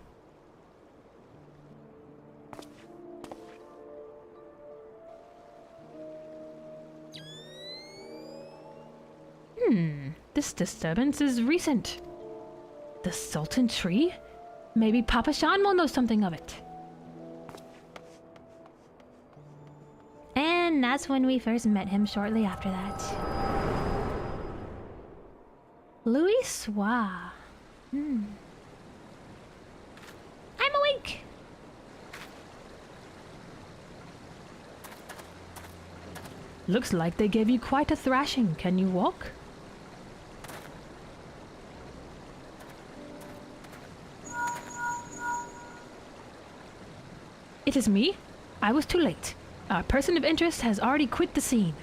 This disturbance is recent. The Sultan Tree? Maybe Papa Shan will know something of it. And that's when we first met him shortly after that. Louis Soir. I'm awake. Looks like they gave you quite a thrashing. Can you walk? It is me. I was too late. A person of interest has already quit the scene.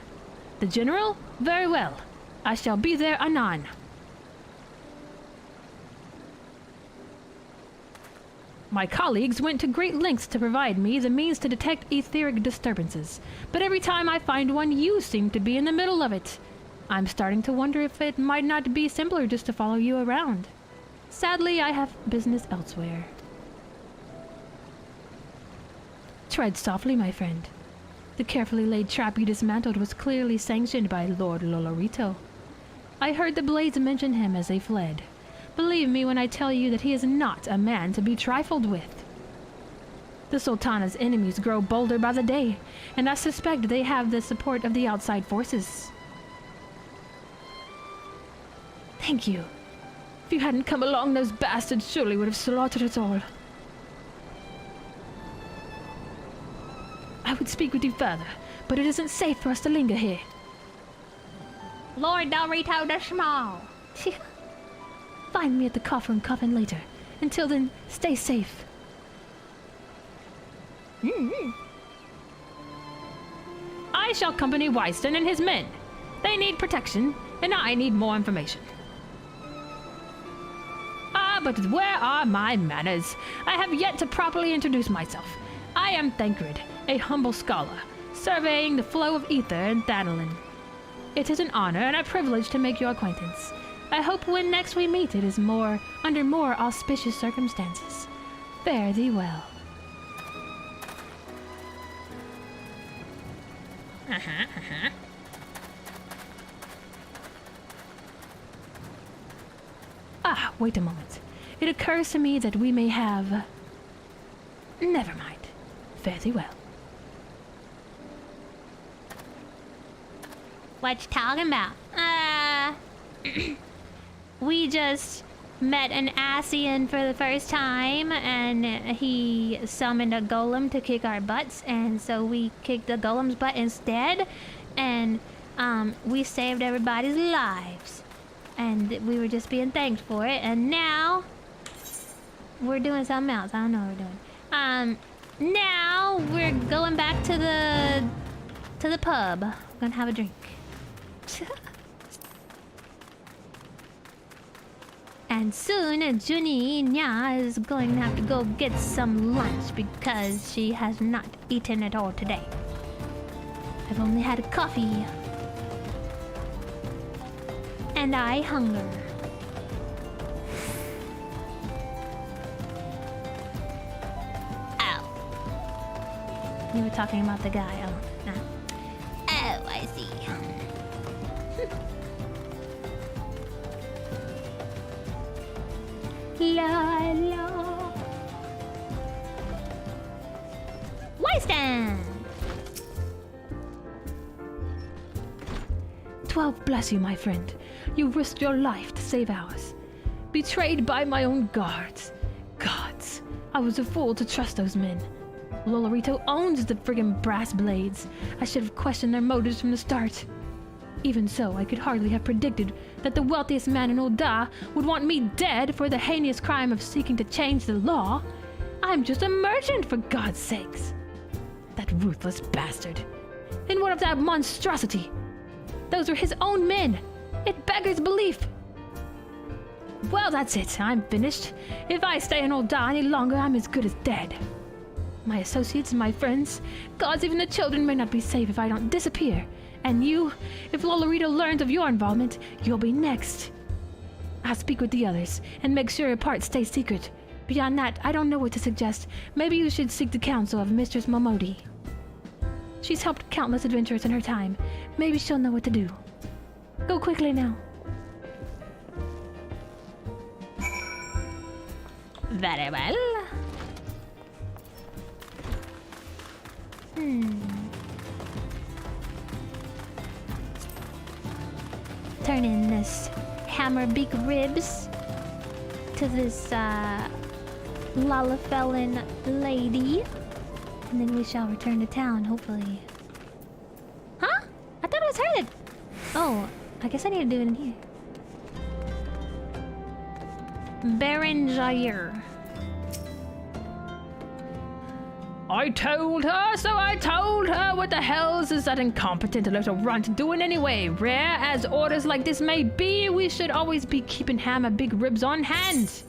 The general Very well. I shall be there anon. My colleagues went to great lengths to provide me the means to detect etheric disturbances, but every time I find one, you seem to be in the middle of it. I'm starting to wonder if it might not be simpler just to follow you around. Sadly, I have business elsewhere. Tread softly, my friend. The carefully laid trap you dismantled was clearly sanctioned by Lord Lolorito. I heard the Blades mention him as they fled. Believe me when I tell you that he is not a man to be trifled with. The Sultana's enemies grow bolder by the day, and I suspect they have the support of the outside forces. Thank you. If you hadn't come along, those bastards surely would have slaughtered us all. I would speak with you further, but it isn't safe for us to linger here. Lord Dorito the Small. Find me at the Coffer and Coffin later. Until then, stay safe. I shall accompany Wyston and his men. They need protection, and I need more information. Ah, but where are my manners? I have yet to properly introduce myself. I am Thancred, a humble scholar, surveying the flow of ether in Thanalan. It is an honor and a privilege to make your acquaintance. I hope when next we meet it is under more auspicious circumstances. Fare thee well. Ah, wait a moment. It occurs to me that we may have... Never mind. Fare thee well. What you talking about? We just met an Asian for the first time, and he summoned a golem to kick our butts, and so we kicked the golem's butt instead, and we saved everybody's lives, and we were just being thanked for it, and now we're doing something else. I don't know what we're doing. Now we're going back to the pub. We're gonna have a drink. And soon, Juni is going to have to go get some lunch because she has not eaten at all today. I've only had a coffee. And I hunger. Ow. You were talking about the guy. Oh, nah. Oh, I see. La la. Wyston! 12 bless you, my friend. You risked your life to save ours. Betrayed by my own guards. Gods, I was a fool to trust those men. Lolorito owns the friggin' brass blades. I should have questioned their motives from the start. Even so, I could hardly have predicted that the wealthiest man in Ul'dah would want me dead for the heinous crime of seeking to change the law. I'm just a merchant, for God's sakes. That ruthless bastard. And what of that monstrosity? Those were his own men. It beggars belief. Well, that's it. I'm finished. If I stay in Ul'dah any longer, I'm as good as dead. My associates and my friends, gods, even the children may not be safe if I don't disappear. And you, if Lolorito learns of your involvement, you'll be next. I'll speak with the others, and make sure your part stays secret. Beyond that, I don't know what to suggest. Maybe you should seek the counsel of Mistress Momodi. She's helped countless adventurers in her time. Maybe she'll know what to do. Go quickly now. Very well. Turn in this hammerbeak ribs to this Lalafellan lady, and then we shall return to town, hopefully. Huh? I thought it was her that... Oh, I guess I need to do it in here. Baron Jair. I told her, what the hell is that incompetent little runt doing anyway? Rare as orders like this may be, we should always be keeping Hammer big ribs on hand.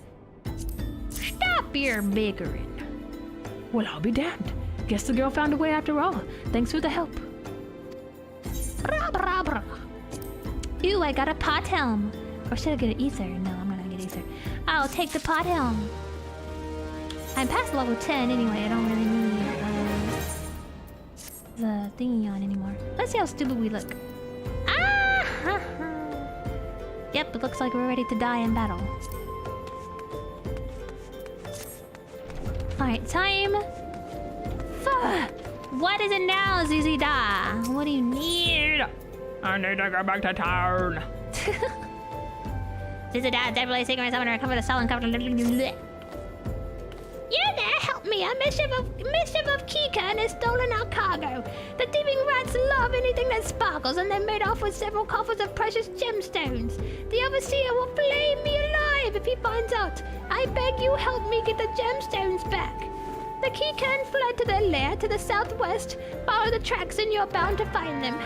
Stop your bickering. Well, I'll be damned. Guess the girl found a way after all. Thanks for the help. Bra, bra, bra. Ooh, I got a pot helm. Or should I get an ether? No, I'm not gonna get ether. I'll take the pot helm. I'm past level 10 anyway. I don't really need the thingy on anymore. Let's see how stupid we look. Ah! Ha, ha. Yep, it looks like we're ready to die in battle. Alright, time. What is it now, Zizi Da? What do you need? I need to go back to town. Zizi Da, definitely taking myself to recover the cell and cover. You there, help me! A missive of Kikan has stolen our cargo. The thieving rats love anything that sparkles, and they made off with several coffers of precious gemstones. The overseer will flame me alive if he finds out. I beg you, help me get the gemstones back. The Kikan fled to their lair to the southwest. Follow the tracks, and you're bound to find them.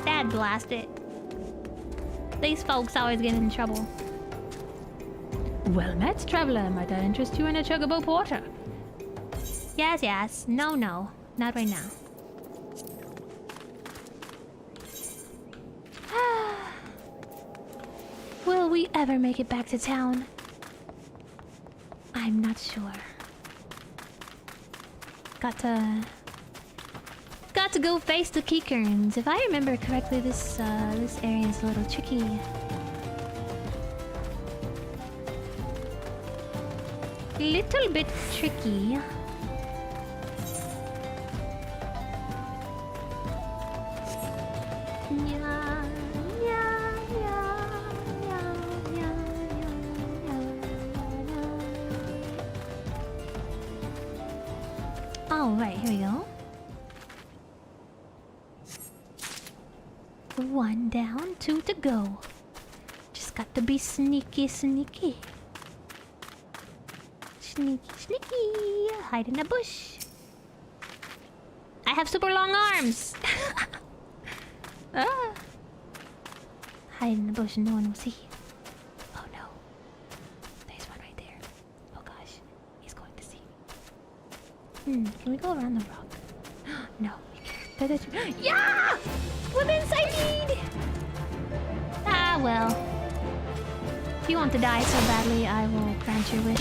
Dad blast it. These folks always get in trouble. Well met, traveler. Might I interest you in a chocobo porter? Yes, yes. No, no. Not right now. Will we ever make it back to town? I'm not sure. Got to go face the Keekerns. If I remember correctly, this area is a little tricky. Little bit tricky. All right, here we go. One down, two to go. Just got to be sneaky, sneaky. Sneaky, sneaky. Hide in a bush. I have super long arms. Ah. Hide in the bush and no one will see. Oh no. There's one right there. Oh gosh. He's going to see me. Can we go around the rock? No. We can't. Yeah! Women's sighted! Ah, well. If you want to die so badly, I will grant your wish.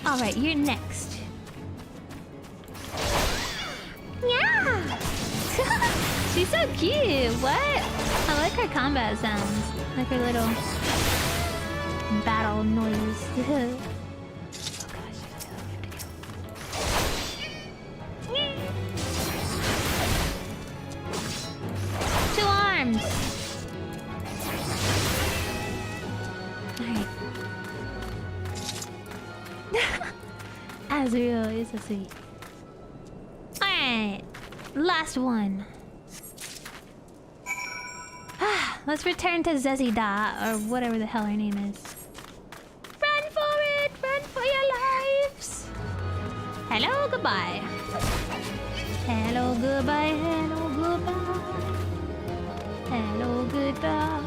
Alright, you're next. Yeah! She's so cute. What? I like her combat sounds. Like her little battle noise. Oh gosh, we have to go. 2 arms. Alright. Azrael is so sweet. Alright. Last one. Let's return to Zezida, or whatever the hell her name is. Run for it! Run for your lives! Hello, goodbye. Hello, goodbye. Hello, goodbye. Hello, goodbye.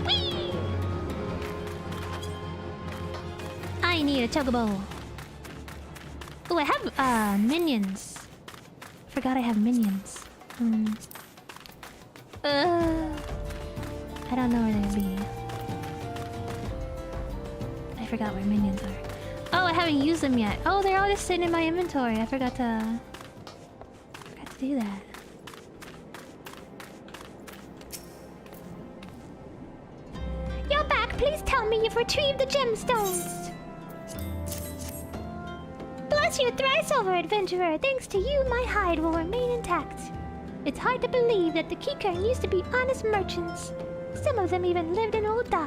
Whee! I need a chocobo. Oh, I have minions. Forgot I have minions. I don't know where they'd be. I forgot where minions are. Oh, I haven't used them yet. Oh, they're all just sitting in my inventory. I forgot to do that. You're back. Please tell me you've retrieved the gemstones. Bless you thrice over, adventurer. Thanks to you, my hide will remain intact. It's hard to believe that the Kikern used to be honest merchants. Some of them even lived in Old Da.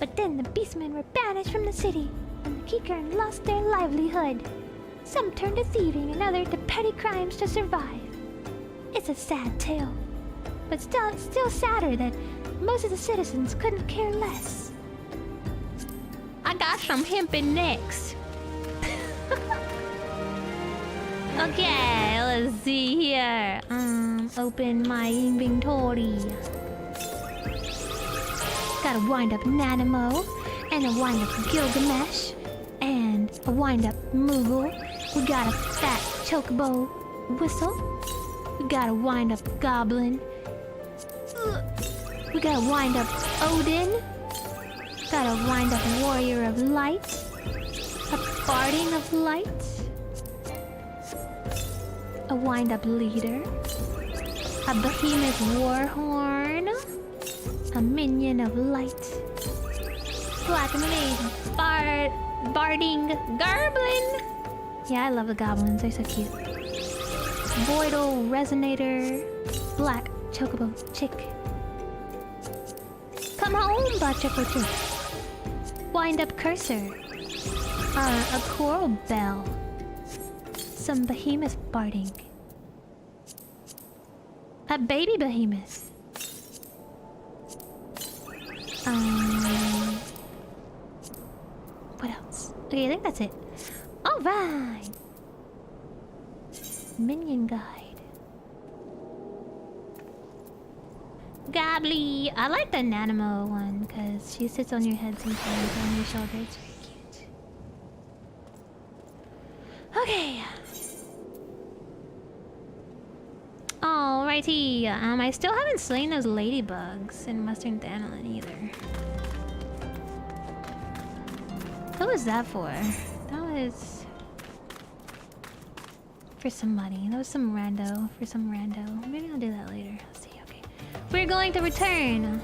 But then the beastmen were banished from the city, and the Kikern lost their livelihood. Some turned to thieving and others to petty crimes to survive. It's a sad tale, but still sadder that most of the citizens couldn't care less. I got some hempin' next. Okay, let's see here. Open my inventory. Got a wind-up Nanimo, and a wind-up Gilgamesh, and a wind-up Moogle. We got a fat Chocobo Whistle. We got a wind-up Goblin. We got a wind-up Odin. Got a wind-up Warrior of Light. A Barding of Light. A wind-up Leader. A Behemoth Warhorn. A Minion of Light. Black Mage Barding Goblin. Yeah, I love the goblins. They're so cute. Voidal Resonator. Black Chocobo Chick. Come home, Black Chocobo Chick. Wind-up Cursor. A Coral Bell. Some Behemoth Barding. A Baby Behemoth. What else? Okay, I think that's it. Alright! Minion Guide. Gobbly! I like the Nanimo one, because she sits on your head sometimes, on your shoulder. It's very cute. Okay. Alrighty. I still haven't slain those ladybugs in Western Thanalan either. What was that for? That was... for somebody. That was some rando. For some rando. Maybe I'll do that later. Let's see. Okay. We're going to return.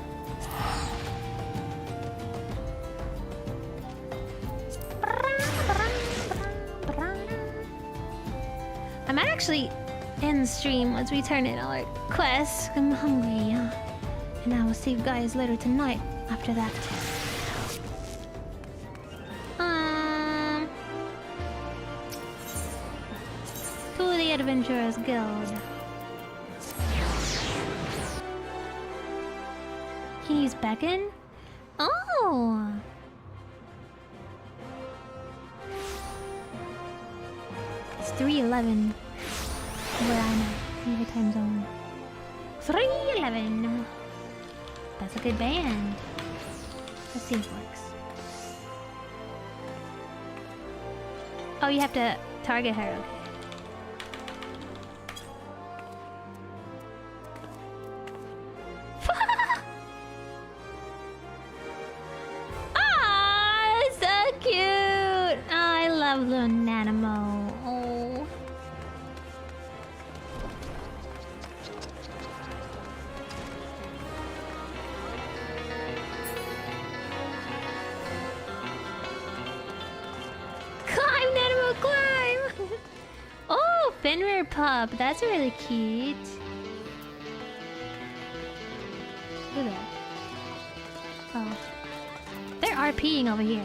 I might actually end stream once we turn in all our quests. I'm hungry. And I will see you guys later tonight after that. To the Adventurers Guild. He's beckon? Oh! It's 3:11 where I'm at in the time zone. 3:11. That's a good band. Let's see if it works. Oh, you have to target her. Okay. Ah, so cute. I love the Nanimo. Oh. Climb, Nanimo, climb! Oh, Fenrir pup. That's really cute. Look at that. Oh. They're RPing over here.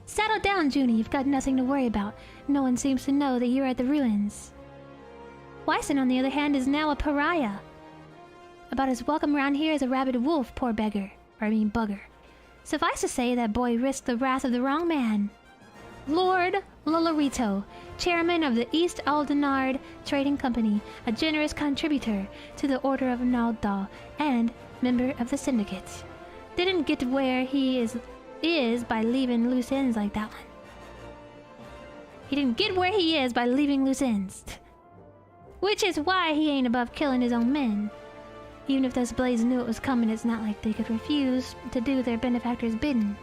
Settle down, Juni. You've got nothing to worry about. No one seems to know that you're at the ruins. Wyson, on the other hand, is now a pariah. About as welcome around here as a rabid wolf, poor beggar. Or I mean bugger. Suffice to say, that boy risked the wrath of the wrong man. Lord Lolorito, chairman of the East Aldenard Trading Company, a generous contributor to the Order of Naldal, and member of the Syndicate. Didn't get where he is by leaving loose ends like that one. He didn't get where he is by leaving loose ends. Which is why he ain't above killing his own men. Even if those blades knew it was coming, it's not like they could refuse to do their benefactor's bidding.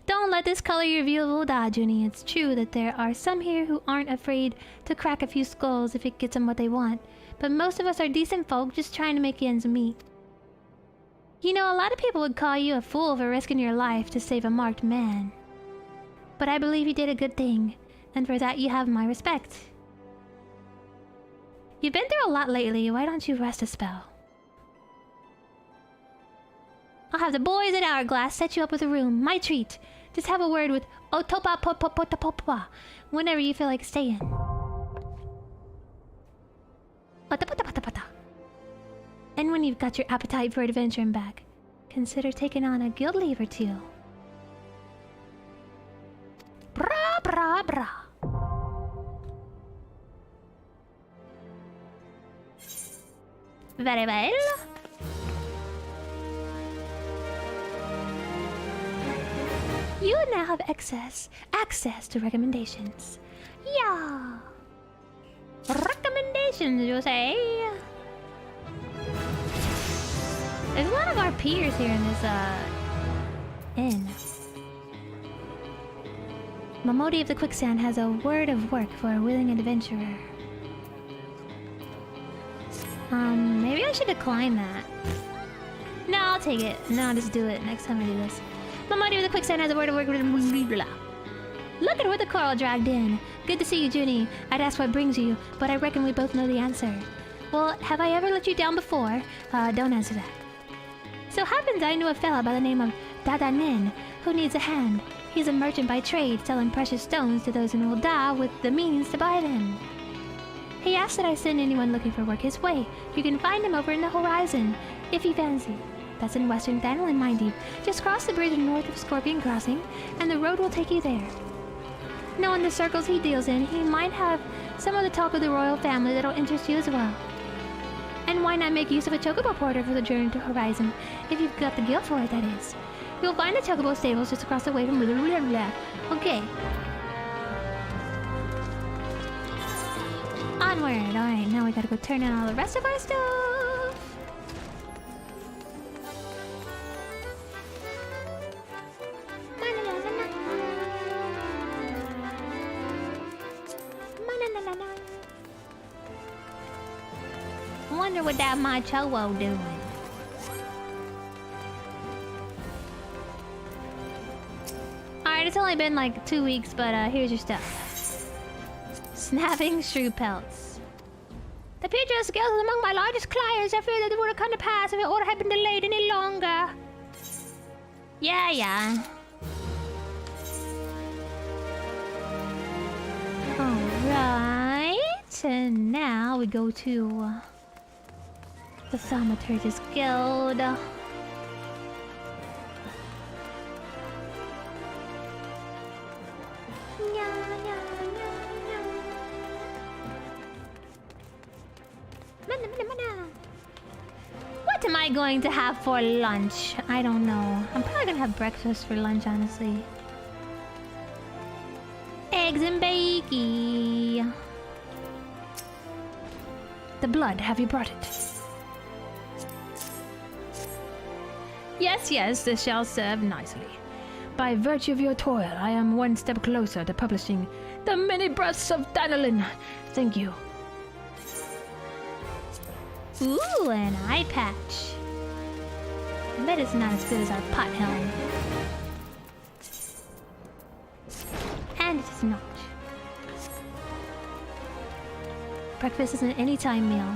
Don't let this color your view of Ul'dah, Juni. It's true that there are some here who aren't afraid to crack a few skulls if it gets them what they want, but most of us are decent folk just trying to make ends meet. You know, a lot of people would call you a fool for risking your life to save a marked man. But I believe you did a good thing, and for that you have my respect. You've been through a lot lately, why don't you rest a spell? I'll have the boys at Hourglass set you up with a room, my treat. Just have a word with Oh, topa, popa. Whenever you feel like staying. And when you've got your appetite for adventure and back, consider taking on a guild leave or two. Bra bra bra. Very well. You now have access to recommendations. Yeah. Recommendations, you say? There's a lot of our peers here in this inn. Momodi of the Quicksand has a word of work for a willing adventurer. Maybe I should decline that. No, I'll take it. No, I'll just do it next time I do this. Momodi of the Quicksand has a word of work. Look at what the coral dragged in. Good to see you, Juni. I'd ask what brings you, but I reckon we both know the answer. Well, have I ever let you down before? Don't answer that. So happens I knew a fella by the name of Dada Nin, who needs a hand. He's a merchant by trade, selling precious stones to those in Da with the means to buy them. He asked that I send anyone looking for work his way. You can find him over in the horizon, if you fancy. That's in Western Thanalan, mind you. Just cross the bridge north of Scorpion Crossing, and the road will take you there. Knowing the circles he deals in, he might have some of the talk of the royal family that'll interest you as well. And why not make use of a chocobo porter for the journey to Horizon, if you've got the guild for it, that is. You'll find the chocobo stables just across the way from Okay. Onward! Alright, now we gotta go turn in all the rest of our stuff! I wonder what that my chowo doing. Alright, it's only been like 2 weeks, but here's your stuff. Snapping shrew pelts. The picture of scales is among my largest clients. I fear that it would have come to pass if the order had been delayed any longer. Yeah. Alright, and now we go to the Thaumaturgus Guild. What am I going to have for lunch? I don't know. I'm probably gonna have breakfast for lunch, honestly. Eggs and bakey. The blood, have you brought it? Yes, this shall serve nicely. By virtue of your toil, I am one step closer to publishing The Many Breaths of Danilin. Thank you. Ooh, an eye patch. I bet it's not as good as our pot helm. And it is not. Breakfast is an anytime meal.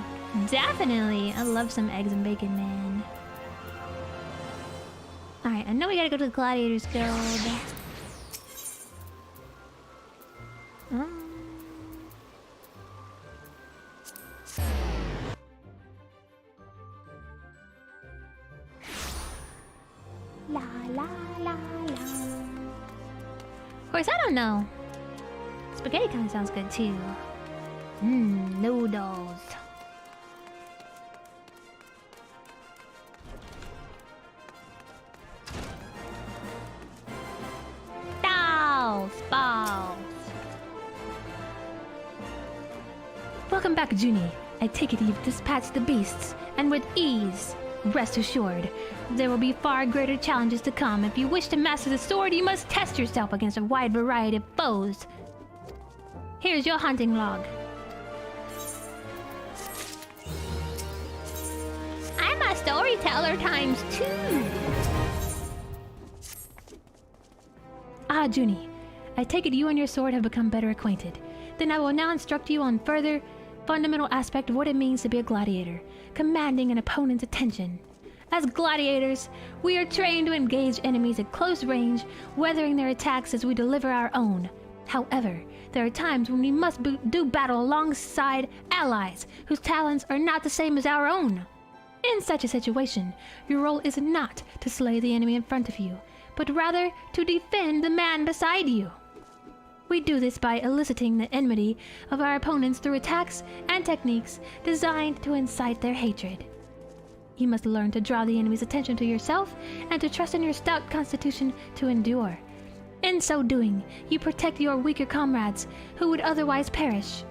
Definitely. I love some eggs and bacon, man. Alright, I know we gotta go to the Gladiators Guild. La la la la. Of course, I don't know. Spaghetti kind of sounds good too. Noodles. Balls. Welcome back, Juni. I take it you've dispatched the beasts, and with ease. Rest assured, there will be far greater challenges to come. If you wish to master the sword, you must test yourself against a wide variety of foes. Here's your hunting log. I'm a storyteller times 2. Ah, Juni. I take it you and your sword have become better acquainted. Then I will now instruct you on further fundamental aspect of what it means to be a gladiator, commanding an opponent's attention. As gladiators, we are trained to engage enemies at close range, weathering their attacks as we deliver our own. However, there are times when we must do battle alongside allies whose talents are not the same as our own. In such a situation, your role is not to slay the enemy in front of you, but rather to defend the man beside you. We do this by eliciting the enmity of our opponents through attacks and techniques designed to incite their hatred. You must learn to draw the enemy's attention to yourself and to trust in your stout constitution to endure. In so doing, you protect your weaker comrades who would otherwise perish.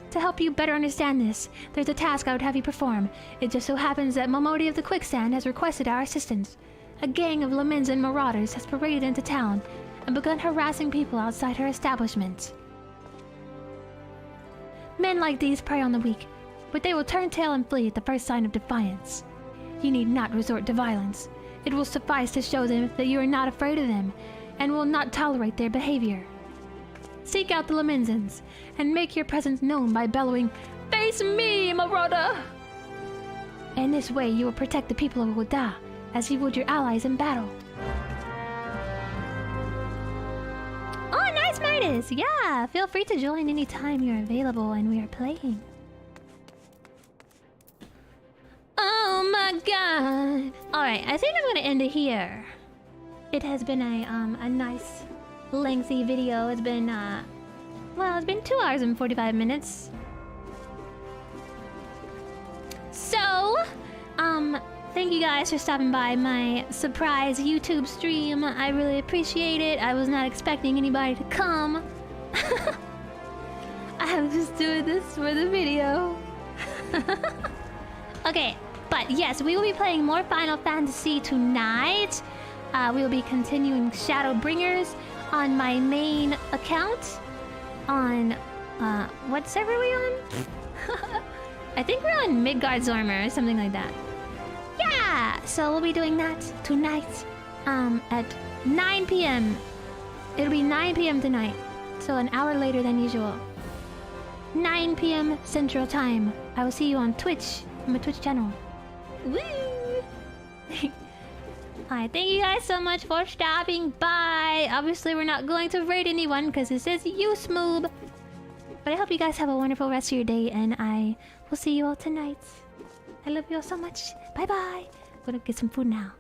To help you better understand this, there's a task I would have you perform. It just so happens that Momodi of the Quicksand has requested our assistance. A gang of Lemenzen marauders has paraded into town and begun harassing people outside her establishment. Men like these prey on the weak, but they will turn tail and flee at the first sign of defiance. You need not resort to violence. It will suffice to show them that you are not afraid of them and will not tolerate their behavior. Seek out the Lemenzens and make your presence known by bellowing, "Face me, marauder!" In this way, you will protect the people of Wada as you would your allies in battle. Oh, nice, Midas! Yeah, feel free to join anytime you're available and we are playing. Oh my god! Alright, I think I'm gonna end it here. It has been a nice, lengthy video. It's been, well, it's been 2 hours and 45 minutes. So, thank you guys for stopping by my surprise YouTube stream. I really appreciate it. I was not expecting anybody to come. I was just doing this for the video. Okay, but yes, we will be playing more Final Fantasy tonight. We will be continuing Shadowbringers on my main account. On, what server are we on? I think we're on Midgardsormr or something like that. Yeah! So we'll be doing that tonight, at 9 p.m. It'll be 9 p.m. tonight, so an hour later than usual. 9 p.m. Central Time. I will see you on Twitch, on my Twitch channel. Woo! Alright, thank you guys so much for stopping by. Obviously, we're not going to raid anyone because this is Smoob. But I hope you guys have a wonderful rest of your day, and I will see you all tonight. I love you all so much. Bye-bye. I'm gonna get some food now.